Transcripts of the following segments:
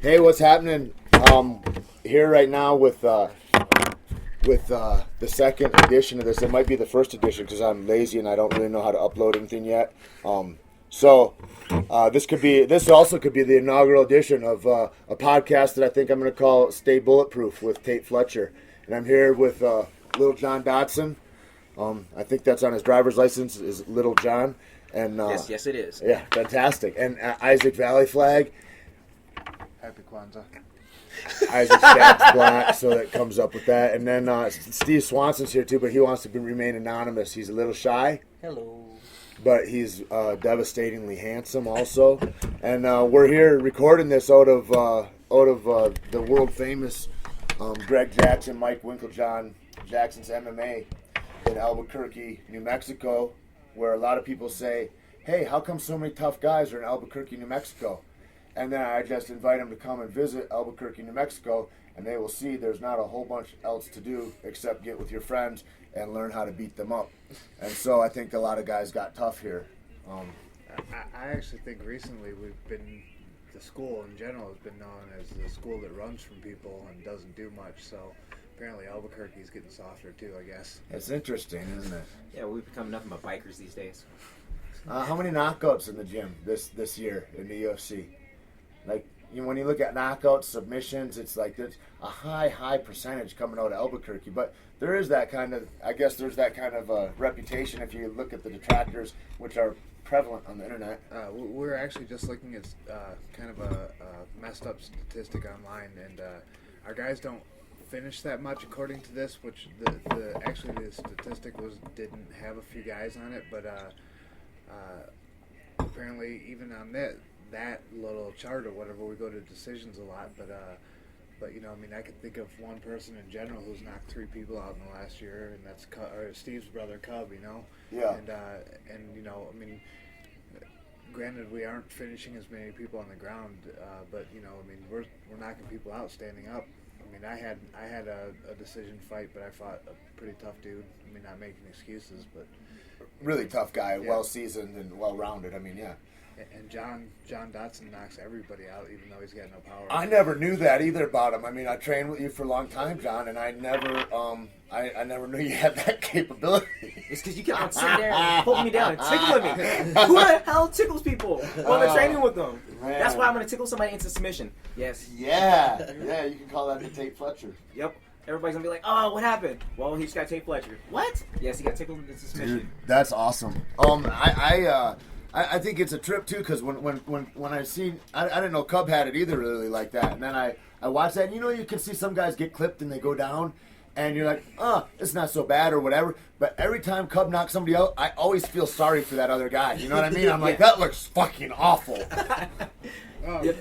Hey, what's happening? Here right now with the second edition of this. It might be the first edition because I'm lazy and I don't really know how to upload anything yet. This also could be the inaugural edition of a podcast that I think I'm going to call "Stay Bulletproof" with Tait Fletcher, and I'm here with Little John Dodson. I think that's on his driver's license is Little John, and yes, it is. Yeah, fantastic. And Isaac Vallie-Flagg. Happy Kwanzaa. Isaac's dad's black, so that comes up with that. And then Steve Swanson's here too, but he wants to remain anonymous. He's a little shy. Hello. But he's devastatingly handsome also. And we're here recording this out of the world famous Greg Jackson, Mike Winklejohn Jackson's MMA in Albuquerque, New Mexico, where a lot of people say, hey, how come so many tough guys are in Albuquerque, New Mexico? And then I just invite them to come and visit Albuquerque, New Mexico, and they will see there's not a whole bunch else to do except get with your friends and learn how to beat them up. And so I think a lot of guys got tough here. I actually think recently the school in general has been known as the school that runs from people and doesn't do much. So apparently Albuquerque's getting softer too, I guess. It's interesting, isn't it? Yeah, we've become nothing but bikers these days. How many knockouts in the gym this year in the UFC? Like, when you look at knockouts, submissions, it's like there's a high percentage coming out of Albuquerque. But there is that kind of, I guess there's that kind of reputation if you look at the detractors, which are prevalent on the internet. We're actually just looking at kind of a messed up statistic online, and our guys don't finish that much according to this, which the statistic didn't have a few guys on it, but apparently even on that little chart or whatever, we go to decisions a lot, but you know, I mean, I can think of one person in general who's knocked 3 people out in the last year, and that's Steve's brother Cub, you know. Yeah. And you know, I mean, granted, we aren't finishing as many people on the ground, but you know, I mean, we're knocking people out standing up. I mean, I had a decision fight, but I fought a pretty tough dude. I mean, not making excuses, but really tough guy, yeah. Well seasoned and well rounded. I mean, yeah. And John Dodson knocks everybody out, even though he's got no power. I never knew that either about him. I mean, I trained with you for a long time, John, and I never I never knew you had that capability. It's because you kept on sitting there and holding me down and tickling me. Who the hell tickles people while they're training with them? Man. That's why I'm going to tickle somebody into submission. Yes. Yeah, you can call that the Tait Fletcher. Yep. Everybody's going to be like, oh, what happened? Well, he just got Tait Fletcher. What? Yes, he got tickled into submission. Dude, that's awesome. I think it's a trip too, because when I seen, I didn't know Cub had it either really like that, and then I watched that, and you know, you can see some guys get clipped and they go down, and you're like, it's not so bad or whatever, but every time Cub knocks somebody out, I always feel sorry for that other guy, you know what I mean? I'm like, that looks fucking awful. Yep.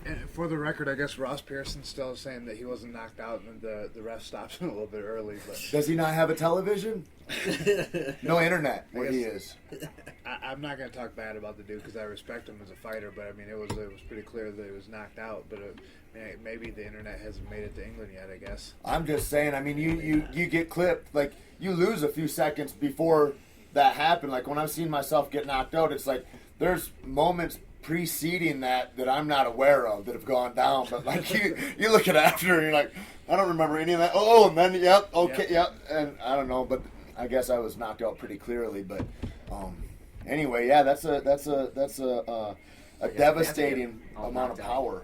And for the record, I guess Ross Pearson's still saying that he wasn't knocked out, and the ref stopped him a little bit early. But Does he not have a television? No internet where he is. I'm not going to talk bad about the dude because I respect him as a fighter, but I mean, it was pretty clear that he was knocked out. But maybe the internet hasn't made it to England yet, I guess. I'm just saying. I mean, you get clipped, like you lose a few seconds before that happened. Like when I've seen myself get knocked out, it's like there's moments preceding that I'm not aware of that have gone down, but like you look at after and you're like, I don't remember any of that. Oh, and then yep, and I don't know, but I guess I was knocked out pretty clearly. But anyway, yeah, that's a devastating amount of power.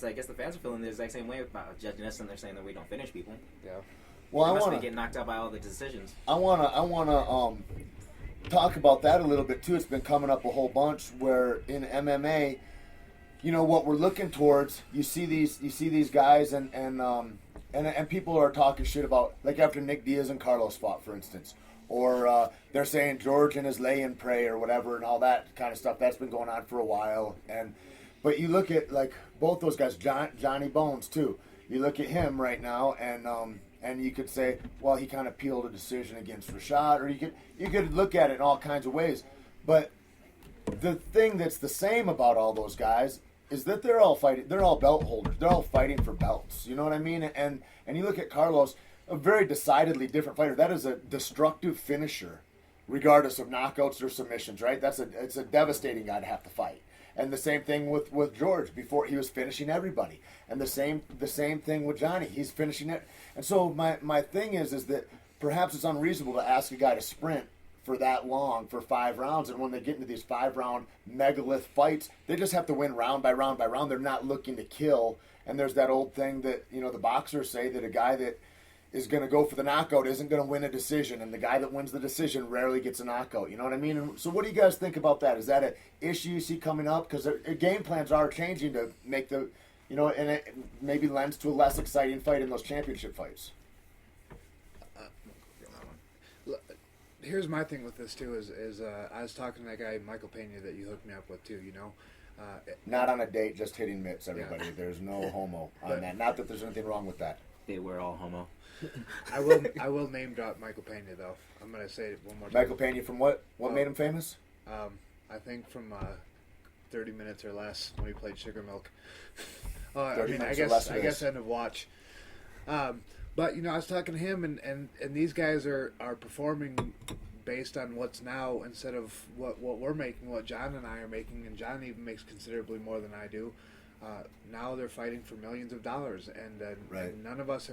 I guess the fans are feeling the exact same way about judging us, and they're saying that we don't finish people. Yeah. Well, they I must want be getting knocked out by all the decisions. I wanna talk about that a little bit too. It's been coming up a whole bunch where in MMA, you know what we're looking towards. You see these guys and people are talking shit about, like after Nick Diaz and Carlos fought, for instance, or they're saying George and his lay and pray or whatever and all that kind of stuff. That's been going on for a while. But you look at like both those guys, Johnny Bones too. You look at him right now and you could say, well, he kind of peeled a decision against Rashad, or you could look at it in all kinds of ways. But the thing that's the same about all those guys is that they're all fighting. They're all belt holders. They're all fighting for belts. You know what I mean? And you look at Carlos, a very decidedly different fighter. That is a destructive finisher, regardless of knockouts or submissions. Right? It's a devastating guy to have to fight. And the same thing with George before he was finishing everybody. And the same thing with Johnny. He's finishing it. And so my thing is that perhaps it's unreasonable to ask a guy to sprint for that long for 5 rounds, and when they get into these 5-round megalith fights, they just have to win round by round by round. They're not looking to kill. And there's that old thing that the boxers say, that a guy that is going to go for the knockout isn't going to win a decision, and the guy that wins the decision rarely gets a knockout. You know what I mean? And so what do you guys think about that? Is that an issue you see coming up? Because game plans are changing to make and it maybe lends to a less exciting fight in those championship fights. Here's my thing with this too is I was talking to that guy Michael Pena that you hooked me up with too. Not on a date, just hitting mitts, everybody. Yeah. There's no homo on that. Not that there's anything wrong with that. We're all homo. I will name drop Michael Pena though. I'm gonna say it one more time. Michael Pena from what? What made him famous? I think from 30 minutes or less when he played Sugar Milk. 30 minutes I guess end of watch. But I was talking to him, and these guys are performing based on what's now instead of what we're making, what John and I are making, and John even makes considerably more than I do. Now they're fighting for millions of dollars, and none of us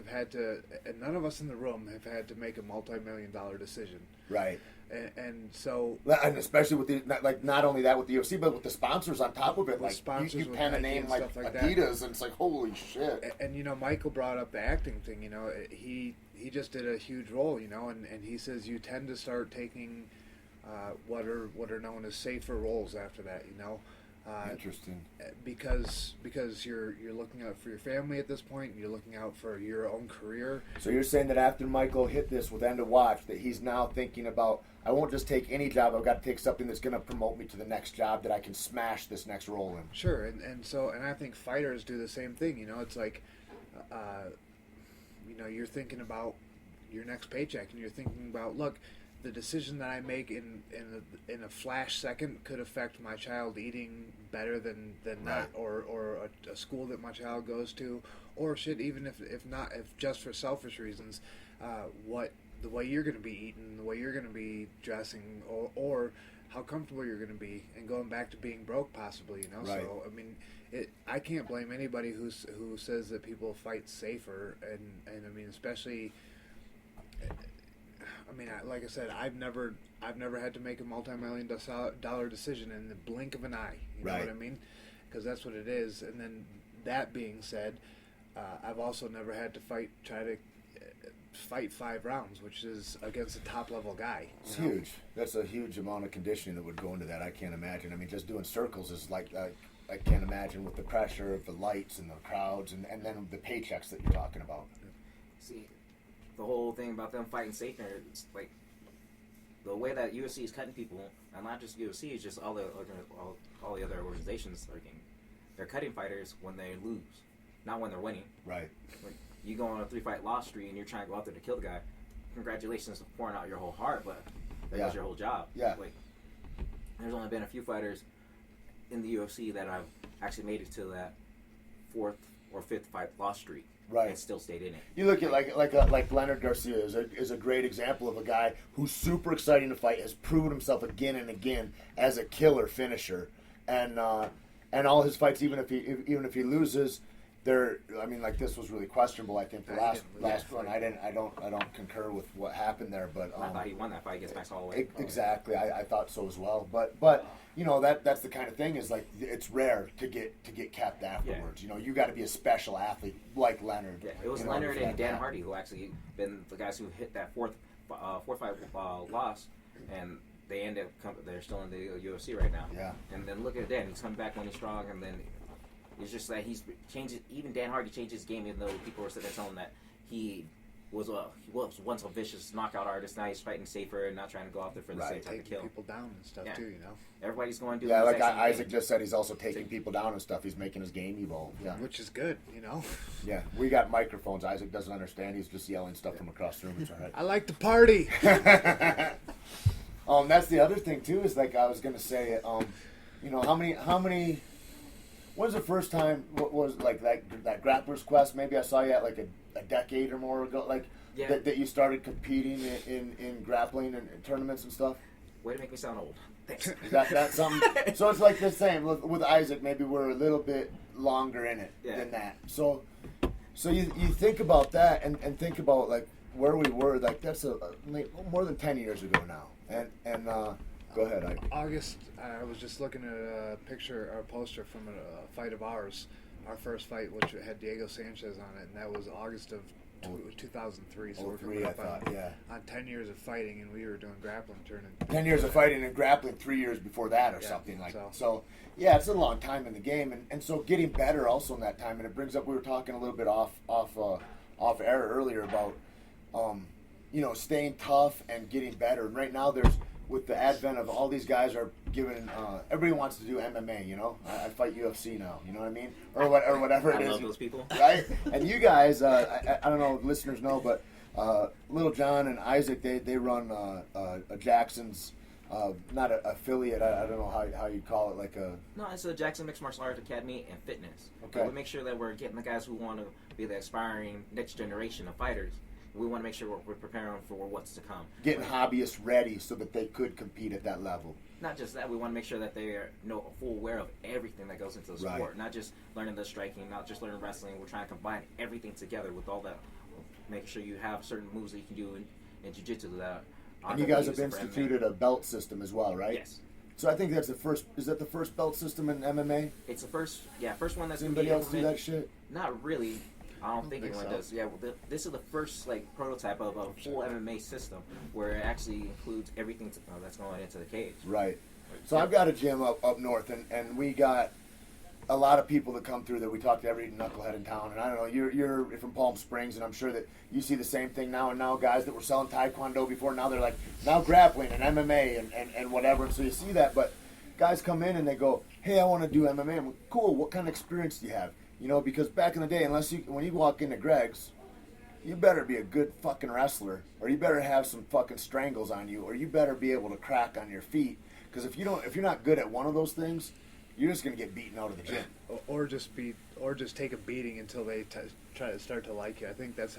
none of us in the room have had to make a multi-million-dollar decision. Right. And so, and especially with not only that with the UFC, but with the sponsors on top of it, like sponsors, you pen a name like Adidas, and it's like holy shit. And Michael brought up the acting thing. He just did a huge role. And he says you tend to start taking what are known as safer roles after that. Interesting. Because you're looking out for your family at this point. You're looking out for your own career. So you're saying that after Michael hit this with End of Watch, that he's now thinking about, I won't just take any job. I've got to take something that's going to promote me to the next job that I can smash this next role in. Sure, and I think fighters do the same thing. It's like, you're thinking about your next paycheck, and you're thinking about, look, the decision that I make in a flash second could affect my child eating better than not, or a school that my child goes to, or even if just for selfish reasons, the way you're going to be eating, the way you're going to be dressing, or how comfortable you're going to be, and going back to being broke possibly. Right. So I mean, I can't blame anybody who says that people fight safer, and I mean especially. I mean, like I said, I've never had to make a multi-million-dollar decision in the blink of an eye. You know what I mean? Because that's what it is. And then that being said, I've also never had to try to fight 5 rounds, which is against a top-level guy. It's huge. That's a huge amount of conditioning that would go into that. I can't imagine. I mean, just doing circles is like I can't imagine with the pressure of the lights and the crowds and then the paychecks that you're talking about. See, the whole thing about them fighting safer, it's like the way that UFC is cutting people, and not just UFC, it's just all the other organizations. They're cutting fighters when they lose, not when they're winning. Right. When you go on a 3-fight loss streak and you're trying to go out there to kill the guy, congratulations for pouring out your whole heart, but that was your whole job. Yeah. There's only been a few fighters in the UFC that have actually made it to that 4th or 5th fight loss streak. Right. And still stayed in it. You look at like Leonard Garcia is a great example of a guy who's super exciting to fight, has proven himself again and again as a killer finisher, and all his fights, even if he loses, this was really questionable. I think the last one, I don't concur with what happened there, but I thought he won that fight against Max Holloway. Exactly, I thought so as well. But that's the kind of thing is like it's rare to get capped afterwards. Yeah. You got to be a special athlete like Leonard. Yeah, it was Leonard and Dan Hardy who actually been the guys who hit that 4th fight loss, and they end up they're still in the UFC right now. Yeah. And then look at Dan, he's coming back when he's strong, and then it's just that he's changed. Even Dan Hardy changed his game, even though people were sitting there telling him that he was once a vicious knockout artist. Now he's fighting safer and not trying to go out there for the same type of kill. People down and stuff too, Everybody's going to do. Yeah, like Isaac just said, he's also taking people down and stuff. He's making his game evolve. Yeah, which is good, Yeah, we got microphones. Isaac doesn't understand. He's just yelling stuff from across the room. It's all right. I like to party. That's the other thing too. Is like I was gonna say, how many. When's the first time? What was like that Grappler's Quest? Maybe I saw you at like a decade or more ago. That you started competing in grappling and tournaments and stuff. Way to make me sound old. Thanks. Is that something? So it's like the same with Isaac. Maybe we're a little bit longer in it than that. So you think about that and think about like where we were. Like that's more than 10 years ago now. And go ahead. August. I was just looking at a picture or a poster from a fight of ours, our first fight, which had Diego Sanchez on it, and that was August of 2003. So we're coming up on 10 years of fighting, and we were doing grappling tournament. 10 years of fighting and grappling, 3 years before that, or something like that. So yeah, it's a long time in the game, and so getting better also in that time. And it brings up, we were talking a little bit off air earlier about staying tough and getting better. And right now there's, with the advent of all these guys are giving, everybody wants to do MMA, I fight UFC now, you know what I mean? Or whatever it is. I love those people. Right? And you guys, I don't know if listeners know, but Little John and Isaac, they run a Jackson's, not an affiliate, I don't know how you call it, like a... No, it's a Jackson Mixed Martial Arts Academy and Fitness. Okay. We make sure that we're getting the guys who want to be the aspiring next generation of fighters. We want to make sure we're preparing for what's to come. Getting hobbyists ready so that they could compete at that level. Not just that, we want to make sure that they are full aware of everything that goes into the sport. Right. Not just learning the striking, not just learning wrestling. We're trying to combine everything together with all that. Making sure you have certain moves that you can do in jiu-jitsu that. And you guys have instituted a belt system as well, right? Yes. So I think that's the first. Is that the first belt system in MMA? It's the first one that's. Does anybody else do that shit? Not really. I don't think anyone so. does. Yeah, this is the first prototype of a full MMA system where it actually includes everything that's going into the cage. Right. So I've got a gym up north, and we got a lot of people that come through that we talk to every knucklehead in town. And I don't know, you're from Palm Springs, and I'm sure that you see the same thing now. And now guys that were selling Taekwondo before, now they're like now grappling and MMA and whatever. And so you see that, but guys come in and they go, "Hey, I want to do MMA." I'm like, "Cool. What kind of experience do you have?" Because back in the day, when you walk into Greg's, you better be a good fucking wrestler, or you better have some fucking strangles on you, or you better be able to crack on your feet. Because if you're not good at one of those things, you're just gonna get beaten out of the gym. Or just take a beating until they try to start to like you. I think that's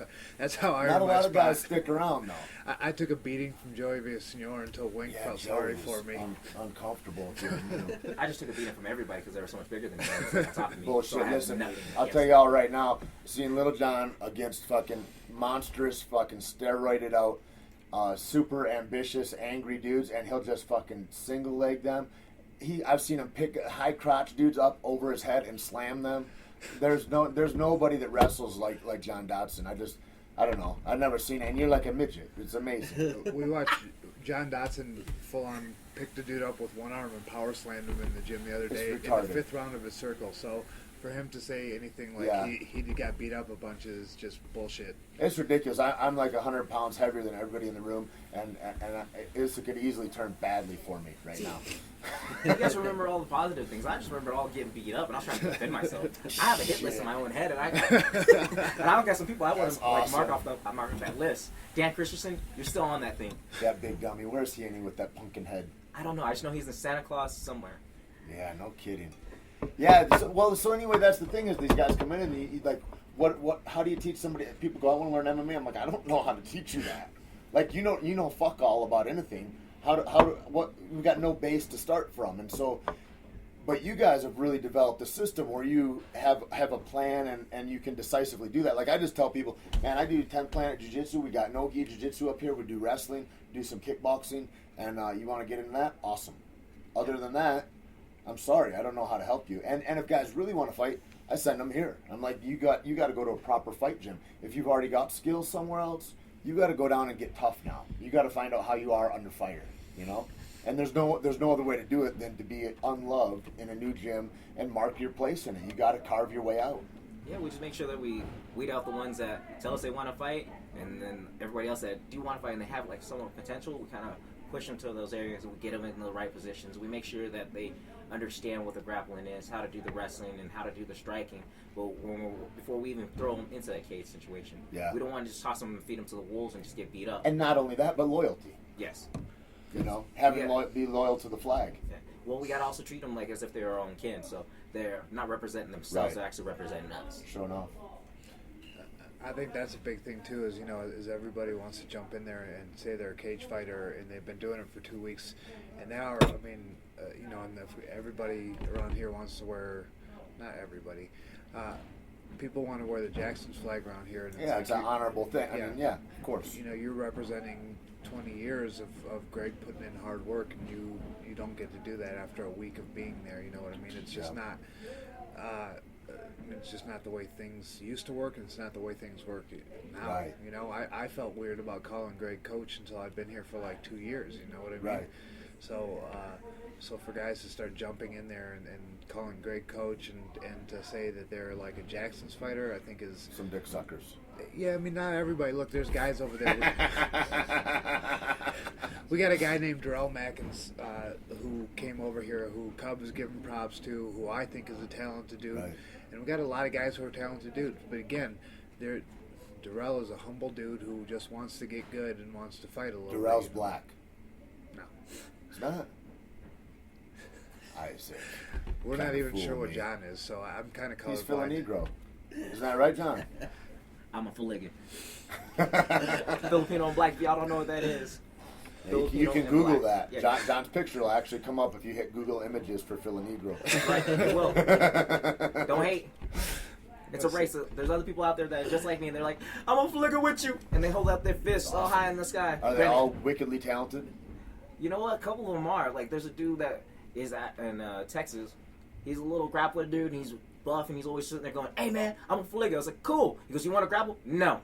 how I. Not a lot of guys stick around though. I took a beating from Joey Villasenor until Wink felt sorry for me. Uncomfortable. I just took a beating from everybody because they were so much bigger than me. They were on top of me. Bullshit. So Listen, I'll tell y'all right now, seeing Little John against fucking monstrous, fucking steroided out, super ambitious, angry dudes, and he'll just fucking single leg them. I've seen him pick high crotch dudes up over his head and slam them. There's nobody that wrestles like John Dodson. I don't know. I've never seen it. And you're like a midget. It's amazing. We watched John Dodson full on pick the dude up with one arm and power slammed him in the gym the other day in the 5th round of his circle. So for him to say anything like he got beat up a bunch is just bullshit. It's ridiculous. I'm like 100 pounds heavier than everybody in the room, and this could easily turn badly for me right now. You guys remember all the positive things. I just remember all getting beat up, and I was trying to defend myself. I have a hit list in my own head, and I got some people I want to mark off that list. Dan Christensen, you're still on that thing. That big dummy. Where's he with that pumpkin head? I don't know. I just know he's in Santa Claus somewhere. Yeah, no kidding. Yeah. So anyway, that's the thing is these guys come in and what? How do you teach somebody? People go, "I want to learn MMA." I'm like, I don't know how to teach you that. Like you know fuck all about anything. We got no base to start from, and so, but you guys have really developed a system where you have a plan and you can decisively do that. Like I just tell people, man, I do 10th Planet Jiu-Jitsu. We got no-gi Jiu-Jitsu up here. We do wrestling, do some kickboxing, and you want to get into that? Awesome. Other than that, I'm sorry, I don't know how to help you. And if guys really want to fight, I send them here. I'm like, you got to go to a proper fight gym. If you've already got skills somewhere else, you got to go down and get tough now. You got to find out how you are under fire, And there's no other way to do it than to be unloved in a new gym and mark your place in it. You got to carve your way out. Yeah, we just make sure that we weed out the ones that tell us they want to fight, and then everybody else that do want to fight and they have like somewhat potential, we kind of push them to those areas and we get them in the right positions. We make sure that they understand what the grappling is, how to do the wrestling, and how to do the striking. But before we even throw them into that cage situation, we don't want to just toss them and feed them to the wolves and just get beat up. And not only that, but loyalty. Yes. Be loyal to the flag. Yeah. Well, we gotta also treat them like as if they're our own kin. So they're not representing themselves; they're actually representing us. Sure enough. I think that's a big thing too. Is everybody wants to jump in there and say they're a cage fighter, and they've been doing it for 2 weeks, and now and if everybody around here wants to wear, not everybody, people want to wear the Jackson's flag around here. And it's an honorable thing. I mean, of course. You're representing 20 years of Greg putting in hard work, and you don't get to do that after a week of being there. You know what I mean? It's just not. It's just not the way things used to work, and it's not the way things work now. Right. I felt weird about calling Greg coach until I'd been here for like 2 years. You know what I mean? Right. So for guys to start jumping in there and calling Greg coach and to say that they're like a Jackson's fighter, I think is some dick suckers. Yeah, I mean, not everybody. Look, there's guys over there. We got a guy named Darrell Mackins who came over here, who Cubs give him props to, who I think is a talented dude. Right. And we got a lot of guys who are talented dudes. But again, Darrell is a humble dude who just wants to get good and wants to fight a little Darrell's bit. black. No. It's not? I see. We're not even sure what John is, so I'm kind of colorblind. He's Filipino. Isn't that right, John? I'm a Filigan. Filipino and black, if y'all don't know what that is. You can Google black. that. Yeah. John's picture will actually come up if you hit Google Images for Filipino. Right, it will. Don't hate. It's a race. There's other people out there that are just like me, and they're like, I'm a flicker with you. And they hold up their fists all high in the sky. Are they all wickedly talented? You know what? A couple of them are. Like, there's a dude that is in Texas. He's a little grappler dude, and he's buff, and he's always sitting there going, hey, man, I'm a flicker. I was like, cool. He goes, you want to grapple? No.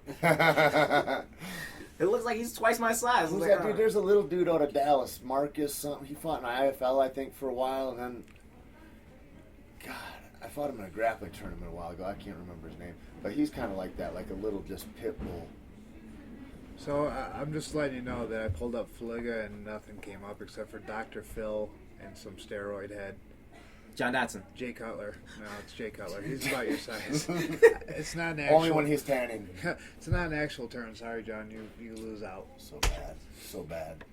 It looks like he's twice my size. Who's like, that dude? There's a little dude out of Dallas, Marcus something. He fought in IFL, I think, for a while, and then, God, I fought him in a grappling tournament a while ago. I can't remember his name, but he's kind of like that, like a little just pit bull. So I'm just letting you know that I pulled up Fliga and nothing came up except for Dr. Phil and some steroid head. John Dodson. Jay Cutler. No, it's Jay Cutler. He's about your size. It's not an actual. Only when he's tanning. It's not an actual turn. Sorry, John. You lose out. So bad. So bad.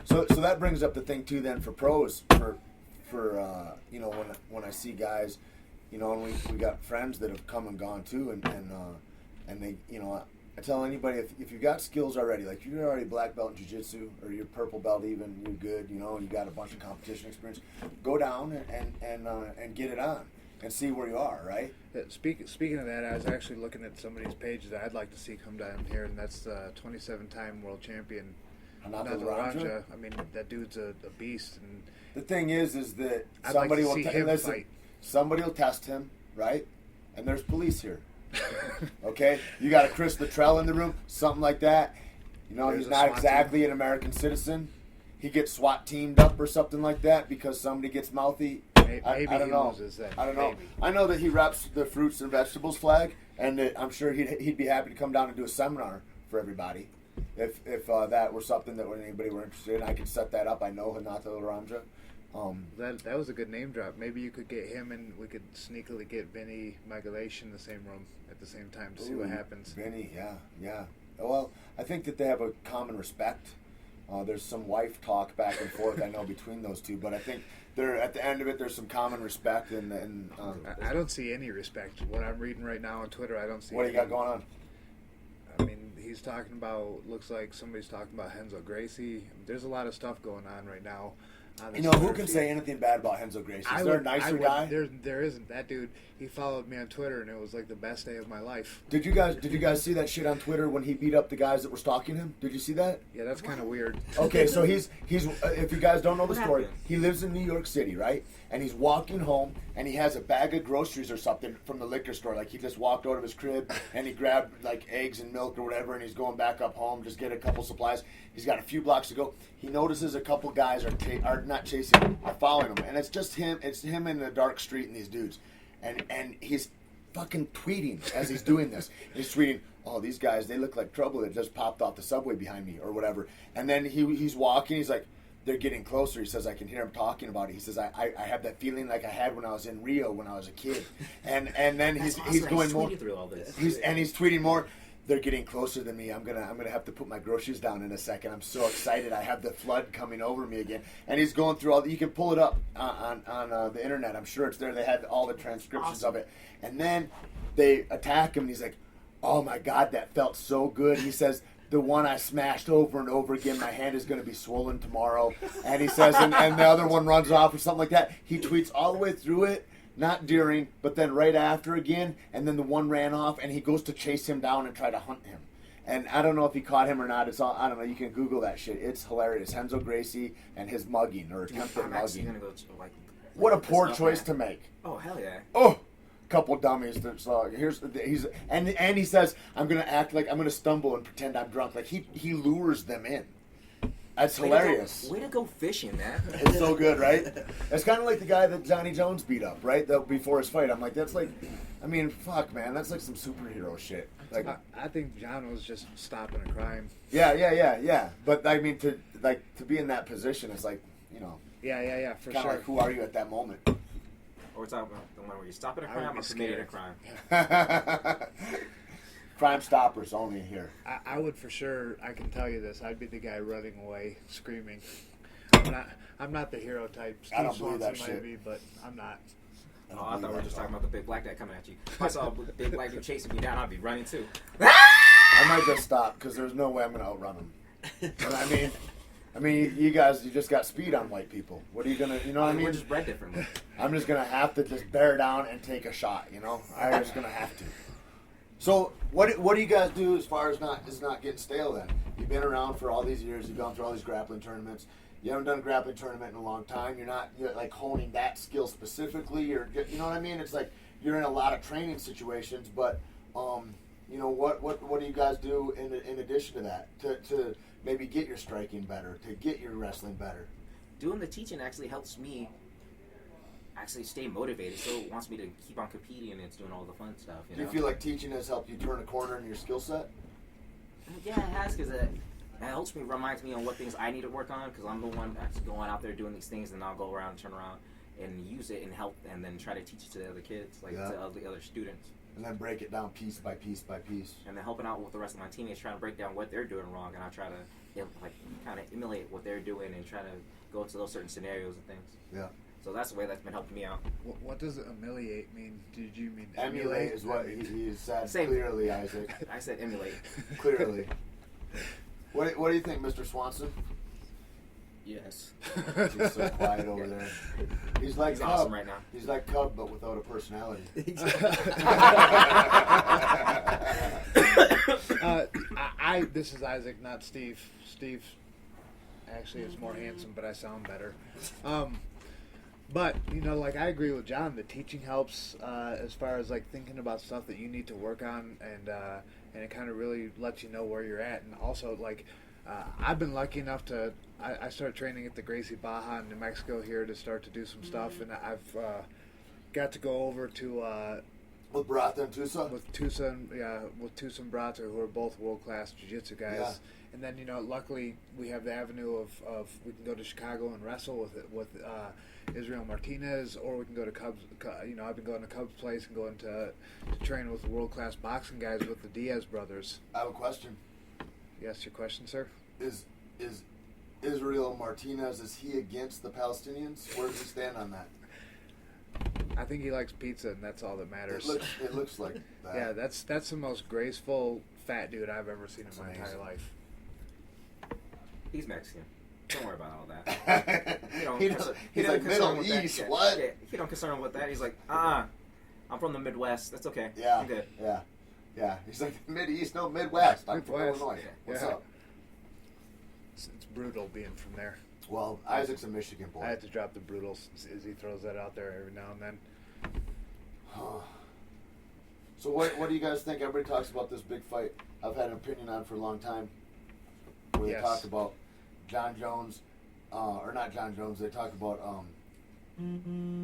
So that brings up the thing too. Then for pros, for when I see guys, and we got friends that have come and gone too, and they I tell anybody if you got skills already, like you're already black belt in jiu-jitsu or you're purple belt even, you're good, you got a bunch of competition experience, go down and get it on and see where you are, right? Speaking of that, I was actually looking at somebody's page that I'd like to see come down here, and that's the 27-time world champion, Vallie-Flagg. I mean, that dude's a beast. And the thing is that I'd somebody like to see him fight. Somebody will test him, right? And there's police here. Okay, you got a Chris Luttrell in the room, something like that. There's he's a not SWAT exactly team. an American citizen. He gets SWAT teamed up or something like that because somebody gets mouthy. Maybe I don't he know. loses then. I don't know. Maybe. I know that he reps the fruits and vegetables flag, and that I'm sure he'd be happy to come down and do a seminar for everybody. If that were something that anybody were interested in, I could set that up. I know Hinata Laranja. That was a good name drop. Maybe you could get him, and we could sneakily get Vinny Magalesh in the same room at the same time to see what happens. Vinny, yeah. Well, I think that they have a common respect. There's some wife talk back and forth, I know, between those two, but I think at the end of it, there's some common respect. And I don't see any respect. What I'm reading right now on Twitter, I don't see. What do you got going on? I mean, he's talking about. Looks like somebody's talking about Renzo Gracie. There's a lot of stuff going on right now. Who can say anything bad about Renzo Gracie? Is there a nicer guy? There isn't. That dude, he followed me on Twitter, and it was like the best day of my life. Did you guys see that shit on Twitter when he beat up the guys that were stalking him? Did you see that? Yeah, that's kind of weird. Okay, so he's if you guys don't know the story, he lives in New York City, right? And he's walking home, and he has a bag of groceries or something from the liquor store. Like he just walked out of his crib, and he grabbed like eggs and milk or whatever, and he's going back up home, just get a couple supplies. He's got a few blocks to go. He notices a couple guys are not chasing him, are following him, and it's just him. It's him in the dark street and these dudes, and he's fucking tweeting as he's doing this. He's tweeting, "Oh, these guys, they look like trouble that just popped off the subway behind me," or whatever. And then he's walking. He's like, they're getting closer. He says, I can hear him talking about it. He says, I have that feeling like I had when I was in Rio when I was a kid. And then he's going more. Through all this. He's tweeting more. They're getting closer than me. I'm gonna have to put my groceries down in a second. I'm so excited. I have the flood coming over me again. And he's going through all. You can pull it up on the internet. I'm sure it's there. They had all the transcriptions of it. And then they attack him. And he's like, oh my God, that felt so good. He says, the one I smashed over and over again, my hand is going to be swollen tomorrow. And he says, and the other one runs off or something like that. He tweets all the way through it, not during, but then right after again. And then the one ran off, and he goes to chase him down and try to hunt him. And I don't know if he caught him or not. It's all, I don't know. You can Google that shit. It's hilarious. Renzo Gracie and his mugging or attempted I'm actually mugging. gonna go like. What a poor stuff, choice man. to make. Oh hell yeah! Oh, couple dummies. That's and he says, I'm gonna act like I'm gonna stumble and pretend I'm drunk. Like he lures them in. That's hilarious. Way to go fishing, man. It's so good, right? It's kind of like the guy that Johnny Jones beat up, right? Before his fight. I'm like, that's like, I mean, fuck, man, that's like some superhero shit. Like, I think John was just stopping a crime. Yeah. But I mean, to be in that position is like, you know. Yeah, for Kind of sure. like, who are you at that moment? Or we're talking about the one where you're stopping a I would crime be or committing a scared. crime. Crime Stoppers only here. I would for sure. I can tell you this. I'd be the guy running away, screaming. I'm not the hero type. I don't Steve believe that Swanson might shit. be, but I'm not. Oh, I thought we were just talking about the big black guy coming at you. If I saw a big black dude chasing me down, I'd be running too. I might just stop because there's no way I'm going to outrun him. But I mean, you guys, you just got speed on white people. What are you gonna, you know what I mean? We're just bred differently. I'm just gonna have to just bear down and take a shot. You know, I'm just gonna have to. So, what do you guys do as far as not getting stale? Then you've been around for all these years. You've gone through all these grappling tournaments. You haven't done a grappling tournament in a long time. You're like honing that skill specifically. You know what I mean? It's like you're in a lot of training situations, but you know what do you guys do in addition to that to maybe get your striking better, to get your wrestling better? Doing the teaching actually helps me actually stay motivated. So it wants me to keep on competing and it's doing all the fun stuff. Do you feel like teaching has helped you turn a corner in your skill set? Yeah, it has, because it helps me, reminds me on what things I need to work on, because I'm the one that's going out there doing these things, and I'll go around and turn around and use it and help, and then try to teach it to the other kids, like to the other students. And then break it down piece by piece by piece. And then helping out with the rest of my teammates, trying to break down what they're doing wrong, and I try to kind of emulate what they're doing and try to go into those certain scenarios and things. Yeah. So that's the way that's been helping me out. What does humiliate mean? Did you mean Emulate is what he said. Same. Clearly, Isaac. I said emulate. Clearly. What do you think, Mr. Swanson? Yes. He's so quiet over there. He's like He's Cub. awesome right now. He's like Cub, but without a personality. This is Isaac, not Steve. Steve actually is more handsome, but I sound better. But you know, like I agree with John. The teaching helps as far as like thinking about stuff that you need to work on, and it kind of really lets you know where you're at. And also, like I've been lucky enough to I started training at the Gracie Baja in New Mexico here to start to do some stuff, and I've got to go over to. With Barata and Tusa? With Tusa and Barata, who are both world-class jiu-jitsu guys. Yeah. And then, you know, luckily we have the avenue of we can go to Chicago and wrestle with Israel Martinez, or we can go to Cubs. You know, I've been going to Cubs' place and going to train with the world-class boxing guys with the Diaz brothers. I have a question. Yes, your question, sir? Is Israel Martinez, is he against the Palestinians? Where does he stand on that? I think he likes pizza, and that's all that matters. It looks like that. Yeah, that's the most graceful fat dude I've ever seen in my amazing. entire life. He's Mexican. Don't worry about all that. He's like Middle East. Yeah, What? Yeah, he don't concern him with that. He's like, I'm from the Midwest. That's okay. Yeah. I'm good. Yeah. He's like Mid East, no Midwest. I'm from Midwest. Illinois. What's Yeah. up? It's brutal being from there. Well, Isaac's a Michigan boy. I had to drop the brutals as he throws that out there every now and then. So what do you guys think? Everybody talks about this big fight. I've had an opinion on it for a long time. Where they talk about John Jones, or not John Jones. They talk about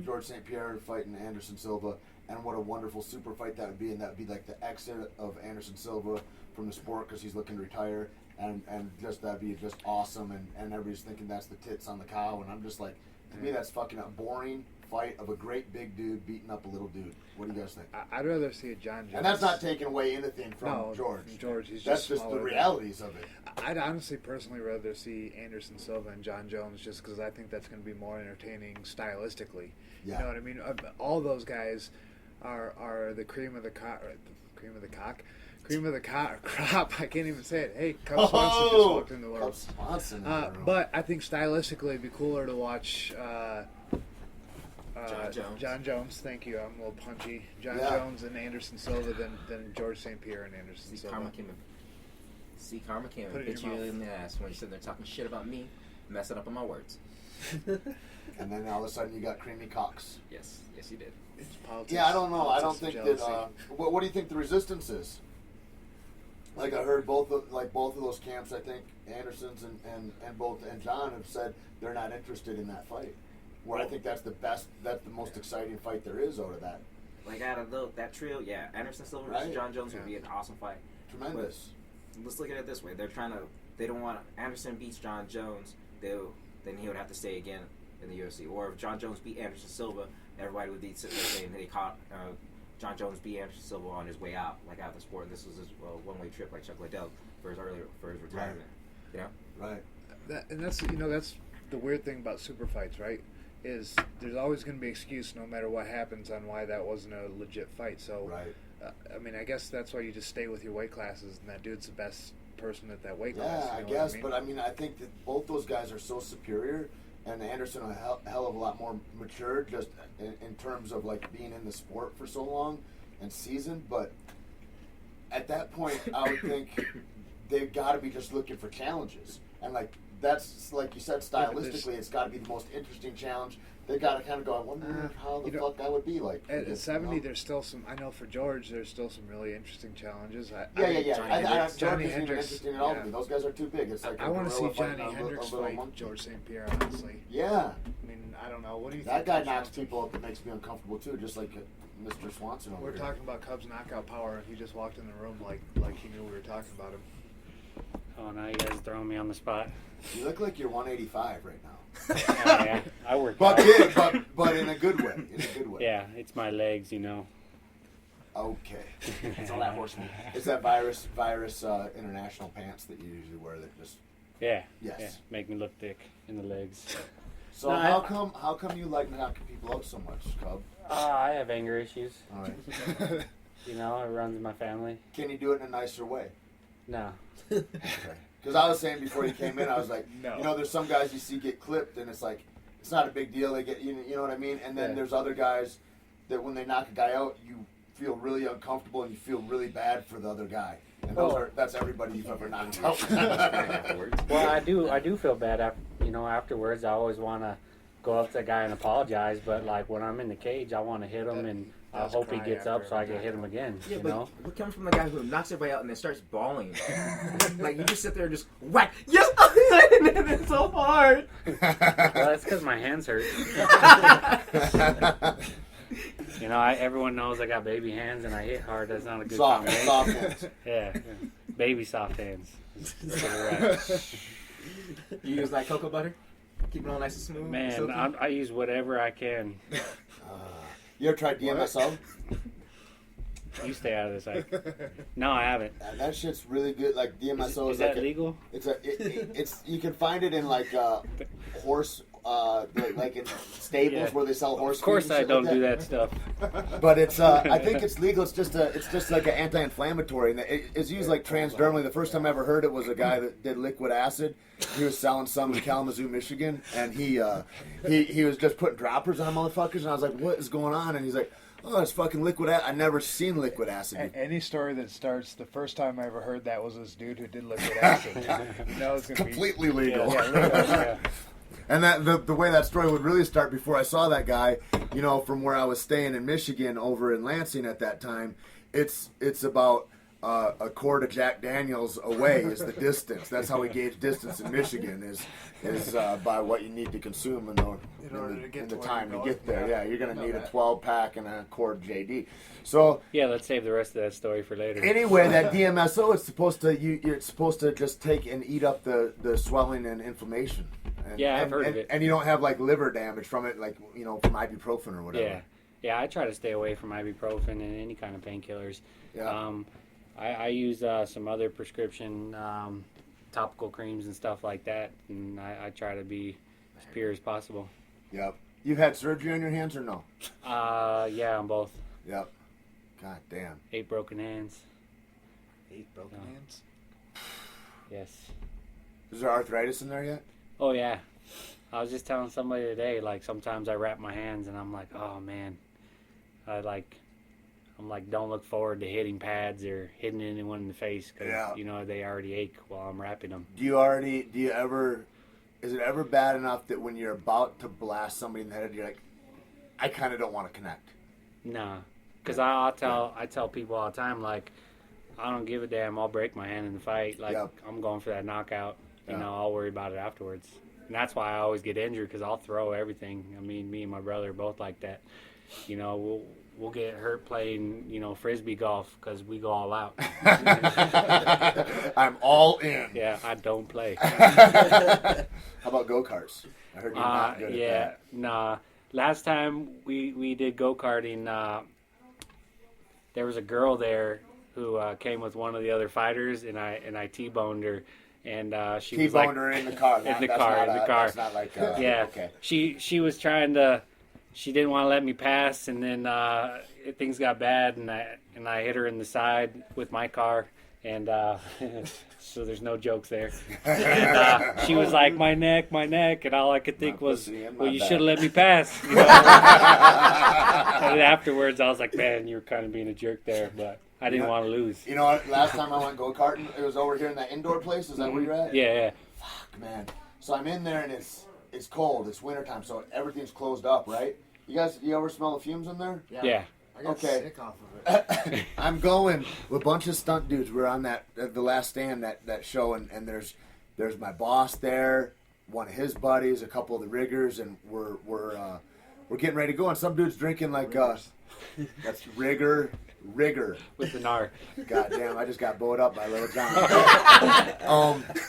George St. Pierre fighting Anderson Silva, and what a wonderful super fight that would be, and that would be like the exit of Anderson Silva from the sport because he's looking to retire, and just that'd be just awesome, and everybody's thinking that's the tits on the cow, and I'm just like, to me that's fucking a boring fight of a great big dude beating up a little dude. What do you guys think? I'd rather see a John Jones. And that's not taking away anything from No, George. from George, he's that's just the smaller realities of it. I'd honestly, personally rather see Anderson Silva and John Jones just because I think that's going to be more entertaining stylistically. Yeah. You know what I mean? All those guys are the cream of the cock. Cream of the crop. I can't even say it. Hey, Cub Swanson just walked in the world. Cub Swanson. But I think stylistically it'd be cooler to watch John Jones. Thank you. I'm a little punchy. John Yeah. Jones and Anderson Silva than George St. Pierre and Anderson Silva. Karma came and Put it in hit your you mouth. in the ass when you're sitting there talking shit about me, messing up on my words. And then all of a sudden you got Creamy Cox. Yes, you did. It's politics. Yeah, I don't know. I don't Politics think and that. jealousy. What do you think the resistance is? Like I heard both of those camps. I think Anderson's and John have said they're not interested in that fight. Where I think that's the most exciting fight there is out of that. Like out of that trio, yeah, Anderson Silva Right. versus John Jones would Yeah. be an awesome fight. Tremendous. But let's look at it this way: they don't want Anderson beats John Jones, then he would have to stay again in the UFC. Or if John Jones beat Anderson Silva, everybody would be sitting there saying they caught John Jones beat Anderson Silva on his way out, like out of the sport. And this was his one-way trip, like Chuck Liddell for his retirement. You know, Right. That's the weird thing about super fights, right? Is there's always going to be excuse no matter what happens on why that wasn't a legit fight. So, Right. I mean, I guess that's why you just stay with your weight classes, and that dude's the best person at that weight class. Yeah, you I know guess, what but I mean, I think that both those guys are so superior, and Anderson a hell of a lot more mature, just in terms of like being in the sport for so long and seasoned. But at that point, I would think they've got to be just looking for challenges, and like that's like you said, stylistically, it's got to be the most interesting challenge. They got to kind of go, I wonder how the fuck that would be like. At 70, there's still some. I know for George, there's still some really interesting challenges. Johnny Hendricks, interesting at all to me. Those guys are too big. It's like I want to see gorilla fighting Johnny a Hendricks little fight monkey. George St. Pierre. Honestly, Yeah, I mean, I don't know. What do you that think? guy Cub knocks Swanson? people up and makes me uncomfortable too, just like Mr. Swanson over We're here. talking about Cubs knockout power, and he just walked in the room like he knew we were talking about him. Oh, now you guys are throwing me on the spot. You look like you're 185 right now. Oh, yeah, I work But out. big, but in a good way. In a good way. Yeah, it's my legs, you know. Okay. it's all that horse meat. It's that virus international pants that you usually wear that just. Yeah. Yes. Yeah, make me look thick in the legs. So No, how come you like knocking people out so much, Cub? I have anger issues. All right. You know, it runs in my family. Can you do it in a nicer way? No. Okay. Because I was saying before you came in, I was like, No. you know, there's some guys you see get clipped, and it's like, it's not a big deal. They get, you know what I mean? And then Yeah. there's other guys that when they knock a guy out, you feel really uncomfortable and you feel really bad for the other guy. And that's everybody you've ever knocked out. Afterwards. Well, I do feel bad afterwards. I always want to go up to the guy and apologize, but like when I'm in the cage, I want to hit him and I That's hope he cry gets up after so I every can hit him again. Yeah, you but know? what comes from the guy who knocks everybody out and then starts bawling? Like you just sit there and just whack, yes, and then it's so hard. Well, that's because my hands hurt. You know, everyone knows I got baby hands and I hit hard. That's not a good combination. soft hands. Yeah, baby soft hands. That's what we're at. You use like cocoa butter, keep it all nice and smooth. Man, silky? I use whatever I can. You ever tried DMSO? You stay out of this. No, I haven't. That shit's really good. Like DMSO Is like that legal? it's you can find it in like horse like in stables Yeah. where they sell horse. Of course, feed and I shit don't like do that stuff. But it's I think it's legal. It's just like an anti-inflammatory, and it's used like transdermally. The first time I ever heard it was a guy that did liquid acid. He was selling some in Kalamazoo, Michigan, and he was just putting droppers on motherfuckers, and I was like, "What is going on?" And he's like, "Oh, it's fucking liquid acid. I never seen liquid acid." Any story that starts, the first time I ever heard that was this dude who did liquid acid. You know it's gonna Completely legal. Yeah. And that the way that story would really start before I saw that guy, you know, from where I was staying in Michigan over in Lansing at that time, it's about a quart of Jack Daniels away is the distance. That's how we gauge distance in Michigan is by what you need to consume in order to get in to the where time you're to get going. there. Yeah, Yeah, you're gonna know need a that. 12-pack and a quart of JD. So Yeah, let's save the rest of that story for later. anyway, that DMSO is supposed to it's supposed to just take and eat up the swelling and inflammation. And, Yeah, I've and, heard and, of it. And you don't have like liver damage from it, like you know from ibuprofen or whatever. Yeah, I try to stay away from ibuprofen and any kind of painkillers. Yeah. I use some other prescription topical creams and stuff like that, and I try to be as pure as possible. Yep. You've had surgery on your hands or no? Yeah, on both. Yep. God damn. 8 broken hands. 8 broken No. hands. Yes. Is there arthritis in there yet? Oh yeah. I was just telling somebody today, like sometimes I wrap my hands and I'm like, oh man, I'm like, don't look forward to hitting pads or hitting anyone in the face because Yeah. you know they already ache while I'm wrapping them. Is it ever bad enough that when you're about to blast somebody in the head, you're like, I kind of don't want to connect? Nah, because I tell people all the time, like, I don't give a damn. I'll break my hand in the fight. Like, Yep. I'm going for that knockout. You Yeah. know, I'll worry about it afterwards. And that's why I always get injured because I'll throw everything. I mean, me and my brother are both like that. You know, we'll get hurt playing, you know, frisbee golf because we go all out. I'm all in. Yeah, I don't play. How about go-karts? I heard you're not good yeah, at that. nah. Last time we did go-karting, there was a girl there who came with one of the other fighters, and I T-boned her, and she was like, T-boned her in the car. in the car. That's not like, yeah. okay. She was trying to. She didn't want to let me pass, and then things got bad, and I hit her in the side with my car, and so there's no jokes there. And she was like, my neck, and all I could think My was, pussy and my well, you back. should have let me pass. You know? And afterwards, I was like, man, you were kind of being a jerk there, but I didn't want to lose. You know what? Last time I went go-karting, it was over here in that indoor place. Is that where you're at? Yeah. Fuck, man. So I'm in there, and it's cold. It's wintertime, so everything's closed up, right? You ever smell the fumes in there? Yeah. I got Okay. sick off of it. I'm going with a bunch of stunt dudes. We're on that the Last Stand that show, and there's my boss there, one of his buddies, a couple of the riggers, and we're getting ready to go. And some dude's drinking like that's rigger With the NAR. God damn, I just got bowed up by Little John.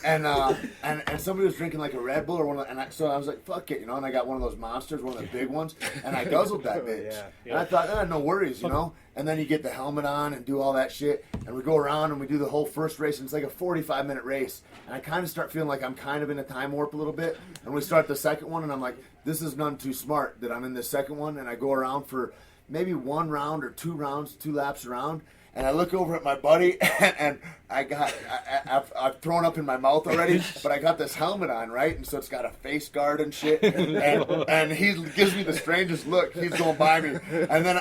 And somebody was drinking like a Red Bull or one of the, so I was like, fuck it, you know, and I got one of those monsters, one of the big ones, and I guzzled that bitch. Yeah. And I thought, no worries, you know. And then you get the helmet on and do all that shit, and we go around and we do the whole first race, and it's like a 45-minute race. And I kind of start feeling like I'm kind of in a time warp a little bit. And we start the second one, and I'm like, this is none too smart that I'm in the second one, and I go around for maybe one round or 2 rounds, 2 laps around, and I look over at my buddy, and I've thrown up in my mouth already, but I got this helmet on, right? And so it's got a face guard and shit, and he gives me the strangest look. He's going by me, and then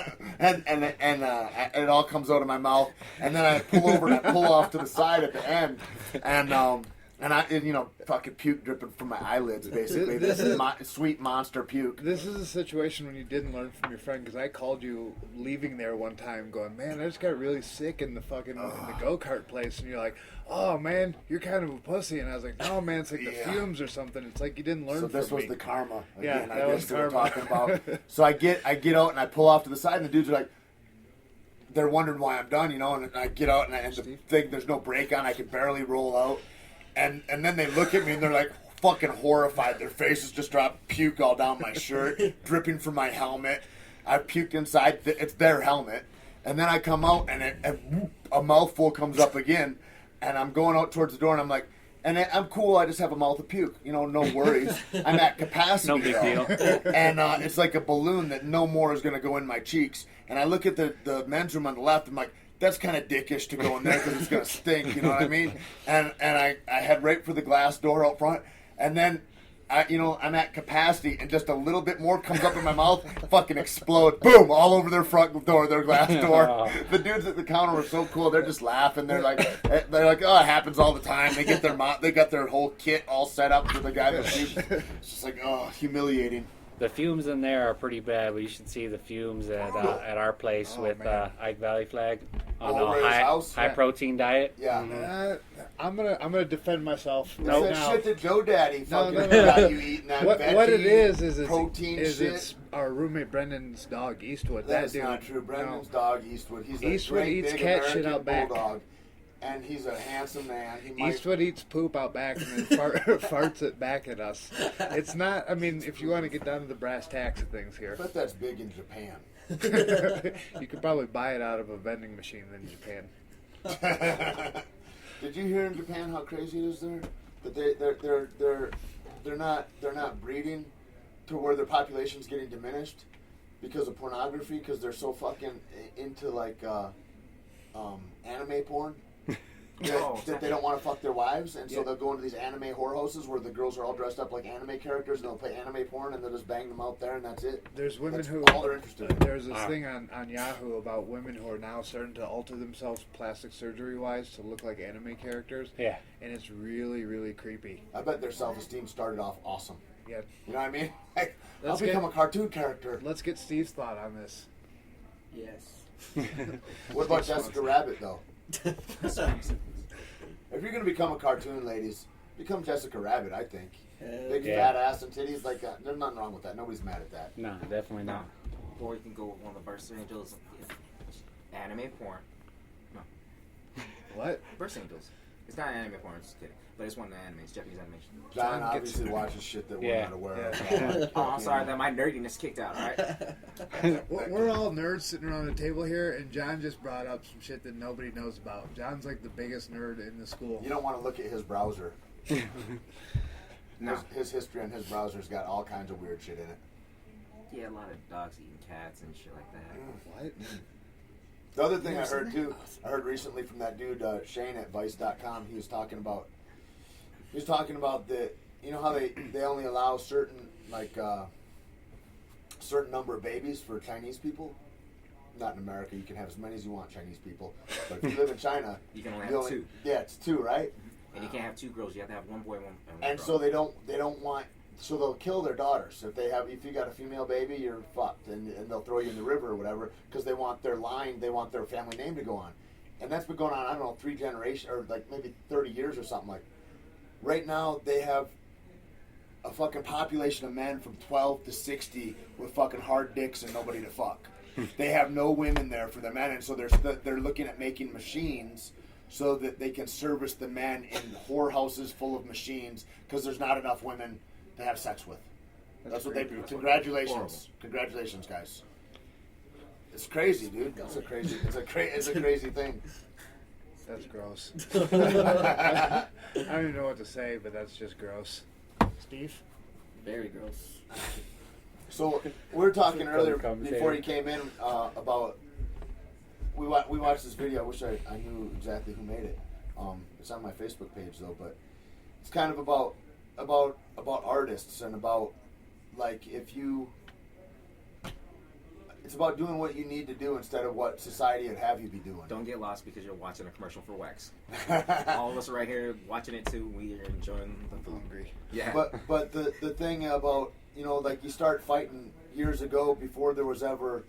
it all comes out of my mouth, and then I pull over and I pull off to the side at the end, and I, you know, fucking puke dripping from my eyelids, basically. This is my sweet monster puke. This is a situation when you didn't learn from your friend, because I called you leaving there one time going, man, I just got really sick in the fucking in the go-kart place. And you're like, oh, man, you're kind of a pussy. And I was like, no, man, it's like the fumes or something. It's like you didn't learn So from this was me. the karma. Yeah, Again, that I was guess we were karma. talking about. So I get out and I pull off to the side, and the dudes are like, they're wondering why I'm done, you know. And I get out, and the thing, there's no brake on. I can barely roll out. And then they look at me and they're like fucking horrified. Their faces just drop, puke all down my shirt, dripping from my helmet. I've puked inside. It's their helmet. And then I come out and a mouthful comes up again. And I'm going out towards the door and I'm like, and I'm cool. I just have a mouth of puke. You know, no worries. I'm at capacity. No big deal. And it's like a balloon that no more is going to go in my cheeks. And I look at the men's room on the left. I'm like, that's kind of dickish to go in there because it's going to stink, you know what I mean? And I head right for the glass door out front, and then, I'm at capacity, and just a little bit more comes up in my mouth, fucking explode, boom, all over their front door, their glass door. The dudes at the counter were so cool, they're just laughing, they're like, oh, it happens all the time. They got their whole kit all set up for the guy that shoots. It's just like, oh, humiliating. The fumes in there are pretty bad. We should see the fumes at our place with Ike Vallie-Flagg on Over his a house? high protein diet. Yeah. I'm gonna defend myself. It's Right that now. shit that Joe Daddy fucking no. got you eating that What it is protein shit. it's our roommate Brendan's dog Eastwood. That's that dude, not true. Brendan's dog Eastwood. He's a Eastwood great eats big cat American shit out back. bulldog, and he's a handsome man. He might, Eastwood eats poop out back and then farts it back at us. It's not. I mean, if you want to get down to the brass tacks of things here, but that's big in Japan. you could probably buy it out of a vending machine in Japan. Did you hear in Japan how crazy it is there? That they're not breeding to where their population's getting diminished because of pornography, because they're so fucking into like anime porn. that they don't want to fuck their wives, and so they'll go into these anime whorehouses where the girls are all dressed up like anime characters, and they'll play anime porn, and they'll just bang them out there, and that's it. There's women that's who all they're interested in. There's this thing on Yahoo about women who are now starting to alter themselves plastic surgery wise to look like anime characters. Yeah. And it's really, really creepy. I bet their self-esteem started off awesome. Yeah. You know what I mean? Like, I'll Let's become a cartoon character. Let's get Steve's thought on this. Yes. What about Jessica Rabbit, though? If you're going to become a cartoon, ladies, become Jessica Rabbit, I think. Big fat ass and titties, like that. There's nothing wrong with that. Nobody's mad at that. No, definitely not. Or you can go with one of the Burst Angels. Anime porn. No. What? Burst Angels. It's not anime porn, just kidding. But it's one of the anime. It's Japanese animation. John obviously watches shit that we're not aware of. Yeah. Oh, I'm sorry that my nerdiness kicked out, alright? We're all nerds sitting around the table here, and John just brought up some shit that nobody knows about. John's like the biggest nerd in the school. You don't want to look at his browser. No. His history on his browser's got all kinds of weird shit in it. Yeah, a lot of dogs eating cats and shit like that. What? The other thing I heard too, I heard recently from that dude Shane at Vice.com. He was talking about the, you know how they only allow certain certain number of babies for Chinese people. Not in America, you can have as many as you want Chinese people, but if you live in China, You can only have two. Yeah, it's two, right? And you can't have two girls. You have to have one boy, one And girl. so they don't want. So they'll kill their daughters if you got a female baby, you're fucked, and they'll throw you in the river or whatever because they want their family name to go on, and that's been going on. I don't know, 3 generations or like maybe 30 years or something like. Right now they have a fucking population of men from 12 to 60 with fucking hard dicks and nobody to fuck. They have no women there for the men, and so they're looking at making machines so that they can service the men in whorehouses full of machines because there's not enough women to have sex with. That's what they do. Congratulations, guys. It's crazy, dude. It's a crazy thing. That's gross. I don't even know what to say, but that's just gross. Steve? Very gross. So we were talking earlier Conversation. before he came in about we watched this video. I wish I knew exactly who made it. It's on my Facebook page though, but it's kind of about artists and about like it's about doing what you need to do instead of what society would have you be doing. Don't get lost because you're watching a commercial for wax. All of us are right here watching it too. We are enjoying the I'm food. hungry. Yeah. But the thing about, you know, like you start fighting years ago before there was ever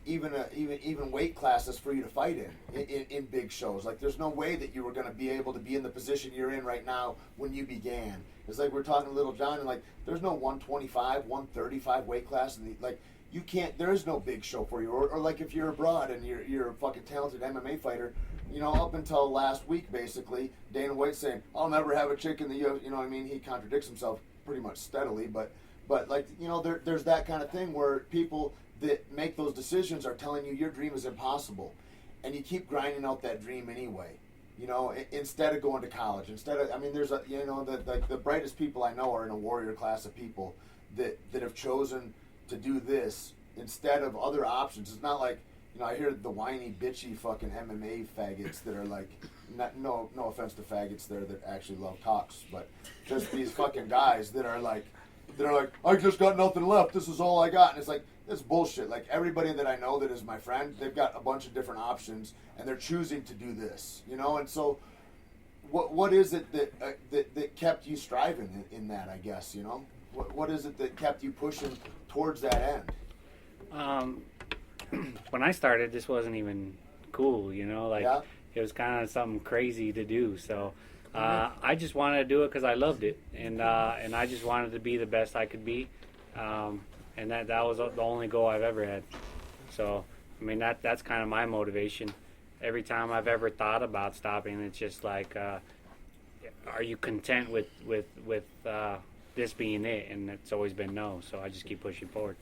even weight classes for you to fight in big shows. Like there's no way that you were going to be able to be in the position you're in right now when you began. It's like we're talking to Little John and like there's no 125, 135 weight class and like you can't. There is no big show for you. Or like if you're abroad and you're a fucking talented MMA fighter, you know, up until last week basically, Dana White's saying, "I'll never have a chick in the UFC." You know what I mean? He contradicts himself pretty much steadily, but like, you know, there's that kind of thing where people that make those decisions are telling you your dream is impossible, and you keep grinding out that dream anyway. You know, instead of going to college, there's the brightest people I know are in a warrior class of people that have chosen to do this instead of other options. It's not like, you know, I hear the whiny, bitchy fucking MMA faggots that are like, no offense to faggots there that actually love cocks, but just these fucking guys that are like, I just got nothing left. This is all I got. And it's like, it's bullshit. Like everybody that I know that is my friend, they've got a bunch of different options and they're choosing to do this, you know? And so what is it that kept you striving in that, I guess, you know? What is it that kept you pushing towards that end? When I started, this wasn't even cool, you know, like Yeah. it was kind of something crazy to do. So I just wanted to do it because I loved it, and I just wanted to be the best I could be, and that was the only goal I've ever had. So I mean that's kind of my motivation. Every time I've ever thought about stopping, it's just like, are you content with this being it? And it's always been no. So I just keep pushing forward.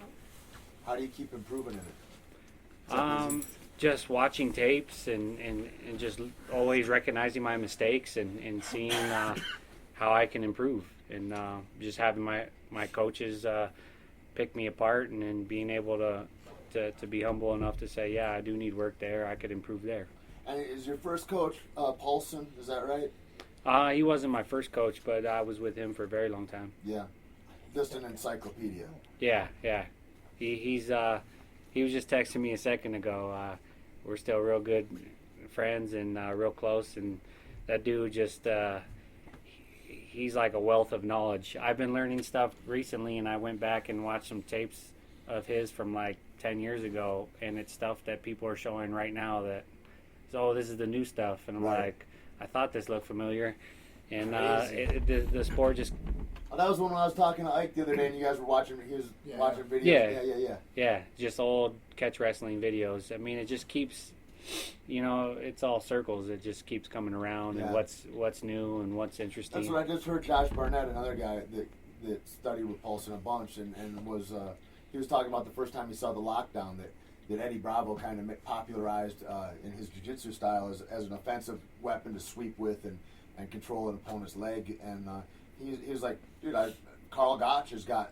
How do you keep improving in it? Just watching tapes and just always recognizing my mistakes and seeing how I can improve, and just having my coaches pick me apart, and then being able to be humble enough to say, yeah, I do need work there, I could improve there. And is your first coach Paulson? Is that right? He wasn't my first coach, but I was with him for a very long time. Yeah. Just an encyclopedia. Yeah. He was just texting me a second ago. We're still real good friends and real close, and that dude just he's like a wealth of knowledge. I've been learning stuff recently, and I went back and watched some tapes of his from like 10 years ago, and it's stuff that people are showing right now that, oh, this is the new stuff, and I'm like, I thought this looked familiar, and the sport just. Oh, that was when I was talking to Ike the other day, and you guys were watching. He was watching videos. Yeah, just old catch wrestling videos. I mean, it just keeps, it's all circles. It just keeps coming around, and what's new and what's interesting. That's what I just heard. Josh Barnett, another guy that studied with Paulson a bunch, and was he was talking about the first time he saw the lockdown that Eddie Bravo kind of popularized in his jiu-jitsu style as an offensive weapon to sweep with and control an opponent's leg. And he was like, dude, Carl Gotch has got,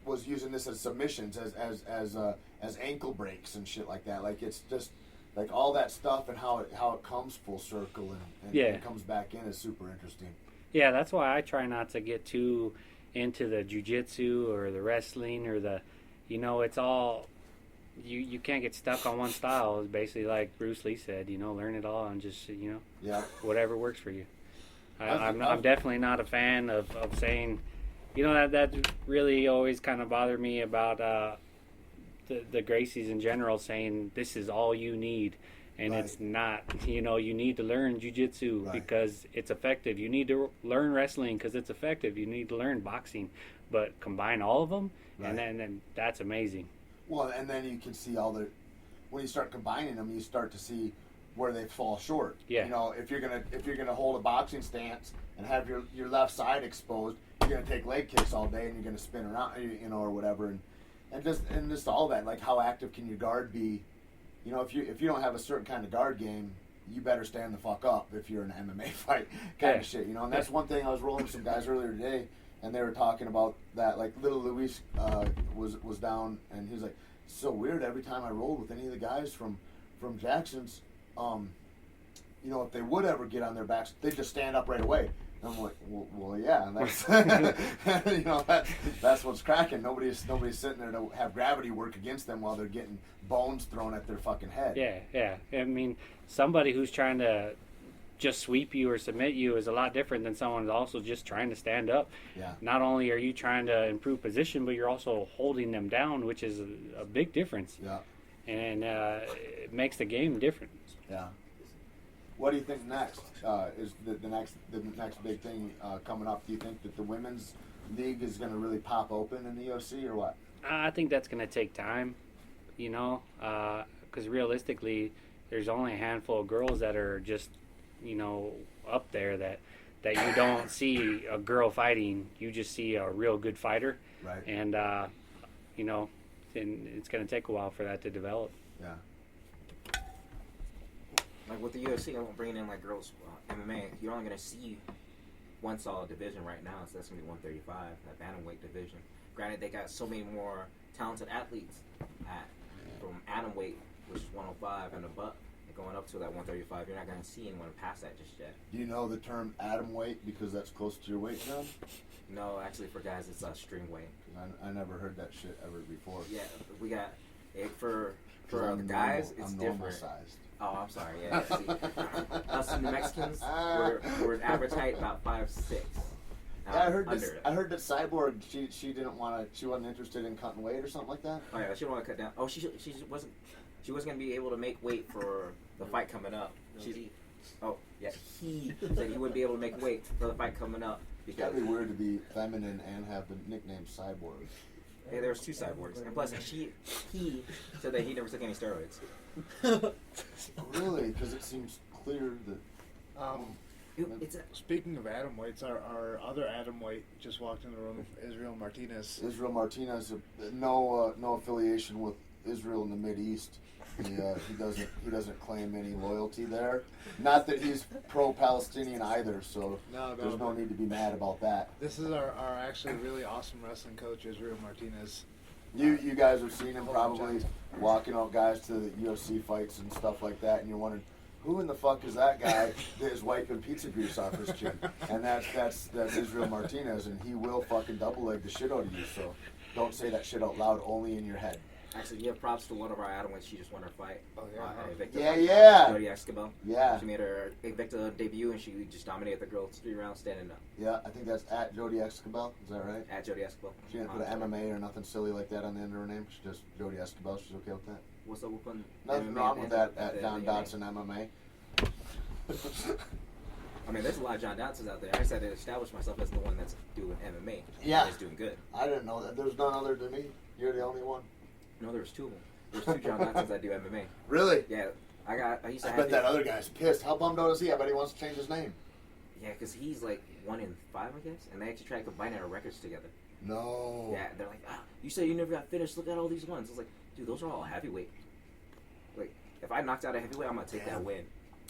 was using this as submissions, as ankle breaks and shit like that. Like, it's just like all that stuff and how it comes full circle and it comes back in is super interesting. Yeah, that's why I try not to get too into the jiu-jitsu or the wrestling or the, it's all. You can't get stuck on one style. It's basically like Bruce Lee said, learn it all and just, whatever works for you. I'm definitely not a fan of saying, that really always kind of bothered me about the Gracies in general saying this is all you need. And it's not, you need to learn jiu-jitsu because it's effective. You need to learn wrestling because it's effective. You need to learn boxing. But combine all of them, and then that's amazing. Well, and then you can see when you start combining them, you start to see where they fall short. Yeah. If you're gonna hold a boxing stance and have your left side exposed, you're gonna take leg kicks all day and you're gonna spin around, or whatever, and just all that. Like, how active can your guard be? If you don't have a certain kind of guard game, you better stand the fuck up if you're in an MMA fight kind of shit. And that's one thing. I was rolling with some guys earlier today, and they were talking about that. Like, little Luis was down, and he was like, "It's so weird. Every time I rolled with any of the guys from Jackson's, if they would ever get on their backs, they'd just stand up right away." And I'm like, well, yeah, that's that's what's cracking. Nobody's sitting there to have gravity work against them while they're getting bones thrown at their fucking head. Yeah. I mean, somebody who's trying to just sweep you or submit you is a lot different than someone who's also just trying to stand up. Yeah. Not only are you trying to improve position, but you're also holding them down, which is a big difference. Yeah. And it makes the game different. Yeah. What do you think next? Is the next big thing coming up? Do you think that the women's league is going to really pop open in the UFC or what? I think that's going to take time, because realistically, there's only a handful of girls that are just, up there that you don't see a girl fighting. You just see a real good fighter. Right. And, and it's going to take a while for that to develop. Yeah. Like with the UFC, I'm bringing in like girls MMA. You're only gonna see one solid division right now, so that's gonna be 135, that bantamweight division. Granted, they got so many more talented athletes from atomweight, which is 105 and above, going up to that 135. You're not gonna see anyone past that just yet. Do you know the term atom weight because that's close to your weight, John? No, actually, for guys, it's string weight. I never heard that shit ever before. Yeah, we got it for the guys. It's different. Sized. Oh, I'm sorry. Yeah, see, us New Mexicans, we're an average height about 5'6". Yeah, I heard that Cyborg. She didn't want to. She wasn't interested in cutting weight or something like that. Oh yeah, she didn't want to cut down. Oh, she wasn't. She wasn't gonna be able to make weight for the fight coming up. He said he wouldn't be able to make weight for the fight coming up. It's gotta be weird to be feminine and have the nickname Cyborg. Hey, there was two cyborgs, and plus he said that he never took any steroids. Really? Because it seems clear that. Speaking of atom weights, our other atom weight just walked in the room. Israel Martinez. Israel Martinez, no affiliation with Israel in the Mideast. He doesn't claim any loyalty there. Not that he's pro-Palestinian either. So there's no need to be mad about that. This is our actually really awesome wrestling coach, Israel Martinez. You guys have seen him probably walking out guys to the UFC fights and stuff like that, and you're wondering, who in the fuck is that guy that is wiping pizza grease off his chin? And that's Israel Martinez, and he will fucking double leg the shit out of you. So don't say that shit out loud, only in your head. Actually, give props to one of our athletes. She just won her fight. Oh, yeah? Yeah. Jody Escobar. Yeah. She made her Invicta debut, and she just dominated the girls 3 rounds standing up. Yeah, I think that's at Jody Escobar. Is that right? At Jody Escobar. She didn't put an MMA or nothing silly like that on the end of her name. She's just Jody Escobar. She's okay with that. What's up with putting Nothing MMA wrong with that at at John the Dodson MMA. I mean, there's a lot of John Dodsons out there. I just had to establish myself as the one that's doing MMA. Yeah. That's doing good. I didn't know that. There's none other than me. You're the only one. No, there's 2 of them. There's 2 John Dodsons that do MMA. Really? Yeah, I used to I have bet that other guy's pissed. How bummed out is he? I bet he wants to change his name. Yeah, because he's like 1 in 5, I guess. And they actually tried combining our records together. No. Yeah, they're like, you said you never got finished. Look at all these ones. I was like, dude, those are all heavyweight. Like, if I knocked out a heavyweight, I'm going to take that win.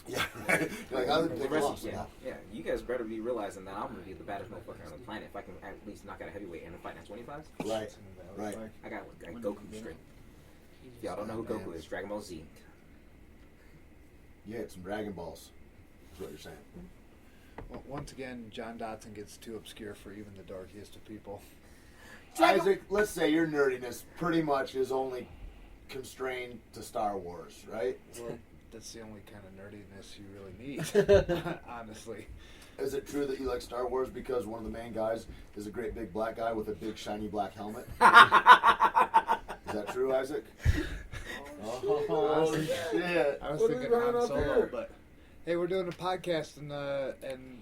Yeah. You're like, I didn't The take rest, loss. yeah, you guys better be realizing that I'm going to be the baddest motherfucker on the planet if I can at least knock out a heavyweight and fight at 25. Right. I got Goku straight. If y'all don't know who Goku is, Dragon Ball Z. You hit some Dragon Balls. That's what you're saying. Well, once again, John Dodson gets too obscure for even the darkest of people. Isaac, let's say your nerdiness pretty much is only constrained to Star Wars, right? Well, that's the only kind of nerdiness you really need, honestly. Is it true that you like Star Wars because one of the main guys is a great big black guy with a big shiny black helmet? Is that true, Isaac? Oh, shit. I was What are thinking we running Han up Solo, here? but hey, we're doing a podcast and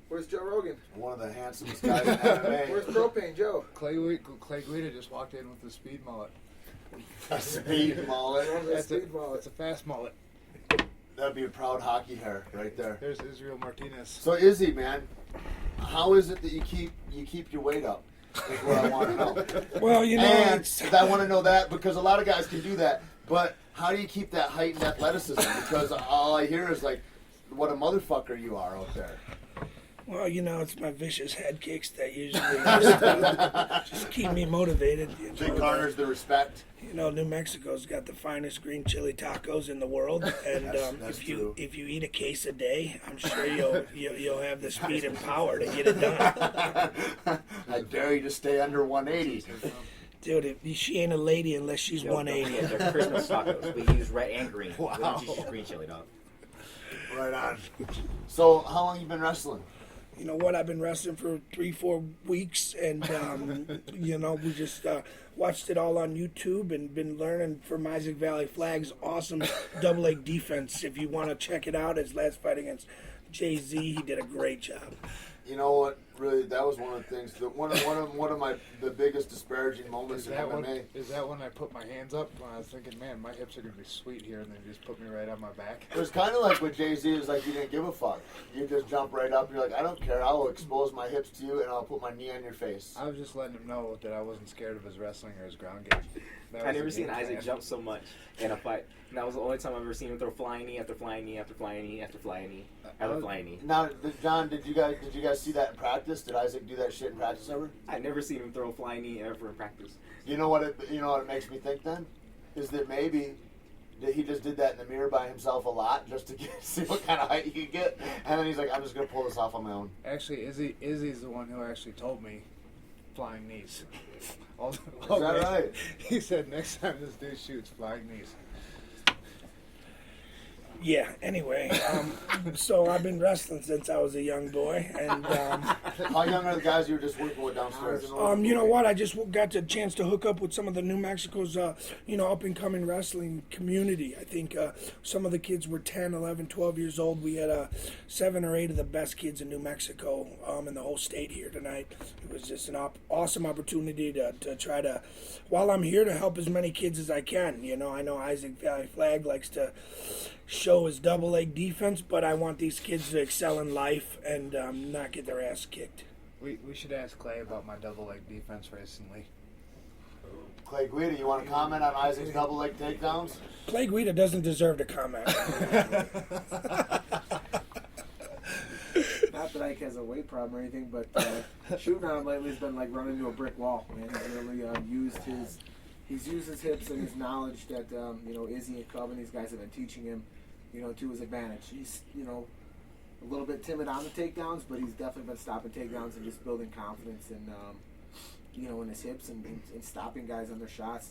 Where's Joe Rogan? One of the handsomest guys in MMA. Where's Propane Joe? Clay Guida just walked in with the speed mullet. A speed mullet. That's Speed mullet. It's a fast mullet. That'd be a proud hockey hair right there. There's Israel Martinez. So Izzy, man, how is it that you keep your weight up? Is what I want to know. Well, you know, And it's, I want to know that because a lot of guys can do that, but how do you keep that height and athleticism? Because all I hear is like, what a motherfucker you are out there. well, you know, it's my vicious head kicks that usually just keep me motivated. You Big know, Carter's the respect. You know, New Mexico's got the finest green chili tacos in the world, and That's if true. you eat a case a day, I'm sure you'll have the speed and power to get it done. I dare you to stay under 180. Dude, she ain't a lady unless she's 180. Yeah, they're Christmas tacos. We use red and green. We don't use green chili, dog. Right on. So, how long you been wrestling? You know what? I've been wrestling for 3-4 weeks, and you know, we just watched it all on YouTube and been learning from Isaac Vallie-Flagg's awesome double leg defense. If you want to check it out, his last fight against Jay-Z, he did a great job. You know what? Really, that was one of the things. One of the biggest disparaging moments Is in that, MMA. is that when I put my hands up when I was thinking, man, my hips are going to be sweet here, and then just put me right on my back? It was kind of like with Jay-Z. It was like you didn't give a fuck. You just jump right up. You're like, I don't care. I'll expose my hips to you, and I'll put my knee on your face. I was just letting him know that I wasn't scared of his wrestling or his ground game. That I was never the seen game Isaac plan. jump so much in a fight. And that was the only time I've ever seen him throw flying knee after flying knee after flying knee after flying knee after flying knee. Now, John, did you guys see that in practice? Did Isaac do that shit in practice ever? I never seen him throw a flying knee ever in practice. You know what it makes me think then? Is that maybe that he just did that in the mirror by himself a lot just to see what kind of height he could get, and then he's like, I'm just gonna pull this off on my own. Actually, Izzy's the one who actually told me flying knees. Is that right? He said next time this dude shoots, flying knees. Yeah, anyway, so I've been wrestling since I was a young boy, and How young are the guys you were just working with downstairs? you know what? I just got the chance to hook up with some of the New Mexico's, you know, up-and-coming wrestling community. I think some of the kids were 10, 11, 12 years old. We had 7 or 8 of the best kids in New Mexico in the whole state here tonight. It was just an awesome opportunity to try to, while I'm here, to help as many kids as I can. You know, I know Isaac Vallie-Flagg likes to show his double leg defense, but I want these kids to excel in life and not get their ass kicked. We should ask Clay about my double leg defense recently. Clay Guida, you want to comment on Isaac's double leg takedowns? Clay Guida doesn't deserve to comment. Not that Ike has a weight problem or anything, but shooting on him lately has been like running into a brick wall. Man, he's really used his hips and his knowledge that you know, Izzy and Cub and these guys have been teaching him. to his advantage. He's, a little bit timid on the takedowns, but he's definitely been stopping takedowns and just building confidence and, in his hips and stopping guys on their shots.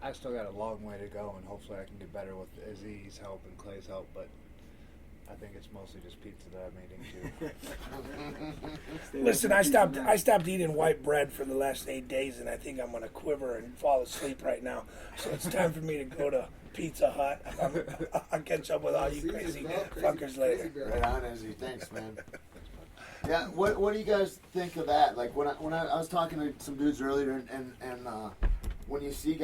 I still got a long way to go, and hopefully I can get better with Izzy's help and Clay's help, but I think it's mostly just pizza that I'm eating too. Listen, I stopped eating white bread for the last 8 days, and I think I'm gonna quiver and fall asleep right now. So it's time for me to go to Pizza Hut. I'll catch up with all you crazy fuckers later. Right on, Izzy. Thanks, man. Yeah, what do you guys think of that? Like when I was talking to some dudes earlier, and when you see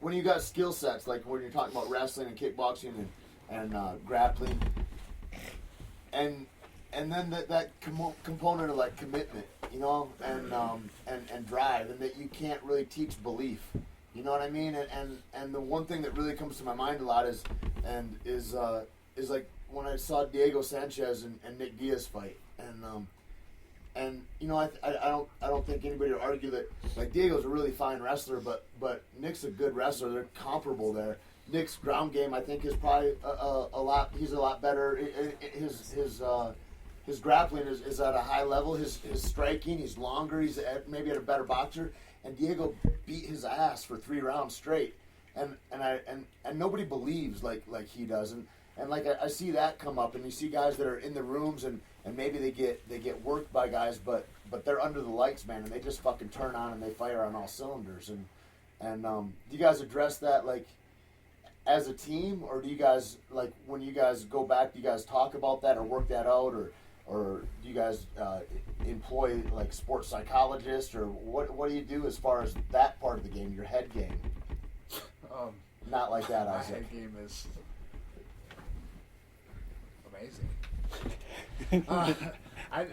when you got skill sets, like when you're talking about wrestling and kickboxing and grappling, and then that component of like commitment, and drive, and that you can't really teach belief. You know what I mean? And the one thing that really comes to my mind a lot is like when I saw Diego Sanchez and Nick Diaz fight, and I don't think anybody would argue that like Diego's a really fine wrestler, but Nick's a good wrestler. They're comparable there. Nick's ground game, I think, is probably he's a lot better. His grappling is at a high level. His striking, he's longer. He's maybe a better boxer. And Diego beat his ass for 3 rounds straight, and nobody believes like he does. And like I see that come up, and you see guys that are in the rooms and maybe they get worked by guys, but they're under the lights, man, and they just fucking turn on and they fire on all cylinders. And do you guys address that like as a team, or do you guys like when you guys go back, do you guys talk about that or work that out, or do you guys employ like sports psychologists, or what do you do as far as that part of the game, your head game? Not like that, My Isaac. head game is amazing. I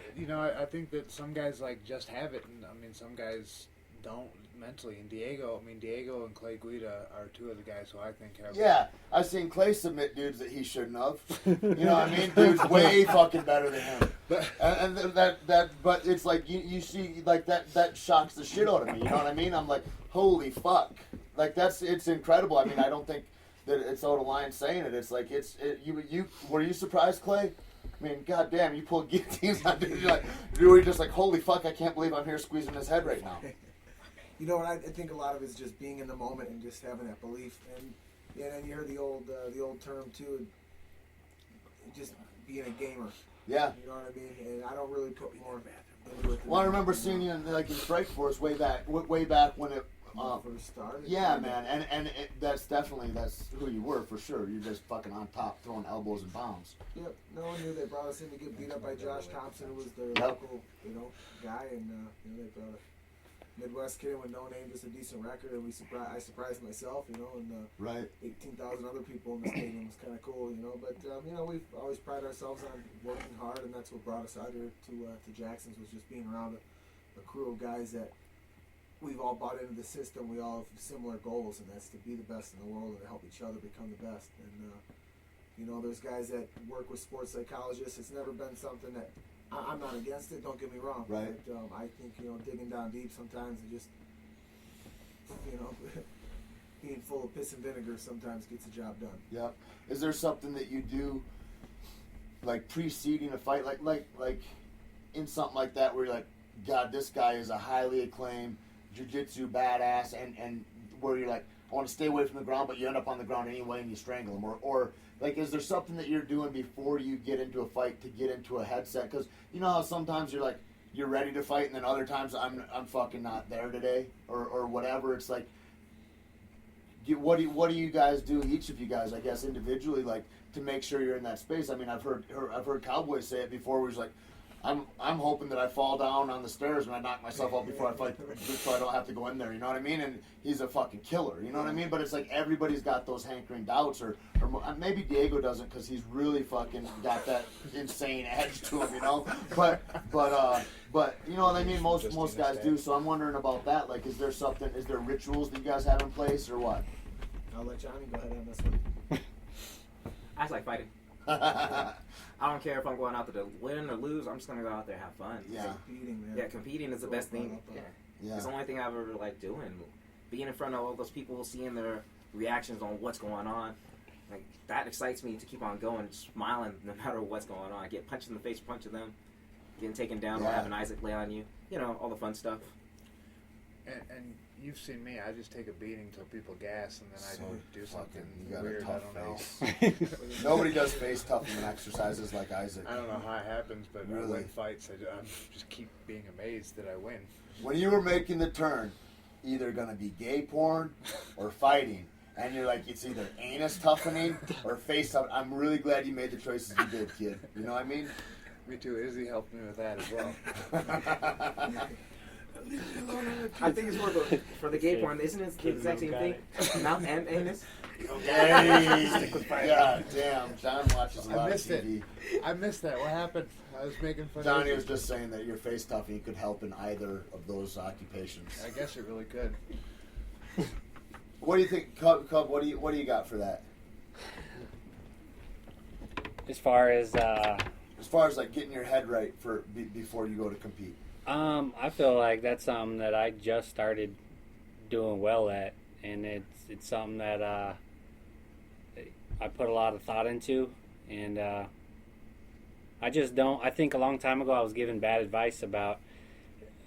think that some guys like just have it, and I mean some guys don't mentally. And Diego and Clay Guida are 2 of the guys who I think have. Yeah, I've seen Clay submit dudes that he shouldn't have. You know what I mean? Dudes way fucking better than him. And but it's like you see like that shocks the shit out of me. You know what I mean? I'm like, holy fuck! Like it's incredible. I mean, I don't think that it's out of line saying it. It's like you were you surprised, Clay? I mean, goddamn, you pulled guillotines on dude. You're just like, holy fuck! I can't believe I'm here squeezing his head right now. You know what? I think a lot of it is just being in the moment and just having that belief. And then you heard the old term too, just being a gamer. Yeah. You know what I mean? And I don't really put more into it. Well, I remember seeing you in Strike Force way back when it first started. Yeah, man, and that's who you were for sure. You're just fucking on top, throwing elbows and bombs. Yep. No one knew they brought us in to get beat up by Josh Thompson, who was their local, guy, and they brought a Midwest kid with no name, just a decent record, and I surprised myself, and right. 18,000 other people in the stadium was kind of cool, But we've always prided ourselves on working hard, and that's what brought us out here to Jackson's, was just being around a crew of guys that we've all bought into the system. We all have similar goals, and that's to be the best in the world and to help each other become the best. And there's guys that work with sports psychologists. It's never been something that I'm not against it. Don't get me wrong. Right. But I think digging down deep sometimes and just being full of piss and vinegar sometimes gets the job done. Yep. Is there something that you do like preceding a fight, like in something like that, where you're like, God, this guy is a highly acclaimed jiu-jitsu badass, and where you're like, I want to stay away from the ground, but you end up on the ground anyway and you strangle him, or like, is there something that you're doing before you get into a fight to get into a headset? Because you know how sometimes you're like, you're ready to fight, and then other times I'm fucking not there today, or whatever. It's like, what do you guys do, each of you guys, I guess individually, like to make sure you're in that space? I mean, I've heard Cowboys say it before, where he's like, I'm hoping that I fall down on the stairs when I knock myself out before I fight, so I don't have to go in there. You know what I mean? And he's a fucking killer. You know what I mean? But it's like everybody's got those hankering doubts, or maybe Diego doesn't, because he's really fucking got that insane edge to him. But you know what I mean? Most guys do. So I'm wondering about that. Like, is there rituals that you guys have in place, or what? I'll let Johnny go ahead on this one. I just like fighting. I don't care if I'm going out there to win or lose. I'm just gonna go out there and have fun. Yeah. Competing, man. Yeah, competing is the best thing. Yeah. It's the only thing I've ever liked doing. Being in front of all those people, seeing their reactions on what's going on. Like that excites me to keep on going, smiling no matter what's going on. I get punched in the face, punching them, getting taken down, or having Isaac lay on you. You know, all the fun stuff. And you've seen me. I just take a beating till people gas, and then I do something You got weird. a I tough don't know. face. Nobody does face toughening exercises like Isaac. I don't know how it happens, but when I Really? win fights, I just keep being amazed that I win. When you were making the turn, either gonna be gay porn or fighting, and you're like, it's either anus toughening or face toughening. I'm really glad you made the choices you did, kid. You know what I mean? Me too. Izzy helped me with that as well. I think it's more for the gay porn, isn't it the exact same thing? Mouth and anus. Hey, God damn, John watches a lot of TV. I missed that. What happened? I was making fun Johnny of was just saying that your face toughening could help in either of those occupations. I guess it really could. What do you think, Cub? What do you got for that? As far as like getting your head right for before you go to compete. I feel like that's something that I just started doing well at, and it's something that I put a lot of thought into, and I just don't. I think a long time ago I was given bad advice about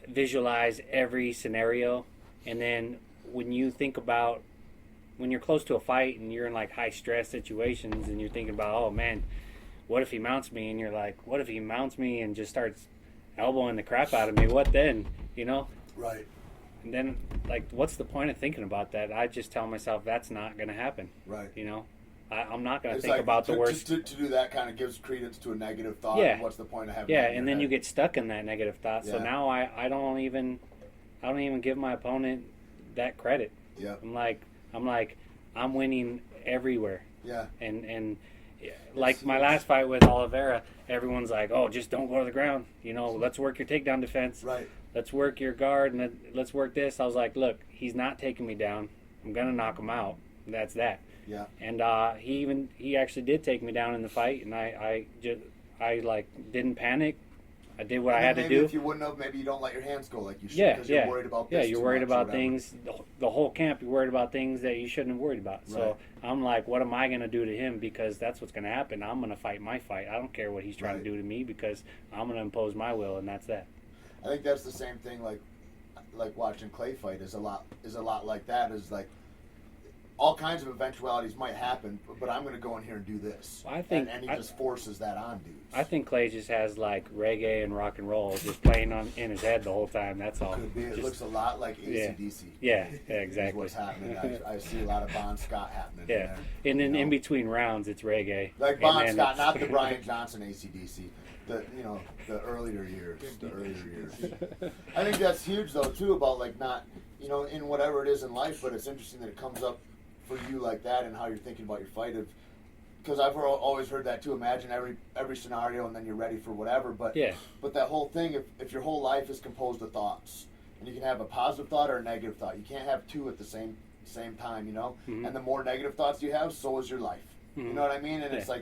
visualize every scenario, and then when you think about when you're close to a fight and you're in like high stress situations and you're thinking about, oh man, what if he mounts me? And you're like, what if he mounts me and just starts elbowing the crap out of me? What then? You know? Right. And then, like, what's the point of thinking about that? I just tell myself that's not going to happen. Right. You know? I'm not going to It's think like, about the worst. To do that kind of gives credence to a negative thought. Yeah. What's the point of having? Yeah, that in and your then you head? get stuck in that negative thought. So Yeah. now I don't even give my opponent that credit. Yeah. I'm winning everywhere. Yeah. And like my last fight with Oliveira, everyone's like, oh, just don't go to the ground. You know, let's work your takedown defense. Right. Let's work your guard, and let's work this. I was like, look, he's not taking me down. I'm going to knock him out. That's that. Yeah. And he actually did take me down in the fight, and I didn't panic. I did what I had to maybe do. If you wouldn't have, maybe you don't let your hands go like you should. Yeah, Because yeah. you're worried about Yeah, this you're too worried much or about whatever. things. The whole camp, you're worried about things that you shouldn't have worried about. So Right. I'm like, what am I going to do to him? Because that's what's going to happen. I'm going to fight my fight. I don't care what he's trying Right. to do to me because I'm going to impose my will, and that's that. I think that's the same thing. Like watching Clay fight is a lot like that. Is like all kinds of eventualities might happen, but I'm going to go in here and do this. Well, I think- and he just forces that on dudes. I think Clay just has like reggae and rock and roll just playing in his head the whole time. That's all. Could be. It Just- looks a lot like Yeah. AC/DC. Yeah, Is exactly. what's happening. I see a lot of Bon Scott happening. Yeah, in there, and then you know? in between rounds, it's reggae. Like And Bon then Scott, it's- not the Brian Johnson AC/DC. The earlier years. I think that's huge though too about like not in whatever it is in life, but it's interesting that it comes up for you like that and how you're thinking about your fight because I've always heard that too. Imagine every scenario and then you're ready for whatever. But Yeah. But that whole thing, if your whole life is composed of thoughts, and you can have a positive thought or a negative thought, you can't have two at the same time. Mhm. And the more negative thoughts you have, so is your life. You Mhm. know what I mean? And it's Yeah.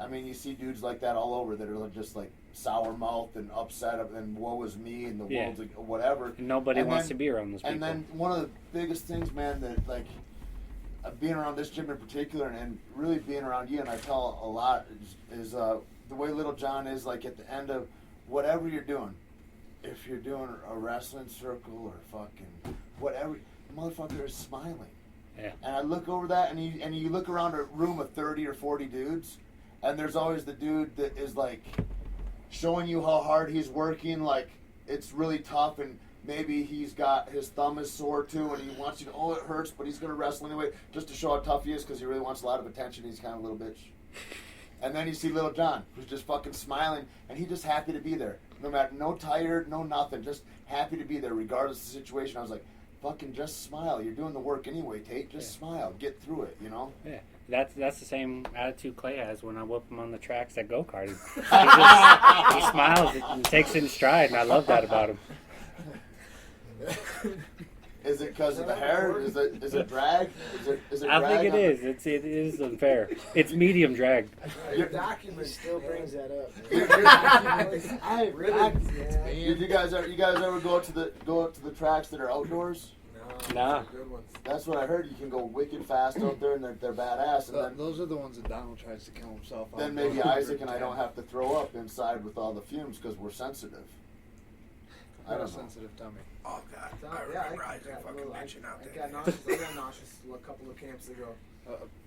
like, you see dudes like that all over that are just like sour mouthed and upset and woe is me and the Yeah. world's like, whatever. And nobody And wants then- to be around those people. And then one of the biggest things, man, that like being around this gym in particular and really being around you, and I tell a lot, is the way Little John is like at the end of whatever you're doing. If you're doing a wrestling circle or fucking whatever, the motherfucker is smiling. Yeah. And I look over that, and you look around a room of 30 or 40 dudes, and there's always the dude that is like showing you how hard he's working, like it's really tough, and maybe he's got his thumb is sore too, and he wants you to, it hurts, but he's gonna wrestle anyway, just to show how tough he is, because he really wants a lot of attention. He's kind of a little bitch. And then you see Little John, who's just fucking smiling, and he's just happy to be there, no matter, no tired, no nothing, just happy to be there, regardless of the situation. I was like, fucking just smile. You're doing the work anyway, Tait. Just smile. Get through it, Yeah, that's the same attitude Clay has when I whoop him on the tracks at go-karting. He smiles and takes it in stride, and I love that about him. Is it because of the hair? Is it drag? Is it I drag think on it is. It is unfair. It's medium drag. Your document still brings that up. I Really? Did you guys ever go to the tracks that are outdoors? No, Nah. Those are good ones. That's what I heard. You can go wicked fast out there, and they're badass. And then, Those are the ones that Donald tries to kill himself on. then maybe Isaac and I don't have to throw up inside with all the fumes because we're sensitive. I don't know. Sensitive tummy. Oh God, So, I yeah, remember I Isaac got, fucking well, mentioned out I there. got nauseous a couple of camps ago.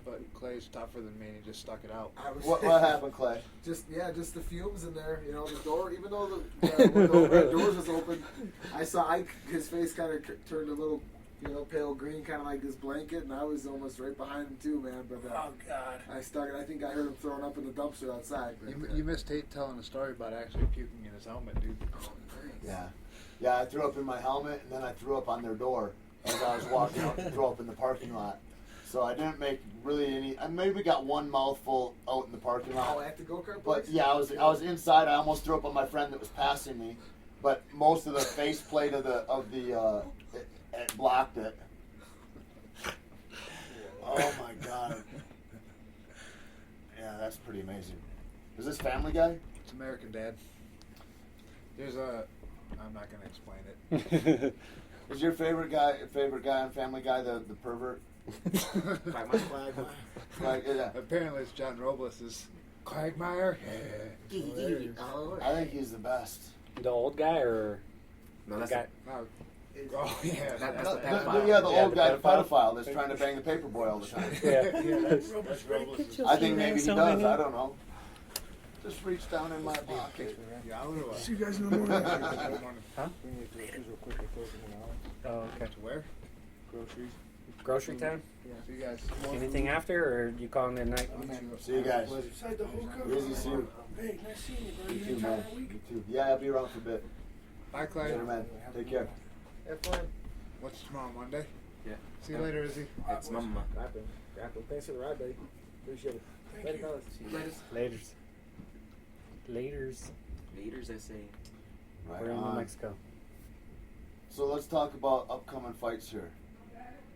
But Clay's tougher than me, and he just stuck it out. I was What happened, Clay? just the fumes in there. You know, the door. Even though the doors was open, I saw Ike. His face kind of turned a little, pale green, kind of like this blanket, and I was almost right behind him too, man. But Oh God. I stuck it. I think I heard him throwing up in the dumpster outside. But, You missed Tait telling a story about actually puking in his helmet, dude. Yeah. Yeah, I threw up in my helmet, and then I threw up on their door as I was walking out to throw up in the parking lot. So I didn't make really any. I maybe got one mouthful out in the parking lot. Oh, at the go-kart But place? yeah, I was inside. I almost threw up on my friend that was passing me, but most of the faceplate it blocked it. Oh my God. Yeah, that's pretty amazing. Is this Family Guy? It's American Dad. There's a. I'm not gonna explain it. Is your favorite guy on Family Guy the pervert? Like my flag. Like, yeah. Apparently, it's John Robles' Quagmire. Oh, I think he's the best. The old guy or no, the that's guy? No. Oh yeah. That's No, the pedophile. yeah, the old the guy, the pedophile. pedophile that's trying to bang the paperboy all the time. Yeah. That's Robles'. I think maybe he does. I don't know. Just reach down in my pocket. Yeah, I would have. See you guys in the morning. Huh? Oh, okay. To where? Groceries. Grocery town? See you guys. Anything after, or you calling it a night? See you guys. Decide to hook up. Easy, see you. Hey, nice seeing you, bro. You You too, in man. town all week? You too. Yeah, I'll be around for a bit. Bye, Clay. Later, man. Take care. Have fun. What's tomorrow, Monday? Yeah. See you later, Izzy. It's Mama. Thanks for the ride, buddy. Appreciate it. Thank you. Laters. Laters. Leaders, I say. Right We're in New on. Mexico. So let's talk about upcoming fights here.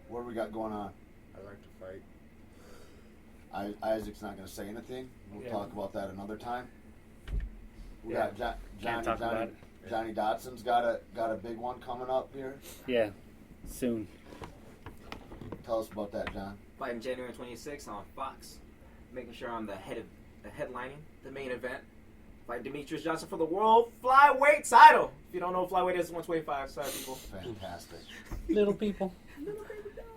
What do we got going on? I like to fight. Isaac's not going to say anything. We'll Yeah. talk about that another time. We Yeah. got Can't talk about it. Johnny Dodson's got a big one coming up here. Yeah, soon. Tell us about that, John. Fighting January 26th on Fox. Making sure I'm the headlining the main event. Fight Demetrius Johnson for the world flyweight title. If you don't know what flyweight is, 125. Sorry, people. Fantastic. Little people.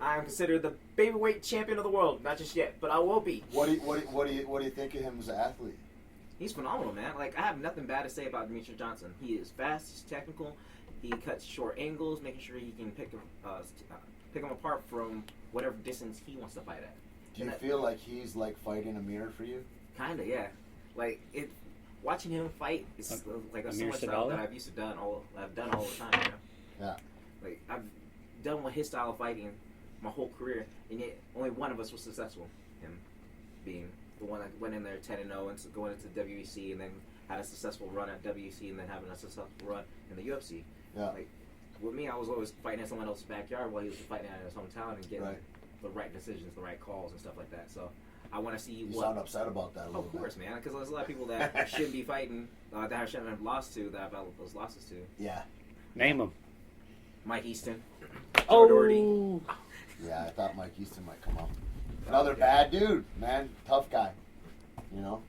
I am considered the babyweight champion of the world. Not just yet, but I will be. What do you think of him as an athlete? He's phenomenal, man. Like, I have nothing bad to say about Demetrius Johnson. He is fast, he's technical, he cuts short angles, making sure he can pick him apart from whatever distance he wants to fight at. Do you feel like he's like fighting a mirror for you? Kinda, yeah. Like, watching him fight is like a so Amir much style Sadala? that I've done all the time. You know? Yeah. Like, I've done with his style of fighting my whole career, and yet only one of us was successful. Him being the one that went in there 10-0 and going into WEC, and then had a successful run at WEC, and then having a successful run in the UFC. Yeah. Like, with me, I was always fighting in someone else's backyard while he was fighting in his hometown and getting Right. the right decisions, the right calls, and stuff like that. So I want to see You what. sound upset about that a little Of course, bit. man, because there's a lot of people that shouldn't be fighting, that I shouldn't have lost to, that I've had those losses to. Yeah. Name them. Mike Easton. Oh, Doherty. Yeah, I thought Mike Easton might come up. Another bad dude, man. Tough guy. You know?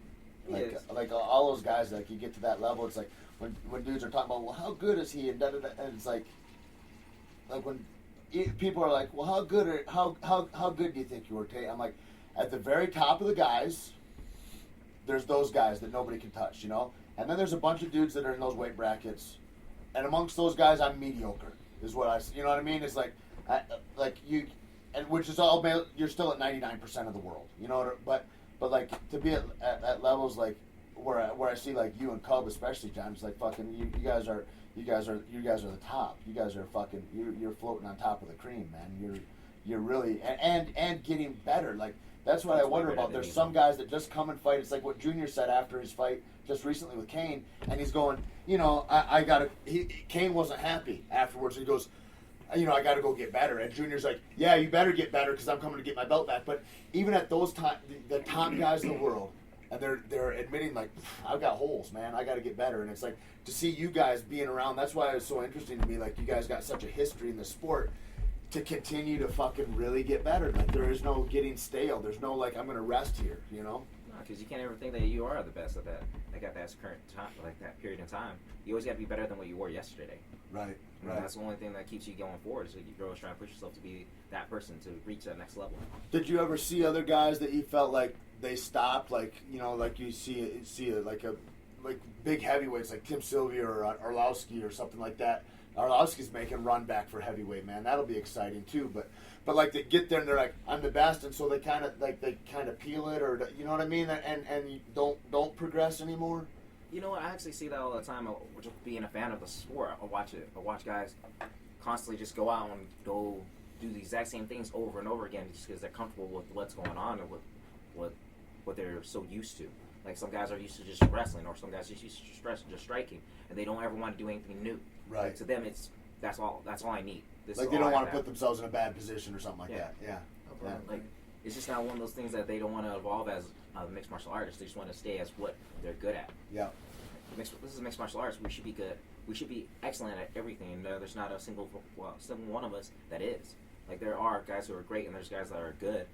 He Like, is. like all those guys, like you get to that level, it's like when dudes are talking about, well, how good is he? And da da da, and it's like when people are like, well, how good do you think you were, Tait? I'm like, at the very top of the guys, there's those guys that nobody can touch, you know? And then there's a bunch of dudes that are in those weight brackets. And amongst those guys, I'm mediocre, is what you know what I mean? It's like you, and which is all, you're still at 99% of the world, you know? But like, to be at levels like where I see like you and Cub especially, John, it's like fucking, you guys are the top. You guys are fucking, you're floating on top of the cream, man. You're really, and getting better. Like, that's what I wonder about. There's some guys that just come and fight. It's like what Junior said after his fight just recently with Kane, and he's going, you know, Kane wasn't happy afterwards. He goes, you know, I got to go get better. And Junior's like, yeah, you better get better because I'm coming to get my belt back. But even at those the top guys in the world, and they're admitting like, I've got holes, man. I got to get better. And it's like, to see you guys being around. That's why it's so interesting to me. Like, you guys got such a history in the sport. to continue to fucking really get better. Like there is no getting stale. There's no like I'm gonna rest here, you know. Because you can't ever think that you are the best at that. Like at that current time, like that period in time, you always got to be better than what you were yesterday. Right. And that's the only thing that keeps you going forward. Is you're always trying to push yourself to be that person to reach that next level. Did you ever see other guys that you felt like they stopped, like you know, like you see like big heavyweights like Tim Sylvia or Arlovsky or something like that? Arlovsky's making run back for heavyweight, man. That'll be exciting too. But like they get there and they're like, I'm the best, and so they kind of peel it, or you know what I mean, and you don't progress anymore. You know what? I actually see that all the time. Just being a fan of the sport, I watch guys constantly just go out and go do the exact same things over and over again just because they're comfortable with what's going on and what they're so used to. Like some guys are used to just wrestling, or some guys are used to just striking, and they don't ever want to do anything new. Right. Like to them, that's all I need. This like is they all don't I want to have. put themselves in a bad position or something like that. Yeah. Yeah. Like it's just not one of those things that they don't want to evolve as a mixed martial artist. They just want to stay as what they're good at. Yeah. This is mixed martial arts. We should be good. We should be excellent at everything. And there's not a single one of us that is. Like there are guys who are great, and there's guys that are good.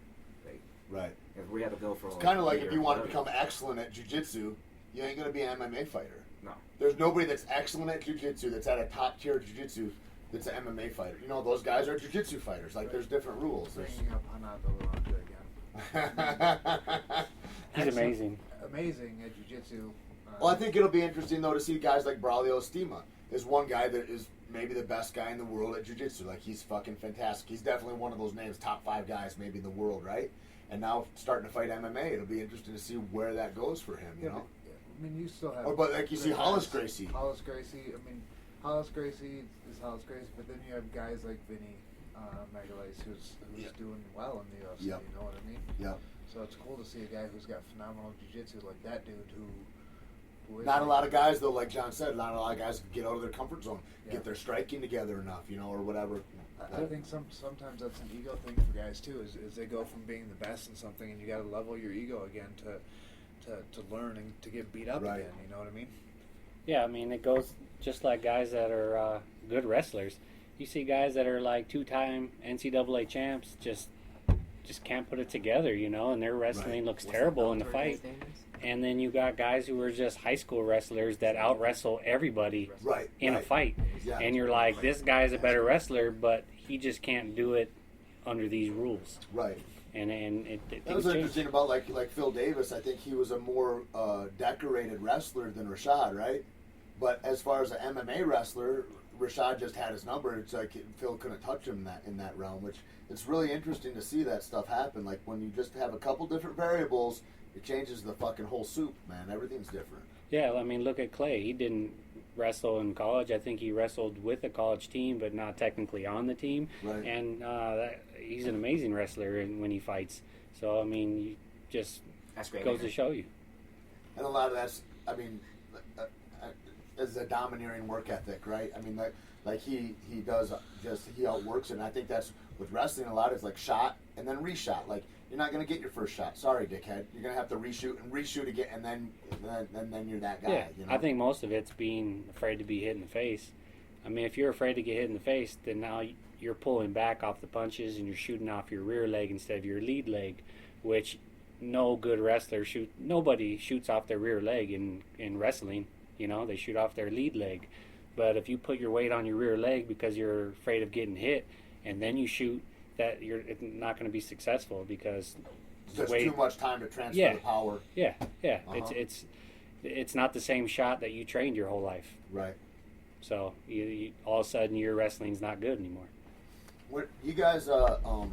Like, right. If we have to go for it's kind of like if you want to become excellent at jiu-jitsu, you ain't gonna be an MMA fighter. No. There's nobody that's excellent at jiu-jitsu that's at a top tier jiu-jitsu that's an MMA fighter. You know, those guys are jiu-jitsu fighters. Like there's different rules. Bringing up Hanato again. He's amazing. Amazing at jiu-jitsu. Well, I think it'll be interesting though to see guys like Braulio Estima is one guy that is maybe the best guy in the world at jiu-jitsu. Like he's fucking fantastic. He's definitely one of those names, top 5 guys maybe in the world, right? And now starting to fight MMA, it'll be interesting to see where that goes for him. You know. I mean, you still have. But like you see Hollis Gracie. Hollis Gracie. I mean, Hollis Gracie is Hollis Gracie, but then you have guys like Vinny Magalhaes who's doing well in the UFC. Yep. You know what I mean? Yep. So it's cool to see a guy who's got phenomenal jiu-jitsu like that dude who is Not a lot of guys though, like John said, not a lot of guys can get out of their comfort zone, Yeah. get their striking together enough, you know, or whatever. I think sometimes that's an ego thing for guys too. Is they go from being the best in something, and you got to level your ego again to learn and to get beat up Right. again. You know what I mean? Yeah, I mean, it goes just like guys that are good wrestlers. You see guys that are like 2-time NCAA champs just can't put it together, you know, and their wrestling looks terrible in the fight. And then you got guys who are just high school wrestlers that out wrestle everybody in a fight. Yeah. And you're like, this guy's a better wrestler, but he just can't do it under these rules. Right. And it That was things interesting change. about like Phil Davis. I think he was a more decorated wrestler than Rashad, right? But as far as an MMA wrestler, Rashad just had his number. It's like Phil couldn't touch him in that realm, which it's really interesting to see that stuff happen. Like when you just have a couple different variables, it changes the fucking whole soup, man. Everything's different. Yeah, I mean, look at Clay. He didn't wrestle in college. I think he wrestled with a college team, but not technically on the team. Right. And he's an amazing wrestler when he fights. So, I mean, you just That's great. goes to show you. And a lot of that's, I mean, is a domineering work ethic, right? I mean, like he does he outworks it. And I think that's with wrestling a lot. It's like shot and then reshot. Like you're not gonna get your first shot. Sorry, dickhead. You're gonna have to reshoot again, and then you're that guy. Yeah, You know? I think most of it's being afraid to be hit in the face. I mean, if you're afraid to get hit in the face, then now you're pulling back off the punches and you're shooting off your rear leg instead of your lead leg, which no good wrestler nobody shoots off their rear leg in wrestling. You know, they shoot off their lead leg. But if you put your weight on your rear leg because you're afraid of getting hit, and then you shoot, it's not going to be successful because There's too much time to transfer the power. Yeah. Uh-huh. It's not the same shot that you trained your whole life. Right. So you all of a sudden your wrestling's not good anymore. What you guys? I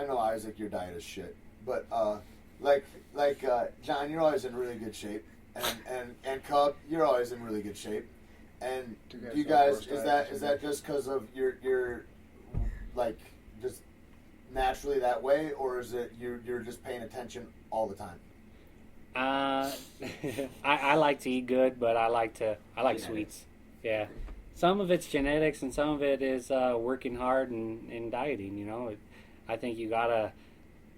know Isaac, your diet is shit, but John, you're always in really good shape, and Cub, you're always in really good shape. And do you guys is that just because of your like just naturally that way, or is it you're just paying attention all the time? I like to eat good, but I like sweets. Yeah, some of it's genetics, and some of it is working hard and dieting. You know, I think you gotta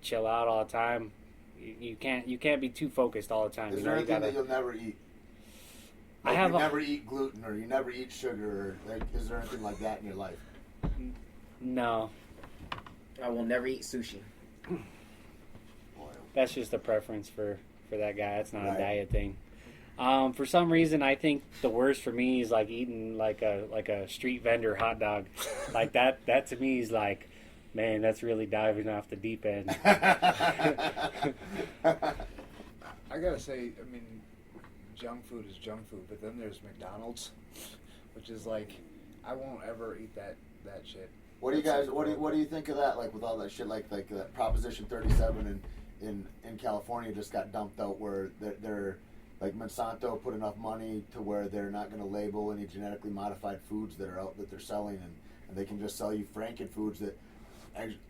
chill out all the time. You can't be too focused all the time. Is you there know, anything that you'll never eat? Like you never eat gluten, or you never eat sugar, or like, is there anything like that in your life? No, I will never eat sushi. that's just a preference for that guy. It's not Right. a diet thing. For some reason, I think the worst for me is like eating like a street vendor hot dog, like that. That to me is like, man, that's really diving off the deep end. I gotta say, I mean, junk food is junk food, but then there's McDonald's, which is like, I won't ever eat that shit. What do you guys? What do you think of that? Like with all that shit, like that Proposition 37 in California just got dumped out, where they're like Monsanto put enough money to where they're not going to label any genetically modified foods that are out that they're selling, and they can just sell you Franken foods that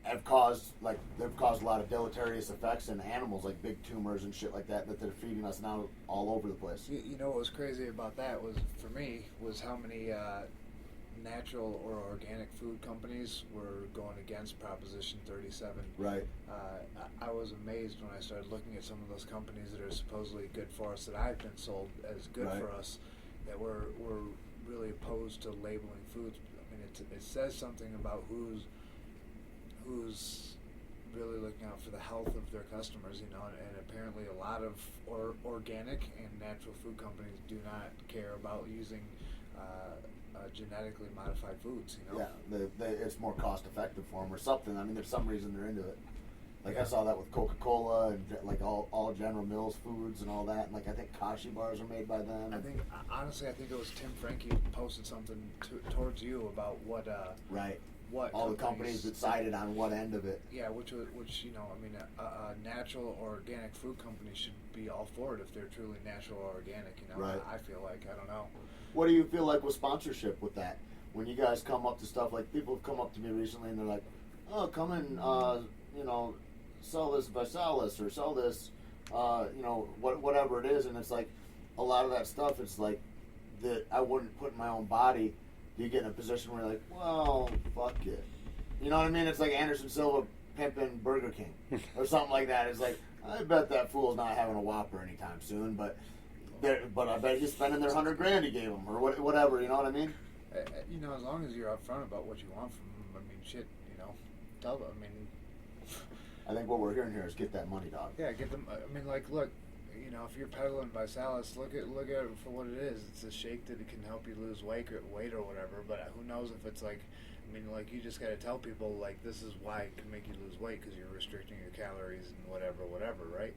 have caused a lot of deleterious effects in animals, like big tumors and shit like that they're feeding us now all over the place. You know what was crazy about that was, for me, was how many natural or organic food companies were going against Proposition 37. Right. I was amazed when I started looking at some of those companies that are supposedly good for us, that I've been sold as good Right. for us, that were really opposed to labeling foods. I mean, it says something about who's really looking out for the health of their customers, you know, and apparently a lot of organic and natural food companies do not care about using genetically modified foods, you know. Yeah, it's more cost effective for them or something. I mean, there's some reason they're into it. Like I saw that with Coca-Cola and like all General Mills foods and all that. And like I think Kashi bars are made by them. I think honestly, I think it was Tim Frankie posted something towards you about what right. what All the companies decided on what end of it. Yeah, which you know, I mean, a natural or organic food company should be all for it if they're truly natural or organic. You know, Right. I feel like, I don't know. What do you feel like with sponsorship with that? When you guys come up to stuff, like people have come up to me recently and they're like, "Oh, come and sell this by Salis or sell this, whatever it is," and it's like a lot of that stuff. It's like that I wouldn't put in my own body. You get in a position where you're like, well, fuck it. You know what I mean? It's like Anderson Silva pimping Burger King or something like that. It's like, I bet that fool's not having a Whopper anytime soon, but I bet he's spending their $100,000 he gave him or whatever. You know what I mean? You know, as long as you're upfront about what you want from them, I mean, shit, you know, tell them. I mean, I think what we're hearing here is get that money, dog. yeah, get them. I mean, like, look, you know, if you're peddling by Salis, look at it for what it is. It's a shake that it can help you lose weight or whatever. But who knows if it's like, I mean, like, you just got to tell people, like, this is why it can make you lose weight, because you're restricting your calories and whatever, right?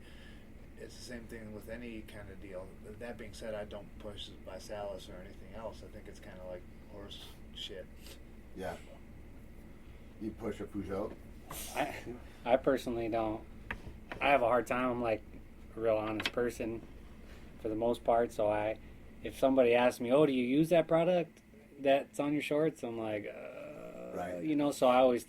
It's the same thing with any kind of deal. That being said, I don't push by Salis or anything else. I think it's kind of like horse shit. Yeah. You push a Peugeot? I personally don't. I have a hard time. I'm like a real honest person for the most part. So if somebody asks me, "Oh, do you use that product that's on your shorts?" I'm like, Right. You know. So I always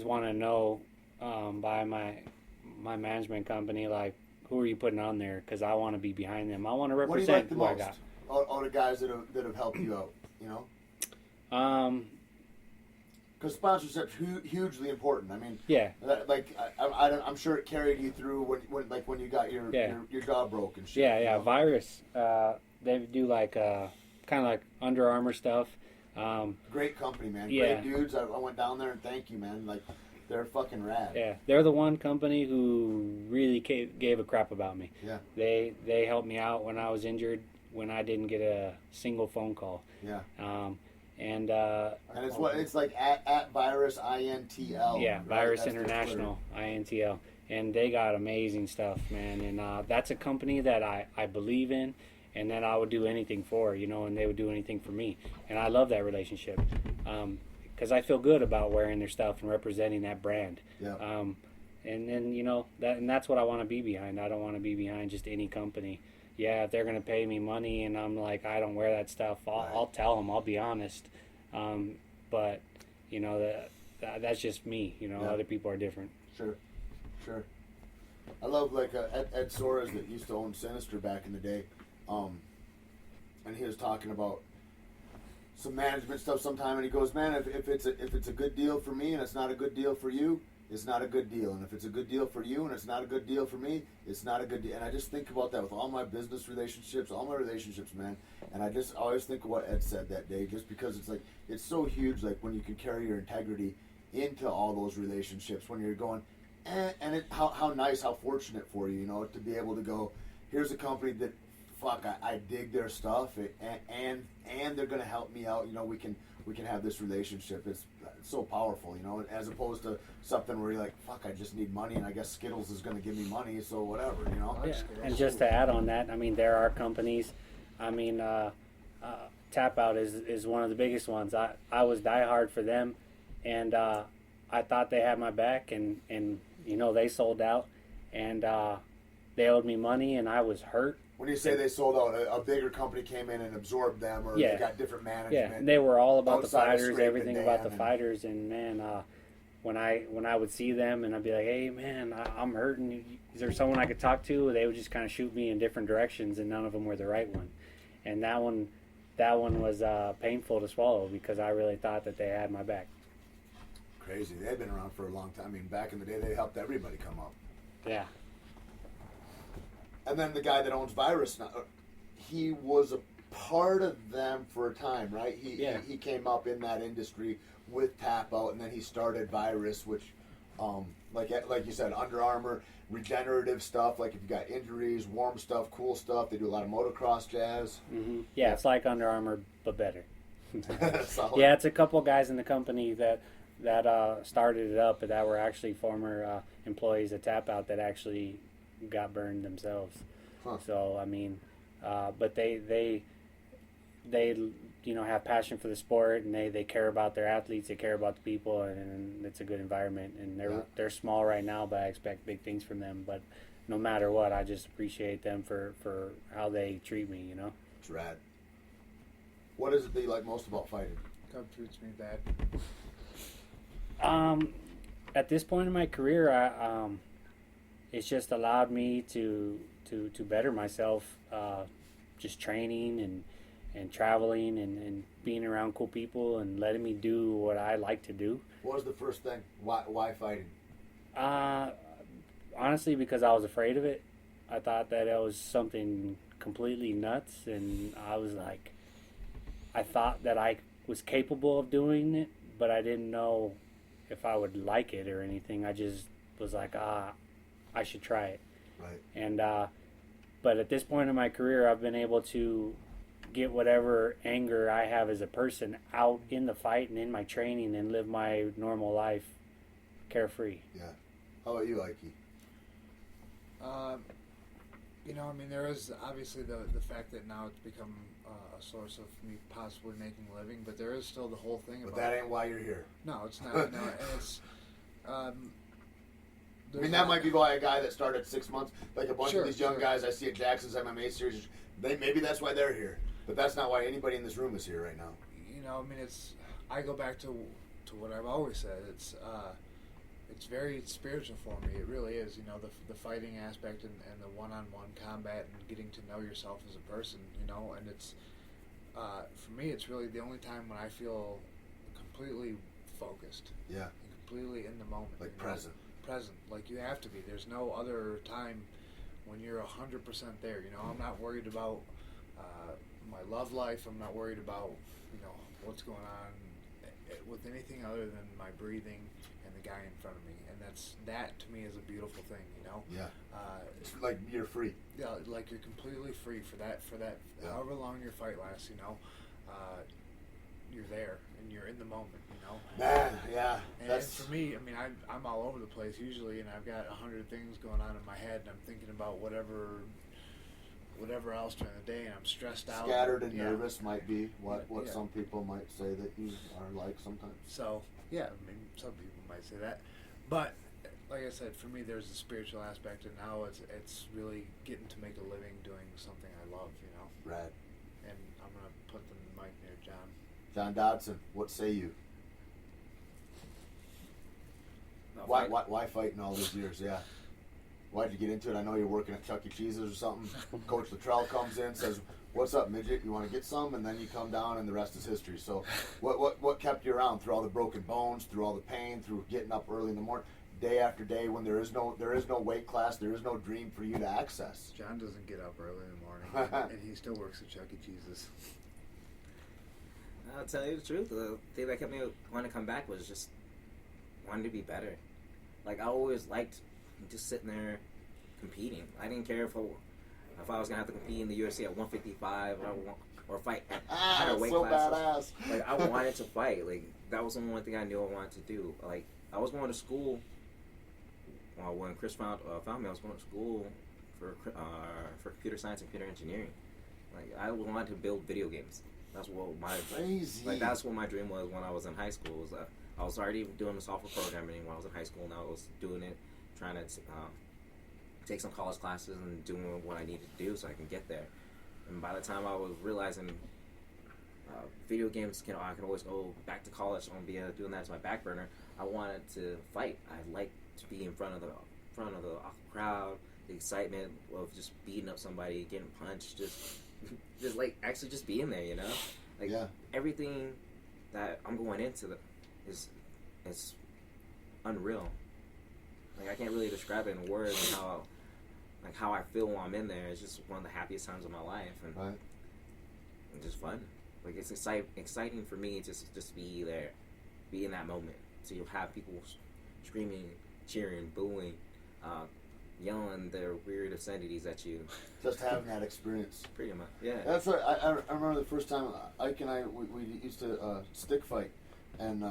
want to know by my management company, like, who are you putting on there? Because I want to be behind them. I want to What do you represent like the who I most? got. All the guys that have helped you out, you know? Because sponsorship's hugely important. I mean, Yeah. I'm sure it carried you through when you got your jaw broke and shit. Yeah, you yeah. know? Virus. They do like kind of like Under Armour stuff. Great company, man. Yeah. Great dudes. I went down there and thank you, man. Like, they're fucking rad. Yeah, they're the one company who really gave a crap about me. Yeah. They helped me out when I was injured, when I didn't get a single phone call. Yeah. And it's like at Virus INTL. yeah, right? Virus That's their International INTL, and they got amazing stuff, man. And that's a company that I believe in, and that I would do anything for, you know, and they would do anything for me, and I love that relationship, because I feel good about wearing their stuff and representing that brand. Yeah. And then, you know, that's what I want to be behind. I don't want to be behind just any company. Yeah, if they're going to pay me money and I'm like, I don't wear that stuff, I'll tell them, I'll be honest. But, you know, that's just me. You know, Yeah. Other people are different. Sure. I love like Ed Soares that used to own Sinister back in the day, and he was talking about some management stuff sometime, and he goes, "Man, if it's a good deal for me and it's not a good deal for you, it's not a good deal. And if it's a good deal for you and it's not a good deal for me, it's not a good deal. And I just think about that with all my business relationships, all my relationships, man. And I just always think of what Ed said that day, just because it's like, it's so huge, like when you can carry your integrity into all those relationships when you're going, and how nice, how fortunate for you, you know, to be able to go, here's a company that, fuck, I dig their stuff, and they're going to help me out, you know, we can have this relationship. It's so powerful, you know, as opposed to something where you're like, fuck, I just need money, and I guess Skittles is going to give me money, so whatever, you know. Yeah. And just to add on that, I mean, there are companies, I mean, Tap Out is one of the biggest ones. I was diehard for them, and I thought they had my back, and you know, they sold out, and they owed me money, and I was hurt. When you say they sold out, a bigger company came in and absorbed them, or they got different management. Yeah, and they were all about the outside of fighters, scraping everything about the Dan fighters, and man, when I would see them and I'd be like, hey man, I'm hurting. Is there someone I could talk to? They would just kind of shoot me in different directions, and none of them were the right one. And that one was painful to swallow because I really thought that they had my back. Crazy. They've been around for a long time. I mean, back in the day, they helped everybody come up. Yeah. And then the guy that owns Virus now, he was a part of them for a time, right? He came up in that industry with Tap Out, and then he started Virus, which, like you said, Under Armour, regenerative stuff. Like if you got injuries, warm stuff, cool stuff. They do a lot of motocross jazz. Mm-hmm. Yeah, it's like Under Armour, but better. Solid. Yeah, it's a couple guys in the company that started it up, but that were actually former employees at Tap Out that actually got burned themselves. Huh. So I mean, but they you know, have passion for the sport, and they care about their athletes, they care about the people, and it's a good environment. And they're small right now, but I expect big things from them. But no matter what, I just appreciate them for how they treat me. You know. It's rad. What is it that you like most about fighting? Cub treats me bad. At this point in my career, it's just allowed me to better myself, just training and traveling and being around cool people and letting me do what I like to do. What was the first thing? Why fighting? Honestly, because I was afraid of it. I thought that it was something completely nuts, and I was like, I thought that I was capable of doing it, but I didn't know if I would like it or anything. I just was like, I should try it. Right. And but at this point in my career, I've been able to get whatever anger I have as a person out in the fight and in my training and live my normal life carefree. Yeah. How about you, Ike? You know, I mean, there is obviously the fact that now it's become a source of me possibly making a living, but there is still the whole thing But about. that ain't why you're here. No, it's not. No, and it's. I mean, that might be why a guy that started 6 months, like a bunch of these young guys I see at Jackson's MMA series, maybe that's why they're here. But that's not why anybody in this room is here right now. You know, I mean, I go back to what I've always said. It's very spiritual for me. It really is. You know, the fighting aspect and the one-on-one combat and getting to know yourself as a person. You know, and it's for me, it's really the only time when I feel completely focused. Yeah. And completely in the moment. Like you know? present. Present, like you have to be. There's no other time when you're 100% there. You know, I'm not worried about my love life. I'm not worried about, you know, what's going on with anything other than my breathing and the guy in front of me. And that to me is a beautiful thing. You know. Yeah. It's like you're free. Yeah, like you're completely free for that. Yeah. However long your fight lasts, you know, you're there and you're in the moment. You know. Man, yeah. And for me, I mean, I'm all over the place usually, and I've got 100 things going on in my head, and I'm thinking about whatever else during the day, and I'm stressed out. Scattered and nervous might be what Yeah. some people might say that you are like sometimes. So, yeah, I mean, some people might say that. But, like I said, for me, there's a spiritual aspect, and now it's really getting to make a living doing something I love, you know. Rad. And I'm going to put the mic near John. John Dodson, what say you? Why fighting all these years? Yeah. Why'd you get into it? I know you're working at Chuck E. Cheese's or something. Coach Luttrell comes in, says, "What's up, midget? You want to get some?" And then you come down, and the rest is history. So, what kept you around through all the broken bones, through all the pain, through getting up early in the morning? day after day when there is no weight class, there is no dream for you to access. John doesn't get up early in the morning, and he still works at Chuck E. Cheese's. I'll tell you the truth. The thing that kept me wanting to come back was just wanting to be better. Like, I always liked just sitting there competing. I didn't care if I was gonna have to compete in the UFC at 155 or fight at higher weight so classes. badass. Like, I wanted to fight. Like, that was the one thing I knew I wanted to do. Like, I was going to school. Well, when Chris found me, I was going to school for computer science and computer engineering. Like, I wanted to build video games. That's what that's what my dream was when I was in high school. Was I was already doing the software programming when I was in high school, and I was doing it, trying to take some college classes and doing what I needed to do so I can get there. And by the time I was realizing video games, I can always go back to college and be doing that as my back burner. I wanted to fight. I liked to be in front of the crowd, the excitement of just beating up somebody, getting punched, just like actually just being there, you know. Like, everything that I'm going into is unreal. Like, I can't really describe it in words and how I feel when I'm in there. It's just one of the happiest times of my life, and just fun. Like, it's exciting for me to just be there, be in that moment. So you'll have people screaming, cheering, booing, yelling their weird obscenities at you. Just having that experience. Pretty much, yeah. That's right. I remember the first time Ike and I we used to stick fight, and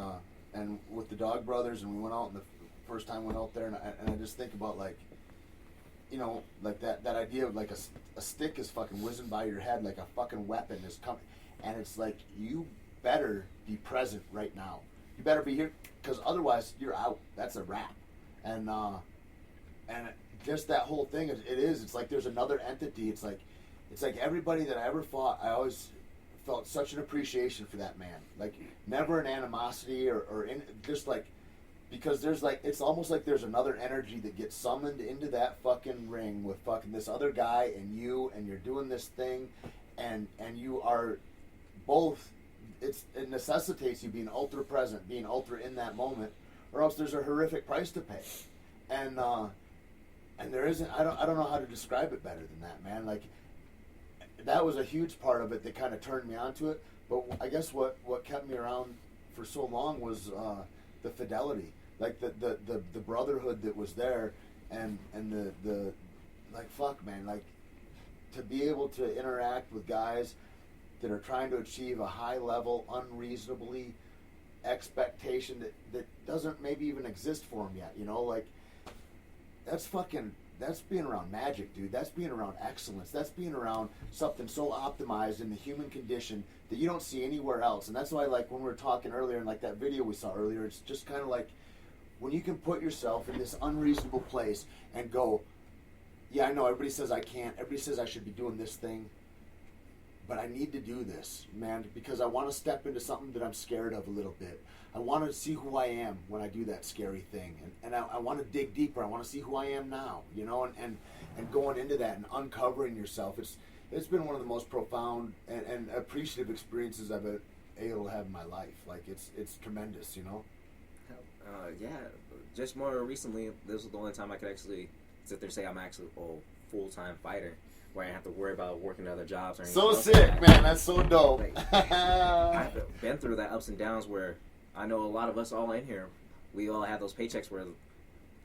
with the Dog Brothers, and we went out. And the first time we went out there, and I just think about, like, you know, like that idea of like a stick is fucking whizzing by your head like a fucking weapon is coming, and it's like, you better be present right now. You better be here, because otherwise you're out. That's a wrap. And just that whole thing, it's like there's another entity. It's like everybody that I ever fought, I always felt such an appreciation for that man. Like, never an animosity or just like, because there's like, it's almost like there's another energy that gets summoned into that fucking ring with fucking this other guy and you're doing this thing, and you are both, it necessitates you being ultra present, being ultra in that moment, or else there's a horrific price to pay. And there isn't, I don't know how to describe it better than that, man. Like, that was a huge part of it that kind of turned me onto it. But I guess what kept me around for so long was the fidelity, like the brotherhood that was there, and the like, fuck, man, like, to be able to interact with guys that are trying to achieve a high level, unreasonably expectation that doesn't maybe even exist for them yet, you know, like, that's being around magic, dude. That's being around excellence. That's being around something so optimized in the human condition that you don't see anywhere else. And that's why, like, when we were talking earlier, and like that video we saw earlier, it's just kind of like, when you can put yourself in this unreasonable place and go, yeah, I know everybody says I can't, everybody says I should be doing this thing, but I need to do this, man, because I want to step into something that I'm scared of a little bit. I want to see who I am when I do that scary thing, and I want to dig deeper. I want to see who I am now, you know, and going into that and uncovering yourself. It's been one of the most profound and appreciative experiences I've been able to have in my life. Like, it's tremendous, you know. Yeah, just more recently, this was the only time I could actually sit there and say I'm actually a full-time fighter, where I have to worry about working other jobs or anything. So sick, man. That's so dope. Like, I've been through that ups and downs where I know a lot of us all in here, we all had those paychecks where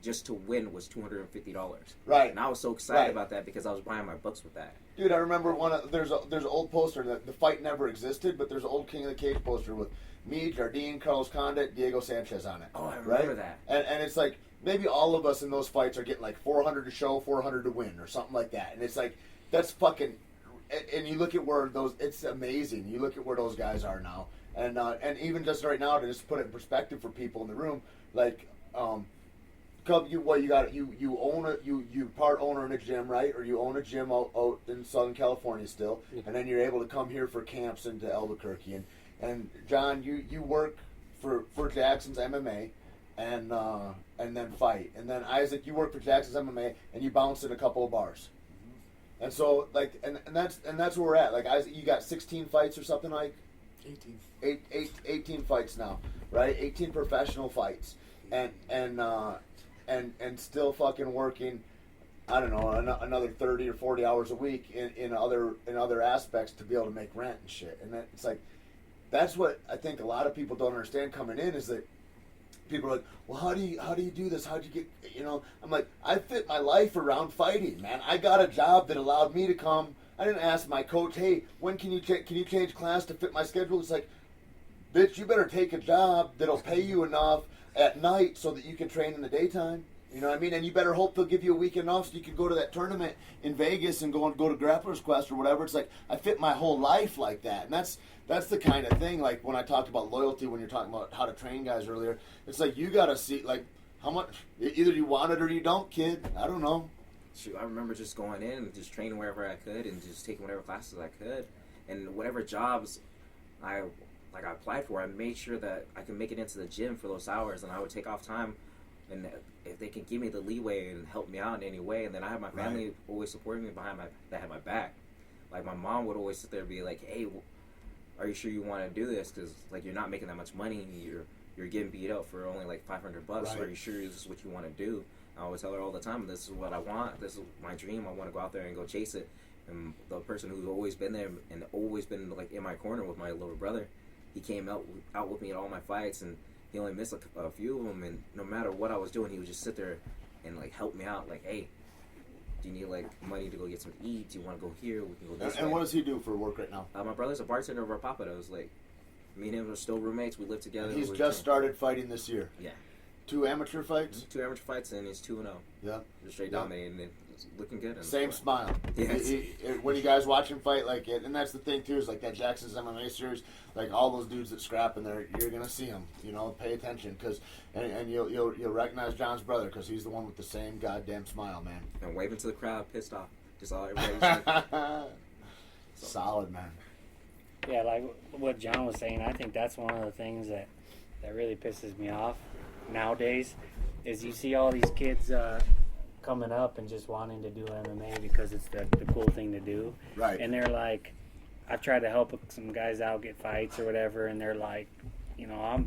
just to win was $250. Right. And I was so excited about that because I was buying my books with that. Dude, I remember there's an old poster that the fight never existed, but there's an old King of the Cage poster with me, Jardine, Carlos Condit, Diego Sanchez on it. Oh, I remember that. And it's like, maybe all of us in those fights are getting like 400 to show, 400 to win, or something like that. And it's like, that's fucking, and you look at where it's amazing. You look at where those guys are now. And even just right now, to just put it in perspective for people in the room, like, Cub, you part owner in a gym, right? Or you own a gym out in Southern California still, and then you're able to come here for camps into Albuquerque. And John, you work for Jackson's MMA, and then fight. And then Isaac, you work for Jackson's MMA, and you bounce in a couple of bars. And so, like, and that's where we're at. Like, Isaac, you got 16 fights or something, like 18. 18 fights now, right? 18 professional fights, and and still fucking working, I don't know, another 30 or 40 hours a week in other aspects to be able to make rent and shit. And that, it's like, that's what I think a lot of people don't understand coming in, is that people are like, well, how do you do this? How'd you get, you know? I'm like, I fit my life around fighting, man. I got a job that allowed me to come. I didn't ask my coach, hey, when can you change class to fit my schedule? It's like, bitch, you better take a job that'll pay you enough at night so that you can train in the daytime. You know what I mean? And you better hope they'll give you a weekend off so you can go to that tournament in Vegas and go to Grappler's Quest or whatever. It's like, I fit my whole life like that. And that's the kind of thing, like when I talked about loyalty, when you're talking about how to train guys earlier, it's like, you got to see, like, how much, either you want it or you don't, kid. I don't know. Shoot, I remember just going in and just training wherever I could and just taking whatever classes I could. And whatever jobs I applied for, I made sure that I could make it into the gym for those hours, and I would take off time. And if they can give me the leeway and help me out in any way, and then I have my family always supporting me that had my back. Like, my mom would always sit there and be like, hey, are you sure you want to do this? Because, like, you're not making that much money. You're getting beat up for only like $500. Right. So are you sure this is what you want to do? I always tell her all the time, this is what I want. This is my dream. I want to go out there and go chase it. And the person who's always been there and always been like in my corner with my little brother, he came out with me at all my fights, and he only missed a few of them. And no matter what I was doing, he would just sit there and like help me out. Like, hey, do you need like money to go get some to eat? Do you want to go here? We can go this way. And what does he do for work right now? My brother's a bartender over at Papados. Like, me and him are still roommates. We live together. And he's just started fighting this year. Yeah. 2 amateur fights? 2 amateur fights, and he's 2-0. Yeah. Just straight dominating, and it's looking good. And Same smile. Yes. When you guys watch him fight, like it, and that's the thing too, is like that Jackson's MMA series, like all those dudes that scrap in there, you're gonna see them. You know, pay attention, and you'll recognize John's brother, because he's the one with the same goddamn smile, man. And waving to the crowd, pissed off. Just all everybody. Solid, man. Yeah, like what John was saying, I think that's one of the things that really pisses me off nowadays, is you see all these kids coming up and just wanting to do MMA because it's the cool thing to do. Right. And they're like, I've tried to help some guys out get fights or whatever, and they're like, you know,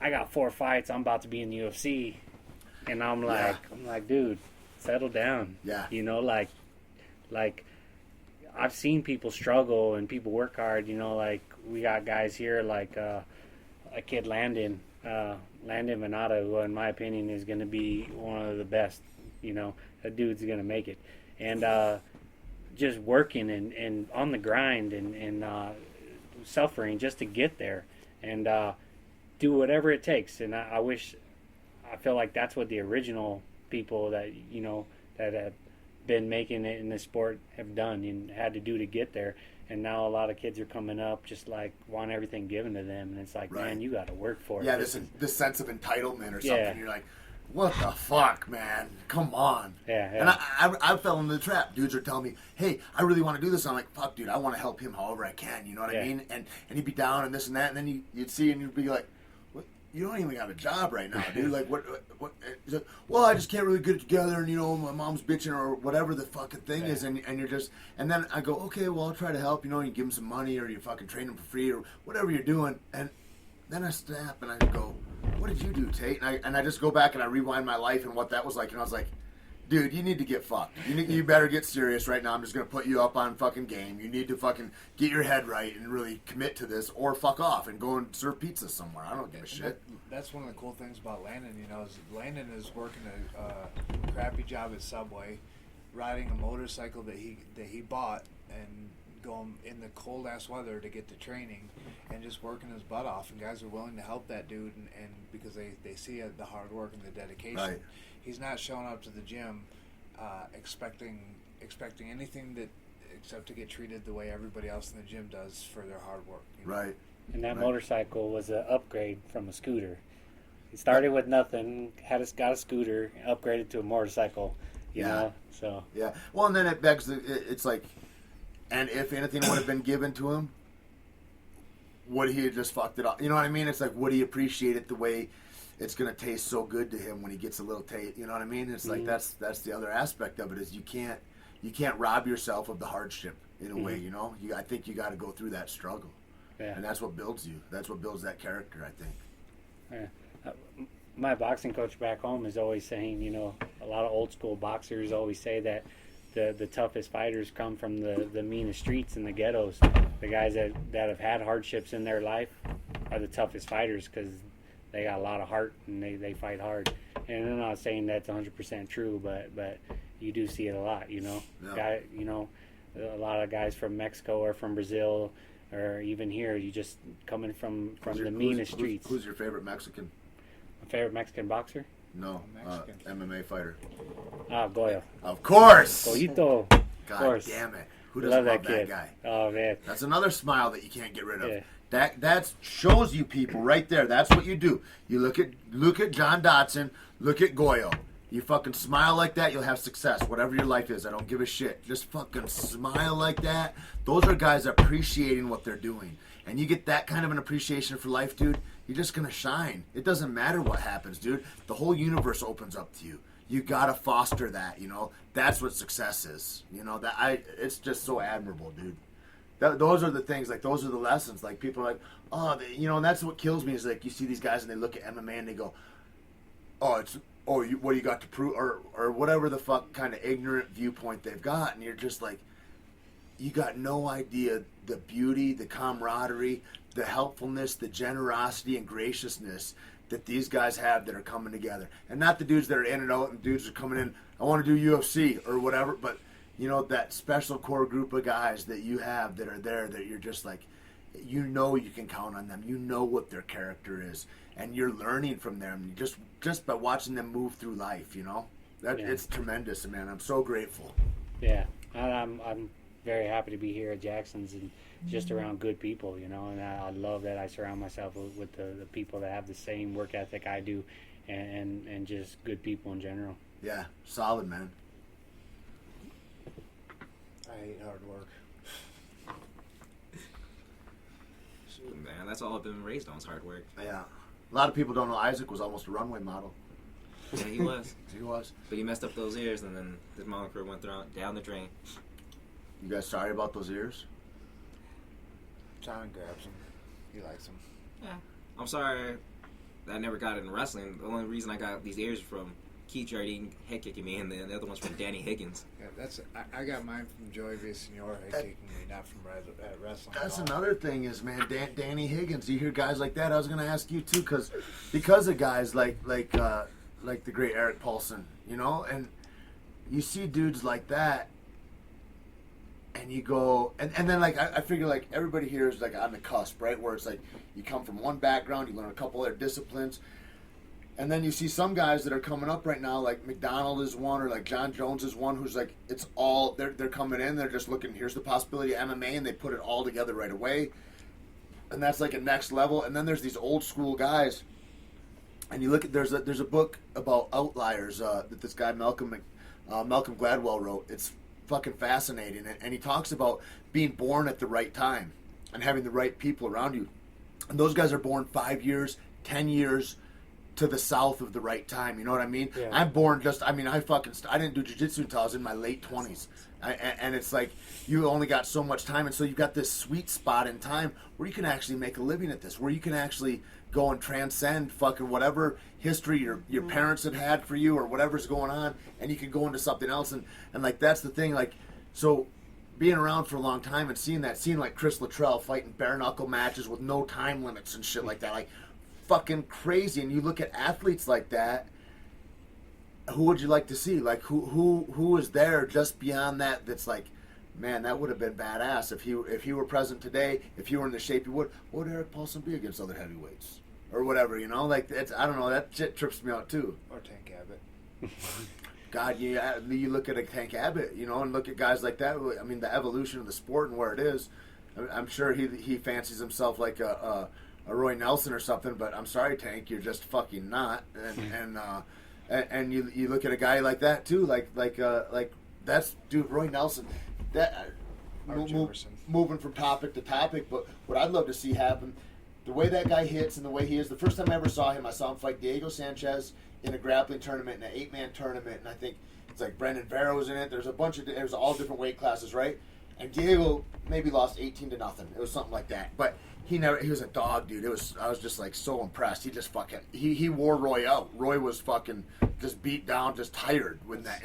I got 4 fights, I'm about to be in the UFC. And I'm like, dude, settle down. Yeah. You know, like I've seen people struggle and people work hard, you know, like we got guys here like a kid Landon Venata, who in my opinion is going to be one of the best, you know, that dude's going to make it. And just working and on the grind and suffering just to get there and do whatever it takes. And I feel like that's what the original people that, you know, that have been making it in this sport have done and had to do to get there. And now a lot of kids are coming up just like want everything given to them, and it's like, man, you got to work for it. Yeah, this sense of entitlement or something. Yeah. You're like, what the fuck, man? Come on. Yeah. And I fell into the trap. Dudes are telling me, hey, I really want to do this. And I'm like, fuck, dude, I want to help him however I can. You know what I mean? And he'd be down and this and that, and then you'd see and you'd be like, you don't even have a job right now, dude. Like, what? He's like, well, I just can't really get it together, and, you know, my mom's bitching or whatever the fucking thing is, and you're just, and then I go, okay, well, I'll try to help, you know, you give him some money, or you fucking train him for free, or whatever you're doing, and then I snap, and I go, what did you do, Tait? And I just go back, and I rewind my life and what that was like, and I was like, dude, you need to get fucked. You better get serious right now. I'm just going to put you up on fucking game. You need to fucking get your head right and really commit to this, or fuck off and go and serve pizza somewhere. I don't give a shit. That's one of the cool things about Landon, you know, is Landon is working a crappy job at Subway, riding a motorcycle that he bought and going in the cold ass weather to get to training and just working his butt off, and guys are willing to help that dude and because they see the hard work and the dedication. Right. He's not showing up to the gym expecting anything except to get treated the way everybody else in the gym does for their hard work. You know? Right. And that motorcycle was an upgrade from a scooter. He started with nothing, got a scooter, upgraded to a motorcycle. You know, so yeah. Well, and then it begs it's like, and if anything would have been given to him, would he have just fucked it up? You know what I mean? It's like, would he appreciate it the way it's gonna taste so good to him when he gets a little Tait? You know what I mean? It's like that's the other aspect of it, is you can't rob yourself of the hardship in a way. You know, I think you got to go through that struggle. Yeah. And that's what builds you. That's what builds that character, I think. Yeah. my boxing coach back home is always saying, you know, a lot of old school boxers always say that the toughest fighters come from the meanest streets and the ghettos. The guys that have had hardships in their life are the toughest fighters because they got a lot of heart and they fight hard. And I'm not saying that's 100% true, but you do see it a lot, you know. Yeah. A lot of guys from Mexico or from Brazil or even here, you just coming from the meanest streets. Who's your favorite Mexican? My favorite Mexican boxer? No, MMA fighter. Goyo. Of course. Goyito. God damn it. Who doesn't love that guy? Oh, man. That's another smile that you can't get rid of. Yeah. That shows you people right there. That's what you do. You look at John Dodson, look at Goyo. You fucking smile like that, you'll have success. Whatever your life is, I don't give a shit. Just fucking smile like that. Those are guys appreciating what they're doing. And you get that kind of an appreciation for life, dude, you're just gonna shine. It doesn't matter what happens, dude. The whole universe opens up to you. You gotta foster that, you know. That's what success is. You know, it's just so admirable, dude. Those are the things, like, those are the lessons. Like, people are like, and that's what kills me is, like, you see these guys and they look at MMA and they go, what do you got to prove? Or whatever the fuck kind of ignorant viewpoint they've got. And you're just like, you got no idea the beauty, the camaraderie, the helpfulness, the generosity and graciousness that these guys have that are coming together. And not the dudes that are in and out and dudes that are coming in, I want to do UFC or whatever, but, you know, that special core group of guys that you have that are there that you're just like, you know you can count on them. You know what their character is. And you're learning from them just by watching them move through life, you know? It's tremendous, man. I'm so grateful. Yeah. I'm very happy to be here at Jackson's and just around good people, you know, and I love that I surround myself with the people that have the same work ethic I do and just good people in general. Yeah, solid, man. I hate hard work. Shoot, man, that's all I've been raised on is hard work. Yeah. A lot of people don't know Isaac was almost a runway model. Yeah, he was. He was. But he messed up those ears, and then his moniker went down the drain. You guys sorry about those ears? John grabs them. He likes them. Yeah. I'm sorry that I never got into wrestling. The only reason I got these ears from Keith Jardine head kicking me, and the other one's from Danny Higgins. Yeah, I got mine from Joey Villasenor head kicking me, not from wrestling. That's another thing is, man, Danny Higgins. You hear guys like that. I was going to ask you too, because of guys like the great Eric Paulson, you know, and you see dudes like that, and you go, and then like I figure like everybody here is like on the cusp, right, where it's like you come from one background, you learn a couple other disciplines. And then you see some guys that are coming up right now, like McDonald is one, or like John Jones is one, who's like, it's all, they're coming in, they're just looking, here's the possibility of MMA, and they put it all together right away. And that's like a next level. And then there's these old school guys, and you look at, there's a book about outliers that this guy Malcolm Gladwell wrote. It's fucking fascinating. And he talks about being born at the right time and having the right people around you. And those guys are born 5 years, 10 years, to the south of the right time, you know what I mean? Yeah. I'm born I didn't do jiu-jitsu until I was in my late 20s. And it's like, you only got so much time, and so you've got this sweet spot in time where you can actually make a living at this, where you can actually go and transcend fucking whatever history your parents had for you or whatever's going on, and you can go into something else, and like, that's the thing, like, so being around for a long time and seeing like Chris Luttrell fighting bare knuckle matches with no time limits and shit like that, like, fucking crazy. And you look at athletes like that, who would you like to see? Like, who is there just beyond that that's like, man, that would have been badass if he were present today, if he were in the shape he would. What would Eric Paulson be against other heavyweights or whatever, you know? Like, it's, I don't know, that shit trips me out too. Or Tank Abbott. God, you look at a Tank Abbott, you know, and look at guys like that. I mean, the evolution of the sport and where it is. I'm sure he fancies himself like a Roy Nelson or something, but I'm sorry, Tank, you're just fucking not. And you look at a guy like that too, like that's, dude, Roy Nelson. That moving from topic to topic, but what I'd love to see happen, the way that guy hits and the way he is. The first time I ever saw him, I saw him fight Diego Sanchez in a grappling tournament, in an 8-man tournament, and I think it's like Brendan Vera was in it. There's a bunch of, it was all different weight classes, right? and Diego maybe lost 18-0. It was something like that. But he was a dog, dude. I was just like so impressed. He just fucking he wore Roy out. Roy was fucking just beat down, just tired in that.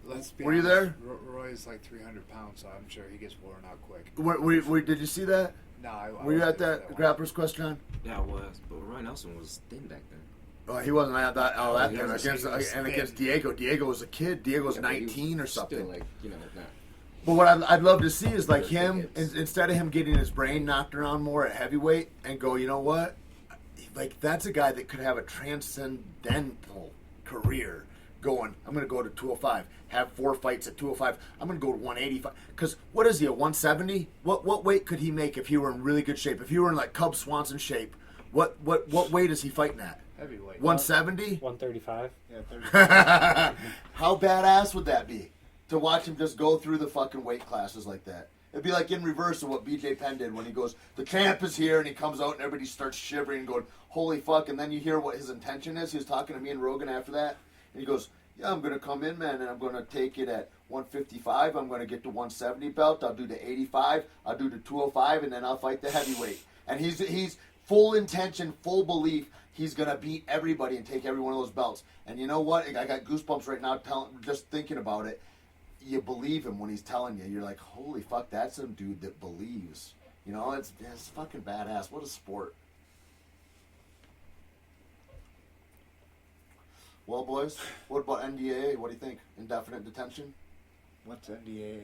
Let's be Were you honest, there? Roy's like 300 pounds, so I'm sure he gets worn out quick. Did you see that? No, I Were you wasn't at there that for one. Grappler's Quest, John? Yeah, I was. But Roy Nelson was thin back then. Oh, he wasn't at that. Oh, that he then was against Diego. Diego was a kid. Diego was Yeah, but he 19 or something. Still, like, you know, not. But what I'd love to see is like They're him, kids. instead of him getting his brain knocked around more at heavyweight and go, you know what? Like, that's a guy that could have a transcendental career going, I'm going to go to 205, have 4 fights at 205, I'm going to go to 185. Because what is he, a 170? What weight could he make if he were in really good shape? If he were in like Cub Swanson shape, what weight is he fighting at? Heavyweight. 170? 135. Yeah, 30. How badass would that be to watch him just go through the fucking weight classes like that? It'd be like in reverse of what BJ Penn did when he goes, the champ is here, and he comes out and everybody starts shivering and going, holy fuck, and then you hear what his intention is. He was talking to me and Rogan after that, and he goes, yeah, I'm going to come in, man, and I'm going to take it at 155. I'm going to get the 170 belt. I'll do the 85. I'll do the 205, and then I'll fight the heavyweight. And he's full intention, full belief. He's going to beat everybody and take every one of those belts. And you know what? I got goosebumps right now just thinking about it. You believe him when he's telling you. You're like, holy fuck, that's a dude that believes. You know, it's fucking badass. What a sport. Well, boys, what about NDAA? What do you think? Indefinite detention? What's NDA?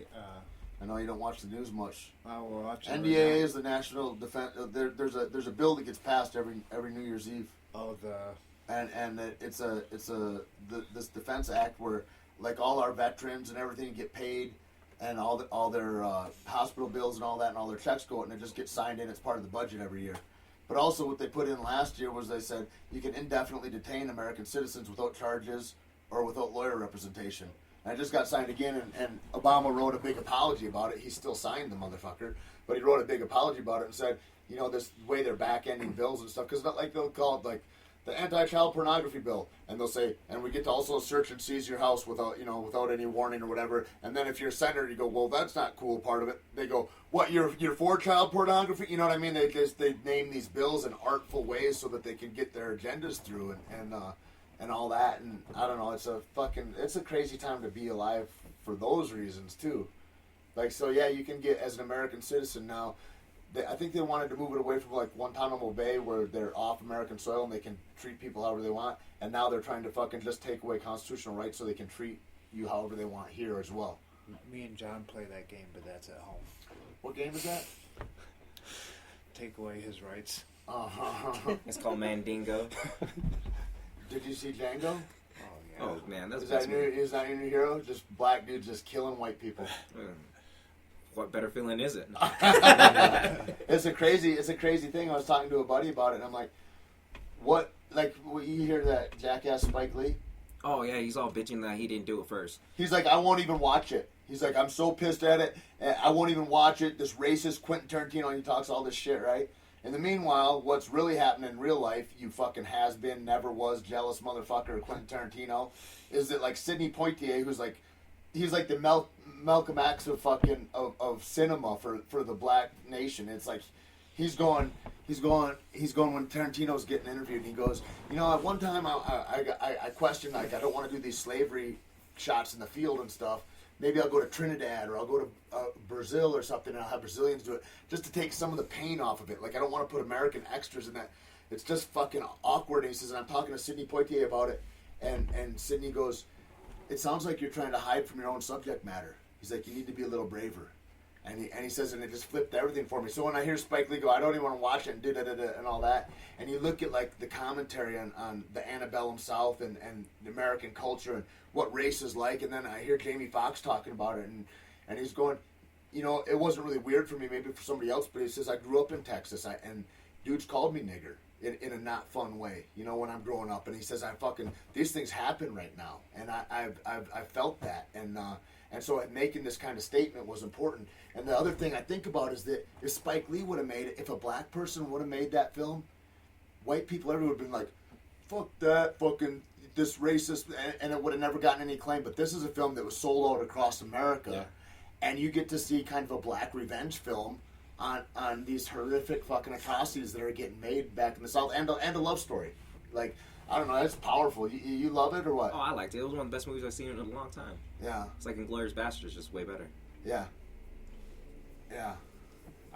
I know you don't watch the news much. We're watching NDAA is the National Defense. There's a bill that gets passed every New Year's Eve. Oh, And it's this Defense Act where like all our veterans and everything get paid, and all their hospital bills and all that and all their checks go out, and it just gets signed in. It's part of the budget every year. But also what they put in last year was they said you can indefinitely detain American citizens without charges or without lawyer representation. And it just got signed again, and Obama wrote a big apology about it. He still signed the motherfucker, but he wrote a big apology about it and said, you know, this way they're back-ending bills and stuff, because like they'll call it like the anti-child pornography bill, and they'll say, and we get to also search and seize your house without any warning or whatever. And then if you're a senator, you go, well, that's not cool part of it. They go, what, you're for child pornography? You know what I mean? They name these bills in artful ways so that they can get their agendas through and all that. And I don't know, it's a crazy time to be alive for those reasons too. Like, so yeah, you can get, as an American citizen now, I think they wanted to move it away from like Guantanamo Bay, where they're off American soil and they can treat people however they want, and now they're trying to fucking just take away constitutional rights so they can treat you however they want here as well. Me and John play that game, but that's at home. What game is that? Take away his rights. Uh-huh. It's called Mandingo. Did you see Django? Oh yeah. Oh man, that's Is best that your new hero? Just black dudes just killing white people. What better feeling is it? It's a crazy thing. I was talking to a buddy about it, and I'm like, what? Like, you hear that jackass Spike Lee? Oh yeah, he's all bitching that he didn't do it first. He's like, I won't even watch it. He's like, I'm so pissed at it, I won't even watch it. This racist Quentin Tarantino, he talks all this shit, right? In the meanwhile, what's really happening in real life, you fucking has-been, never was, jealous motherfucker, Quentin Tarantino, is that like Sidney Poitier, who's like, he's like the Malcolm X of fucking of cinema for the black nation. It's like he's going when Tarantino's getting interviewed, and he goes, you know, at one time I questioned, like, I don't want to do these slavery shots in the field and stuff. Maybe I'll go to Trinidad or I'll go to Brazil or something, and I'll have Brazilians do it just to take some of the pain off of it. Like, I don't want to put American extras in that. It's just fucking awkward. And he says, and I'm talking to Sidney Poitier about it, and Sidney goes, it sounds like you're trying to hide from your own subject matter. He's like, you need to be a little braver. And he says, and it just flipped everything for me. So when I hear Spike Lee go, I don't even want to watch it and da-da-da-da and all that, and you look at like the commentary on the antebellum South and the American culture and what race is like, and then I hear Jamie Foxx talking about it, and he's going, you know, it wasn't really weird for me, maybe for somebody else, but he says, I grew up in Texas, and dudes called me nigger in a not fun way, you know, when I'm growing up. And he says, these things happen right now, and I've felt that, and so making this kind of statement was important. And the other thing I think about is that if Spike Lee would have made it, if a black person would have made that film, white people everywhere would have been like, fuck that, fucking this racist, and it would have never gotten any acclaim. But this is a film that was sold out across America, and you get to see kind of a black revenge film on these horrific fucking atrocities that are getting made back in the South, and a love story. Like, I don't know, it's powerful. You love it or what? Oh, I liked it. It was one of the best movies I've seen in a long time. Yeah. It's like Inglourious Basterds, just way better. Yeah. Yeah.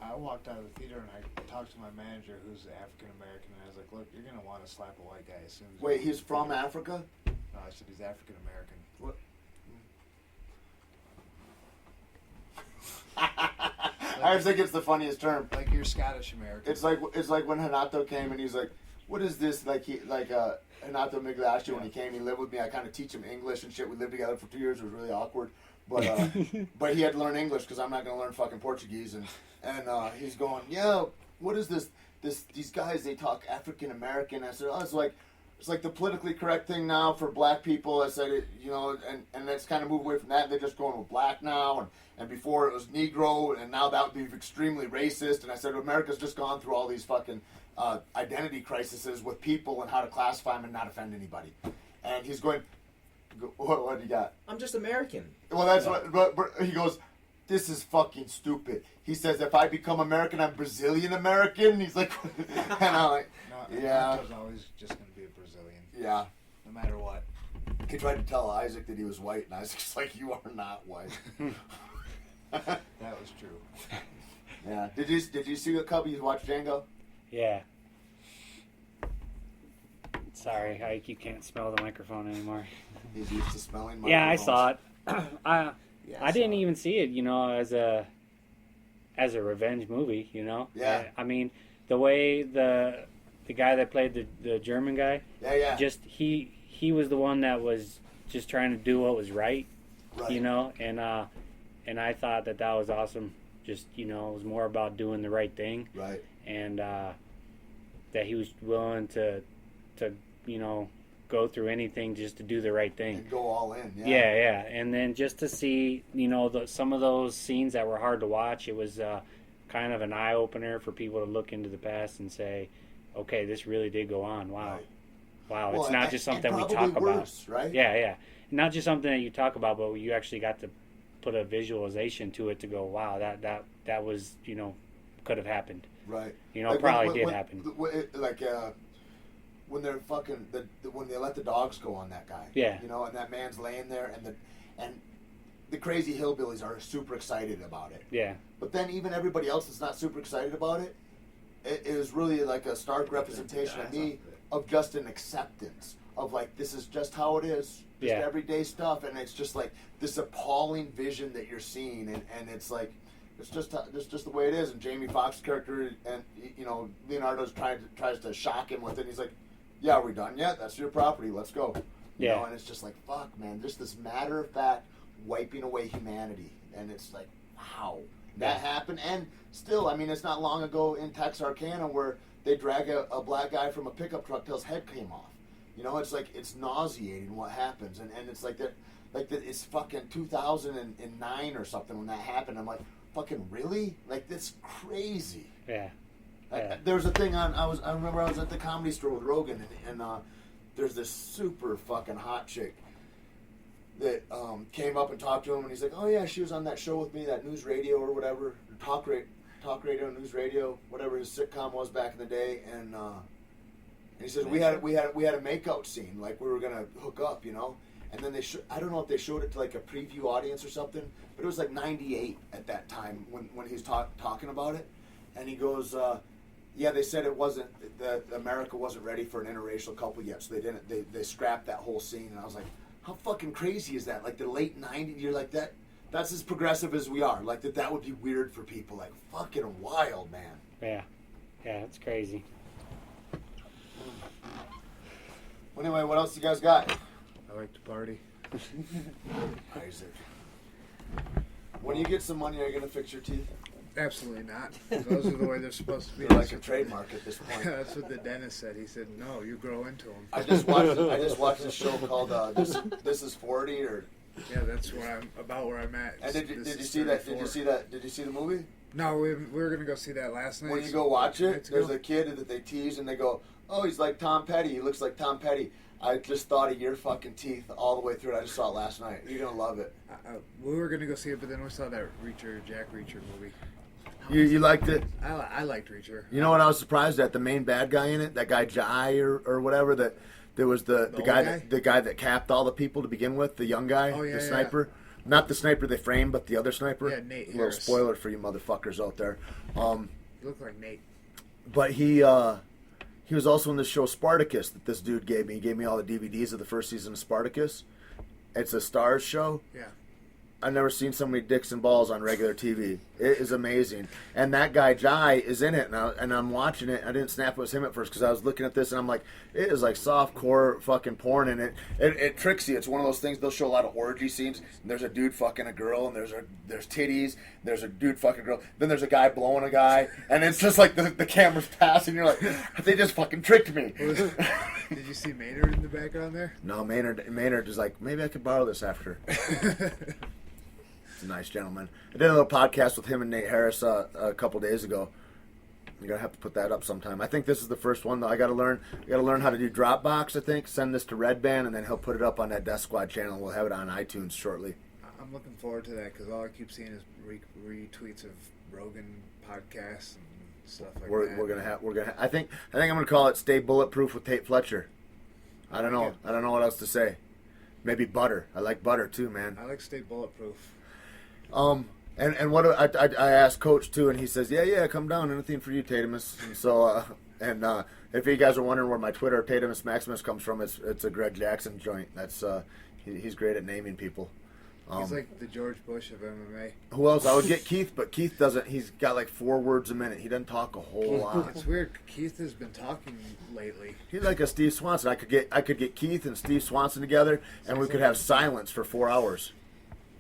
I walked out of the theater and I talked to my manager, who's African American, and I was like, "Look, you're gonna want to slap a white guy as soon as." Wait, he's from Africa? No, I said he's African American. What? I always think it's the funniest term. Like you're Scottish American. It's like when Hanato came and he's like, "What is this?" Like Hanato Miglashi, when he came, he lived with me. I kind of teach him English and shit. We lived together for 2 years. It was really awkward, but he had to learn English because I'm not going to learn fucking Portuguese. And he's going, "Yeah, what is this? These guys, they talk African American." I said, "Oh, it's like the politically correct thing now for black people." I said, and that's kind of moved away from that. They're just going with black now, and before it was Negro, and now that would be extremely racist. And I said, America's just gone through all these fucking identity crises with people and how to classify them and not offend anybody. And he's going, what do you got? I'm just American. Well, that's what, but he goes, "This is fucking stupid." He says, "If I become American, I'm Brazilian American." He's like, and I'm like, No, yeah. Hernato's always just going to be a Brazilian. Yeah. No matter what. He tried to tell Isaac that he was white, and Isaac's like, "You are not white." That was true. Yeah. Did you see the Cubby? You watch Django? Yeah. Sorry, you can't smell the microphone anymore. He's used to smelling. Yeah, I microphones. saw it. I Yeah, didn't saw it. even see it, as a revenge movie, Yeah. I mean, the way the guy that played the German guy, Yeah. just he was the one that was just trying to do what was right, Right. and I thought that was awesome. Just, it was more about doing the right thing, Right. and that he was willing to go through anything just to do the right thing. And go all in. Yeah. Yeah, and then just to see, some of those scenes that were hard to watch, it was kind of an eye opener for people to look into the past and say, okay, this really did go on. Wow, Right. wow, Well, it's not and- just and something we probably talk worse, about, right? Yeah, not just something that you talk about, but you actually got to put a visualization to it to go, wow, that was could have happened. Right. Probably did happen. When they're fucking when they let the dogs go on that guy. Yeah. And that man's laying there, and the crazy hillbillies are super excited about it. Yeah, But then even everybody else that's not super excited about it, it is really like a stark representation of me of just an acceptance of like, this is just how it is, just Yeah. everyday stuff, and it's just like this appalling vision that you're seeing, and it's like it's just the way it is. And Jamie Foxx's character, and Leonardo's tries to shock him with it. And he's like, "Yeah, are we done yet? That's your property. Let's go." You Yeah. know, and it's just like, fuck, man, just this matter of fact wiping away humanity, and it's like, wow, that happened. And still, I mean, it's not long ago in Texarkana where they drag a black guy from a pickup truck till his head came off. It's like, it's nauseating what happens, and it's like that, it's fucking 2009 or something when that happened. I'm like, fucking really? Like, that's crazy. yeah. There was a thing on. I remember I was at the Comedy Store with Rogan, and there's this super fucking hot chick that came up and talked to him, and he's like, "Oh yeah, she was on that show with me, that news radio or whatever, talk radio, news radio, whatever his sitcom was back in the day." And he says we had a makeout scene, like we were gonna hook up, And then I don't know if they showed it to like a preview audience or something, but it was like '98 at that time when he was talking about it, and he goes. Yeah, they said it wasn't that America wasn't ready for an interracial couple yet, so they didn't. They scrapped that whole scene, and I was like, how fucking crazy is that? Like the late '90s, you're like that. That's as progressive as we are. Like that would be weird for people. Like fucking wild, man. Yeah, it's crazy. Well, anyway, what else you guys got? I like to party. Isaac, when you get some money, are you gonna fix your teeth? Absolutely not. Those are the way they're supposed to be. They're like a trademark at this point. That's what the dentist said. He said, "No, you grow into them." I just watched this show called This Is 40 or. Yeah, that's where I'm at. And did you This see is that? 34. Did you see the movie? No, we were gonna go see that last night. When you go watch it, Let's there's go. a kid that they tease and they go, "Oh, he's like Tom Petty. He looks like Tom Petty." I just thought of your fucking teeth all the way through it. I just saw it last night. You're gonna love it. We were gonna go see it, but then we saw that Jack Reacher movie. You liked it? I liked Reacher. You know what I was surprised at? The main bad guy in it, that guy Jai or whatever. That there was the guy that capped all the people to begin with. The young guy, the sniper. Yeah. Not the sniper they framed, but the other sniper. Yeah, Nate. A little spoiler for you motherfuckers out there. You look like Nate. But he was also in the show Spartacus that this dude gave me. He gave me all the DVDs of the first season of Spartacus. It's a Stars show. Yeah. I've never seen so many dicks and balls on regular TV. It is amazing. And that guy, Jai, is in it. And I'm watching it. I didn't snap it was him at first because I was looking at this and I'm like, it is like soft-core fucking porn. And it tricks you. It's one of those things. They'll show a lot of orgy scenes. And there's a dude fucking a girl. And there's titties. There's a dude fucking a girl. Then there's a guy blowing a guy. And it's just like the camera's passing. You're like, they just fucking tricked me. Did you see Maynard in the background there? No, Maynard is like, maybe I could borrow this after. He's a nice gentleman. I did a little podcast with him and Nate Harris a couple days ago. You're gonna have to put that up sometime. I think this is the first one though. I gotta learn how to do Dropbox. I think send this to Red Band and then he'll put it up on that Death Squad channel. We'll have it on iTunes shortly. I'm looking forward to that because all I keep seeing is retweets of Rogan podcasts and stuff like that. We're gonna. I think I'm gonna call it "Stay Bulletproof" with Tait Fletcher. I don't know. I don't know what else to say. Maybe butter. I like butter too, man. I like Stay Bulletproof. And what I asked Coach too, and he says, yeah, come down, anything for you, Tatimus. And so, if you guys are wondering where my Twitter Tatimus Maximus comes from, it's a Greg Jackson joint. That's he's great at naming people. He's like the George Bush of MMA. Who else? I would get Keith, but Keith doesn't. He's got like 4 words a minute. He doesn't talk a whole lot. It's weird. Keith has been talking lately. He's like a Steve Swanson. I could get Keith and Steve Swanson together, and we could have silence for 4 hours.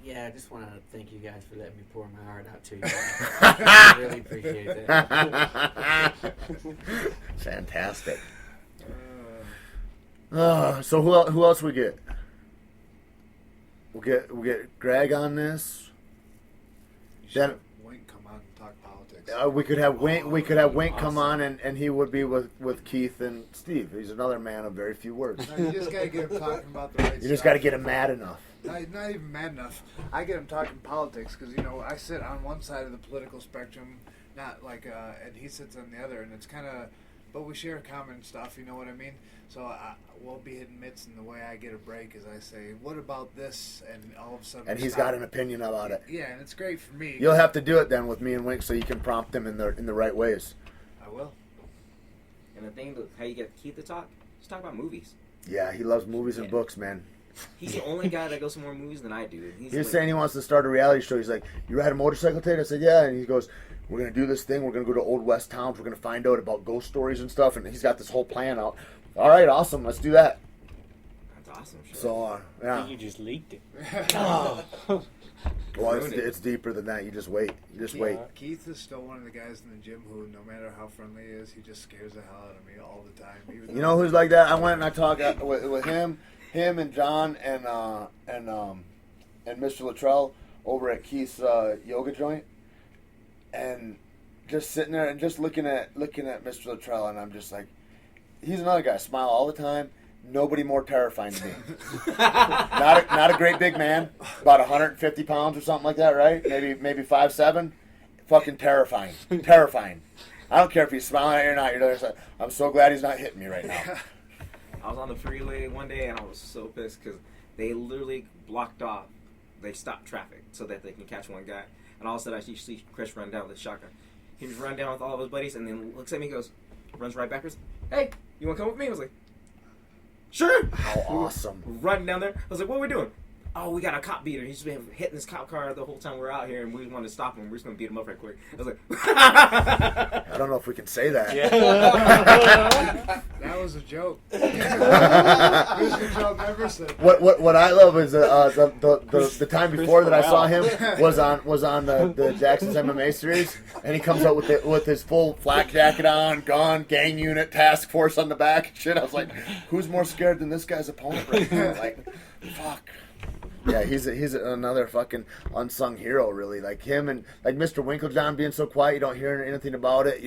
Yeah, I just want to thank you guys for letting me pour my heart out to you. I really appreciate that. Fantastic. So who else we get? We'll get Greg on this. You should have Wink come on and talk politics. We could have Wink. We could have Wink come on, and he would be with Keith and Steve. He's another man of very few words. No, you just gotta get him talking about the right stuff. You just gotta get him mad enough. Not even mad enough. I get him talking politics because I sit on one side of the political spectrum, not like, and he sits on the other, and it's kind of, but we share common stuff. You know what I mean? So we'll be hitting mitts, and the way I get a break is I say, "What about this?" And all of a sudden, and he's got an opinion about it. Yeah, and it's great for me. You'll have to do it then with me and Wink, so you can prompt him in the right ways. I will. And the thing, how you get Keith to talk, just talk about movies. Yeah, he loves movies and books, man. He's the only guy that goes to more movies than I do. He was saying he wants to start a reality show. He's like, "You ride a motorcycle, Tate?" I said, "Yeah." And he goes, "We're going to do this thing. We're going to go to old West towns. We're going to find out about ghost stories and stuff." And he's got this whole plan out. All right, awesome. Let's do that. That's awesome. Sure. So, yeah. I think you just leaked it. Well, it's deeper than that. You just wait. Wait. Keith is still one of the guys in the gym who, no matter how friendly he is, he just scares the hell out of me all the time. You know who's like that? I went and I talked with him and John and Mr. Luttrell over at Keith's yoga joint, and just sitting there and just looking at Mr. Luttrell, and I'm just like, he's another guy. Smile all the time. Nobody more terrifying to me. not a great big man, about 150 pounds or something like that, right? Maybe 5'7". Fucking terrifying. Terrifying. I don't care if he's smiling at you or not. You're like, I'm so glad he's not hitting me right now. I was on the freeway one day and I was so pissed because they literally blocked off. They stopped traffic so that they can catch one guy. And all of a sudden I see Chris run down with a shotgun. He just run down with all of his buddies and then looks at me and goes, runs right backwards. "Hey, you want to come with me?" I was like, "Sure." How awesome. Running down there. I was like, "What are we doing?" "Oh, we got a cop beater. He's been hitting this cop car the whole time we're out here, and we wanted to stop him. We're just going to beat him up right quick." I was like, I don't know if we can say that. Yeah. That was a joke. It was a joke ever said. What I love is the time before that I saw him was on the Jackson's MMA series, and he comes out with his full flak jacket on, gun, gang unit, task force on the back and shit. I was like, who's more scared than this guy's opponent right now? Like, fuck. Yeah, he's another fucking unsung hero, really. Like him and like Mr. Winklejohn being so quiet, you don't hear anything about it,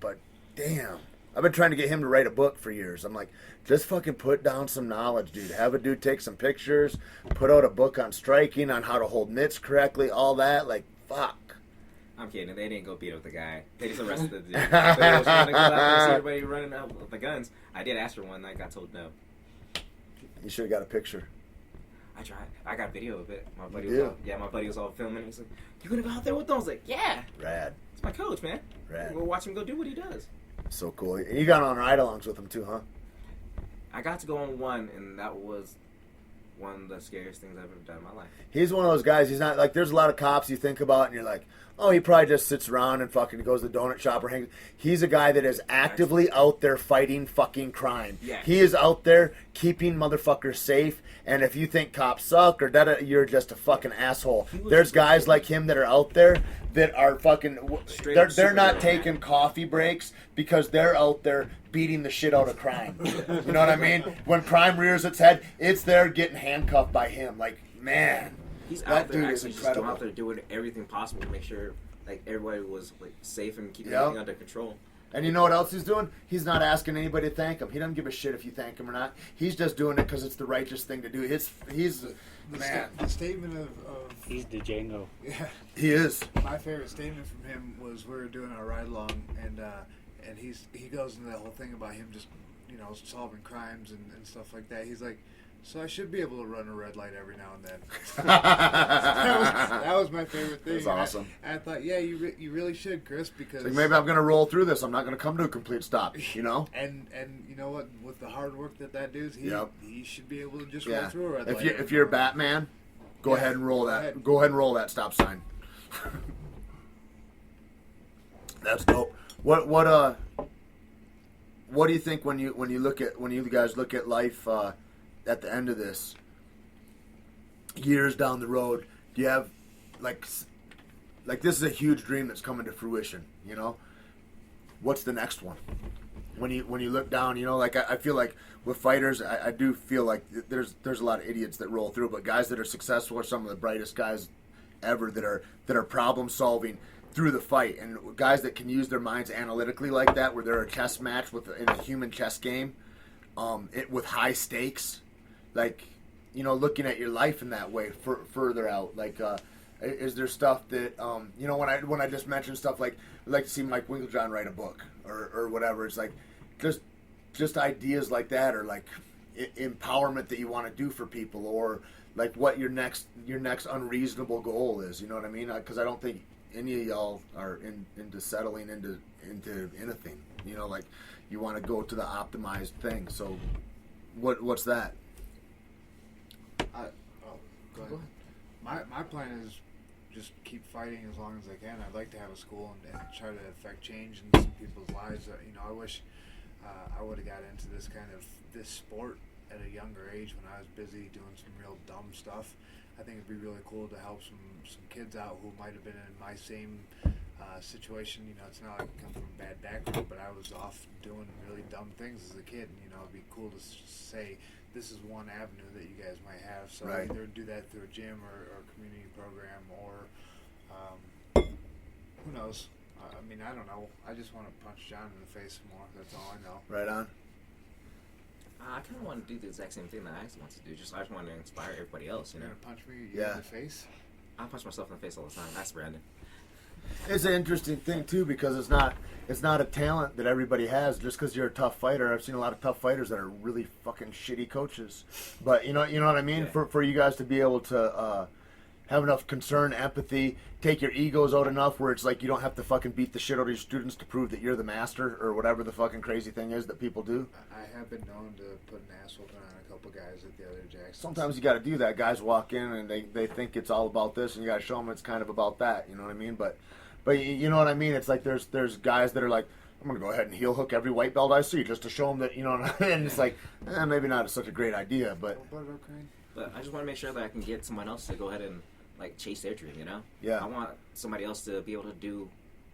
but damn. I've been trying to get him to write a book for years. I'm like, just fucking put down some knowledge, dude. Have a dude take some pictures, put out a book on striking, on how to hold mitts correctly, all that. Like, fuck. I'm kidding. They didn't go beat up the guy. They just arrested the dude. They was trying to go out there and see everybody running out with the guns. I did ask for one. I got told no. You should have got a picture. I tried. I got video of it. My buddy You was do? all, my buddy was all filming. He's like, "You gonna go out there with them?" I was like, "Yeah, Rad. it's my coach, man. Rad. We'll watch him go do what he does." So cool. And you got on ride-alongs with him too, huh? I got to go on one, and that was one of the scariest things I've ever done in my life. He's one of those guys. He's not like, there's a lot of cops you think about and you're like, oh, he probably just sits around and fucking goes to the donut shop or hangs. He's a guy that is actively out there fighting fucking crime. Yeah. He is out there keeping motherfuckers safe. And if you think cops suck or that, you're just a fucking asshole. There's guys like him that are out there that are fucking. Straight They're up not superhero, taking coffee breaks because they're out there beating the shit out of crime. You know what I mean? When crime rears its head, it's there getting handcuffed by him. Like, man. He's That out there dude is actually just incredible. going out there doing everything possible to make sure like everybody was like safe and keeping Yep. everything under control. And you know what else he's doing? He's not asking anybody to thank him. He doesn't give a shit if you thank him or not. He's just doing it because it's the righteous thing to do. He's man. The statement of He's the Django. yeah, He is. my favorite statement from him was we were doing our ride along, and he goes into that whole thing about him just solving crimes and stuff like that. He's like, so I should be able to run a red light every now and then. that was my favorite thing. That's awesome. I thought, yeah, you really should, Chris, because Like, maybe I'm gonna roll through this. I'm not gonna come to a complete stop. You know? and you know what? With the hard work that dude's, Yep. he should be able to just Yeah. roll through a red light. If you're Batman, go Yeah, ahead and roll go that. ahead. Go ahead and roll that stop sign. That's dope. What do you think when you guys look at life at the end of this, years down the road? Do you have like this is a huge dream that's coming to fruition? You know, what's the next one? When you look down, you know, like I feel like with fighters, I do feel like there's a lot of idiots that roll through, but guys that are successful are some of the brightest guys ever that are problem solving through the fight, and guys that can use their minds analytically like that, where they're a chess match in a human chess game, with high stakes, like, you know, looking at your life in that way further out. Like, is there stuff that you know, when I just mentioned stuff like I'd like to see Mike Winkeljohn write a book or whatever. It's like just ideas like that, or like empowerment that you want to do for people, or like what your next unreasonable goal is. You know what I mean? Because I don't think any of y'all are into settling into anything. You know, like you want to go to the optimized thing. So what's that? Go ahead. My plan is just keep fighting as long as I can. I'd like to have a school and try to affect change in some people's lives. You know, I wish I would have got into this sport at a younger age when I was busy doing some real dumb stuff. I think it'd be really cool to help some kids out who might have been in my same situation. You know, it's not like I come from a bad background, but I was off doing really dumb things as a kid. And, you know, it'd be cool to say this is one avenue that you guys might have. So Right. either do that through a gym or community program, or who knows? I mean, I don't know. I just want to punch John in the face more. That's all I know. Right on. I kind of want to do the exact same thing that Axe wants to do. I just want to inspire everybody else. You You're know, gonna punch me Yeah. in the face? I punch myself in the face all the time. That's Brandon. It's an interesting thing too, because it's not a talent that everybody has. Just because you're a tough fighter, I've seen a lot of tough fighters that are really fucking shitty coaches. But you know what I mean. Yeah. For you guys to be able to have enough concern, empathy, take your egos out enough where it's like you don't have to fucking beat the shit out of your students to prove that you're the master or whatever the fucking crazy thing is that people do. I have been known to put an ass whooping on a couple guys at the other Jackson. Sometimes you got to do that. Guys walk in and they think it's all about this, and you got to show them it's kind of about that. You know what I mean? But you know what I mean? It's like there's guys that are like, I'm gonna go ahead and heel hook every white belt I see just to show them that, you know. And it's like, maybe not such a great idea, but But I just want to make sure that I can get someone else to go ahead and like chase their dream. You know. Yeah. I want somebody else to be able to do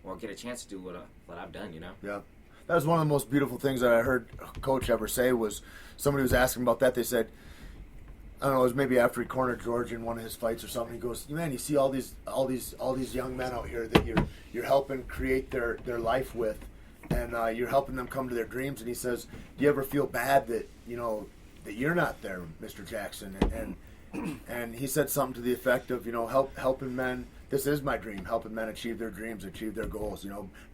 or get a chance to do what I've done. You know. yeah. That was one of the most beautiful things that I heard a coach ever say. Was somebody was asking about that. They said, I don't know, it was maybe after he cornered George in one of his fights or something. He goes, man, you see all these young men out here that you're helping create their life with, and you're helping them come to their dreams. And he says, "Do you ever feel bad that that you're not there, Mr. Jackson?" And he said something to the effect of, helping men. This is my dream, helping men achieve their dreams, achieve their goals.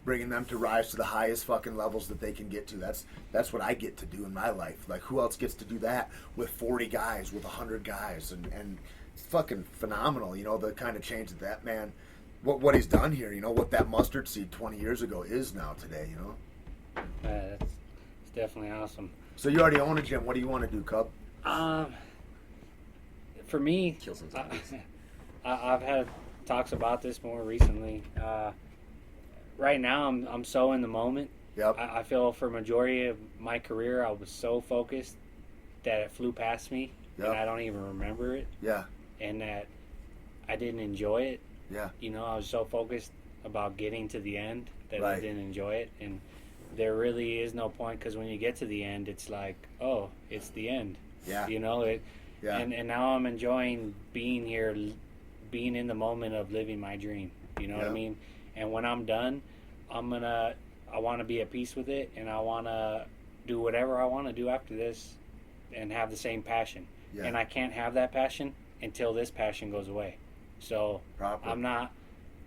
Bringing them to rise to the highest fucking levels that they can get to. That's what I get to do in my life. Like, who else gets to do that with 40 guys, with 100 guys, and it's fucking phenomenal. The kind of change that man, what he's done here. What that mustard seed 20 years ago is now today. It's definitely awesome. So you already own a gym. What do you want to do, Cub? For me, Kill some zombies. I've had talks about this more recently. Right now, I'm so in the moment. Yep. I feel for majority of my career, I was so focused that it flew past me, Yep. and I don't even remember it, Yeah. and that I didn't enjoy it. Yeah. I was so focused about getting to the end that I Right. didn't enjoy it, and there really is no point, because when you get to the end, it's like, oh, it's the end. Yeah. Yeah. And now I'm enjoying being here, being in the moment of living my dream. You know what I Yeah. mean? And when I'm done, I want to be at peace with it, and I want to do whatever I want to do after this and have the same passion. Yeah. And I can't have that passion until this passion goes away. So Proper. I'm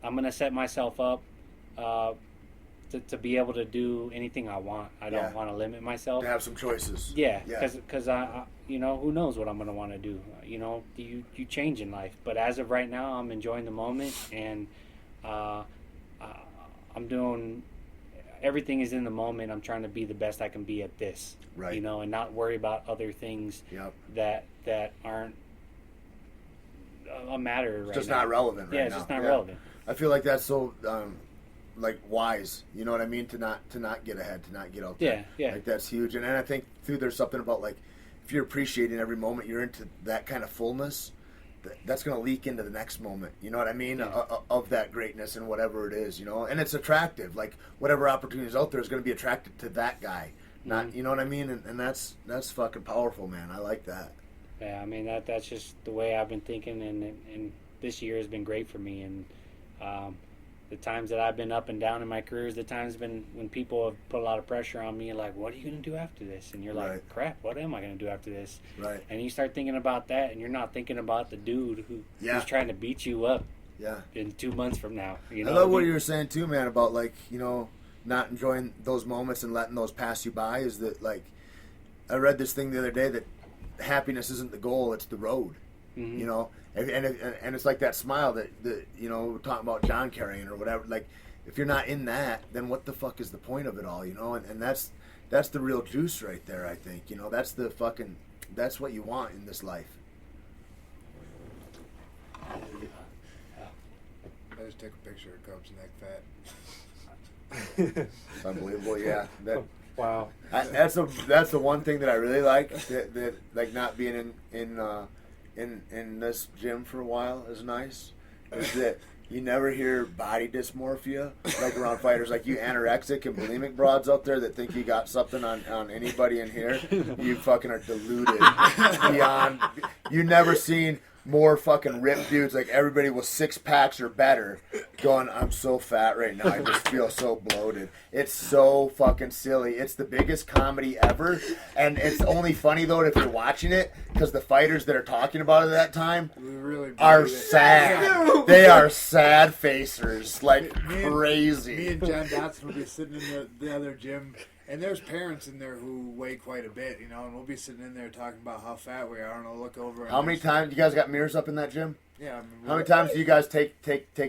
going to set myself up to be able to do anything I want. I don't Yeah. want to limit myself. To have some choices. Yeah, Yeah. because I who knows what I'm gonna want to do. You change in life, but as of right now, I'm enjoying the moment, and I'm doing everything is in the moment. I'm trying to be the best I can be at this, Right. and not worry about other things Yep. that aren't a matter right Just now. not relevant right Yeah, now. it's just not Yeah. relevant. I feel like that's so wise. You know what I mean? To not get ahead, to not get out there. Yeah. Like, that's huge. And I think too, there's something about, like, if you're appreciating every moment, you're into that kind of fullness. That's going to leak into the next moment. You know what I mean? Yeah. Of that greatness and whatever it is. And it's attractive. Like, whatever opportunity is out there is going to be attracted to that guy. Not, you know what I mean? And that's fucking powerful, man. I like that. Yeah, I mean that's just the way I've been thinking, and this year has been great for me. And the times that I've been up and down in my career is the times been when people have put a lot of pressure on me, like, what are you going to do after this? And you're like, Right. crap, what am I going to do after this? Right. And you start thinking about that, and you're not thinking about the dude Yeah. who's trying to beat you up Yeah. in 2 months from now. I love what you were saying too, man, about, like, not enjoying those moments and letting those pass you by. Is that, like, I read this thing the other day that happiness isn't the goal, it's the road. Mhm. And it's like that smile that we're talking about John carrying or whatever. Like, if you're not in that, then what the fuck is the point of it all? And that's the real juice right there. I think that's what you want in this life. I just took a picture of Cub's neck fat. It's unbelievable. Yeah. Wow. That's the one thing that I really like. That like, not being in this gym for a while is nice. Is that you never hear body dysmorphia like around fighters. Like, you anorexic and bulimic broads out there that think you got something on anybody in here. You fucking are deluded beyond. You never seen more fucking ripped dudes, like everybody with 6 packs or better, going, I'm so fat right now, I just feel so bloated. It's so fucking silly. It's the biggest comedy ever, and it's only funny though if you're watching it, because the fighters that are talking about it at that time We really are believe it. sad. They are sad facers, like Me and crazy. John Dodson will be sitting in the other gym, and there's parents in there who weigh quite a bit, and we'll be sitting in there talking about how fat we are, and I'll look over. And How many times you guys got mirrors up in that gym? Yeah. I mean, How many times do you guys take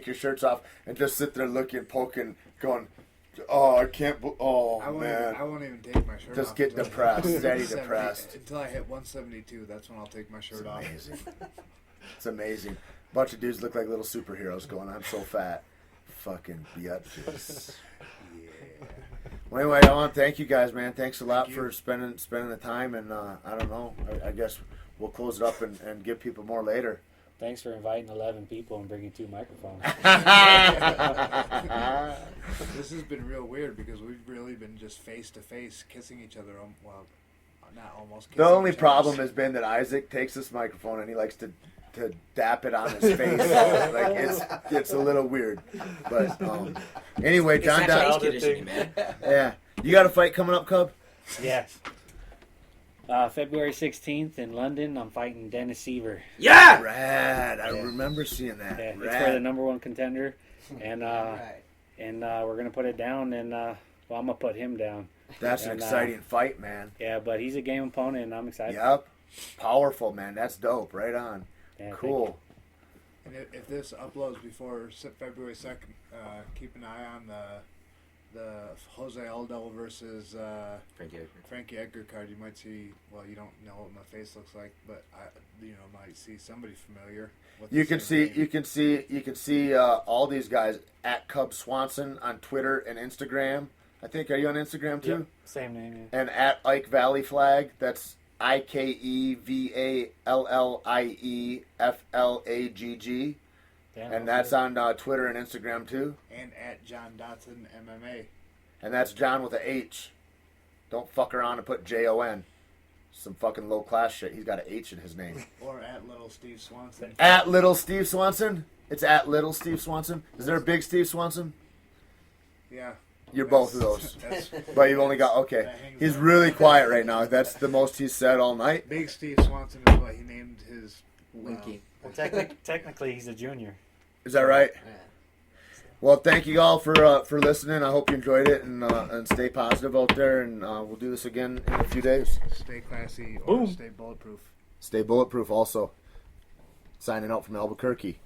your shirts off and just sit there looking, poking, going, oh, I can't, I man. won't even take my shirt off. Just get until- depressed, steady 170 depressed. Until I hit 172, that's when I'll take my shirt It's off. amazing. It's amazing. Bunch of dudes look like little superheroes going, I'm so fat. Fucking bitches. Yeah. Well, anyway, I want to thank you guys, man. Thanks a lot for spending the time, and I don't know. I guess we'll close it up and give people more later. Thanks for inviting 11 people and bringing 2 microphones. This has been real weird because we've really been just face to face kissing each other. Well, not almost. The Kissing only each other. problem has been that Isaac takes this microphone and he likes to to dap it on his face. Like it's a little weird. But anyway, It's John that Dodson. age conditioning, man. Yeah. You got a fight coming up, Cub? Yes. February 16th in London, I'm fighting Dennis Seaver. Yeah! Rad. I remember seeing that. Yeah, it's Rad. for the number 1 contender, and Right. we're gonna put it down, and well, I'm gonna put him down. That's an and, exciting fight, man. Yeah, but he's a game opponent, and I'm excited. Yep. Powerful, man. That's dope. Right on. Yeah, thank Cool. And if this uploads before February 2nd, keep an eye on the Jose Aldo versus Frankie Edgar card. You might see. Well, you don't know what my face looks like, but might see somebody familiar. With You the can same see, name. you can see all these guys at Cub Swanson on Twitter and Instagram. I think, are you on Instagram too? Yep, same name. Yeah. And at Ike Vallie-Flagg. That's IKEVALLIEFLAGG. Yeah, And that's on Twitter and Instagram too. And at John Dodson MMA. And that's John with a H. Don't fuck around and put JON. Some fucking low class shit. He's got an H in his name. Or at Little Steve Swanson. At Little Steve Swanson? It's at Little Steve Swanson? Is there a big Steve Swanson? Yeah. You're both of those. That's, But you've only got, okay. that hangs He's out. really quiet right now. That's the most he's said all night. Big Steve Swanson is what he named his Winky. Well, technically, he's a junior. Is that right? Yeah. Well, thank you all for listening. I hope you enjoyed it, and stay positive out there, and we'll do this again in a few days. Stay classy or Boom. stay bulletproof. Stay bulletproof also. Signing out from Albuquerque.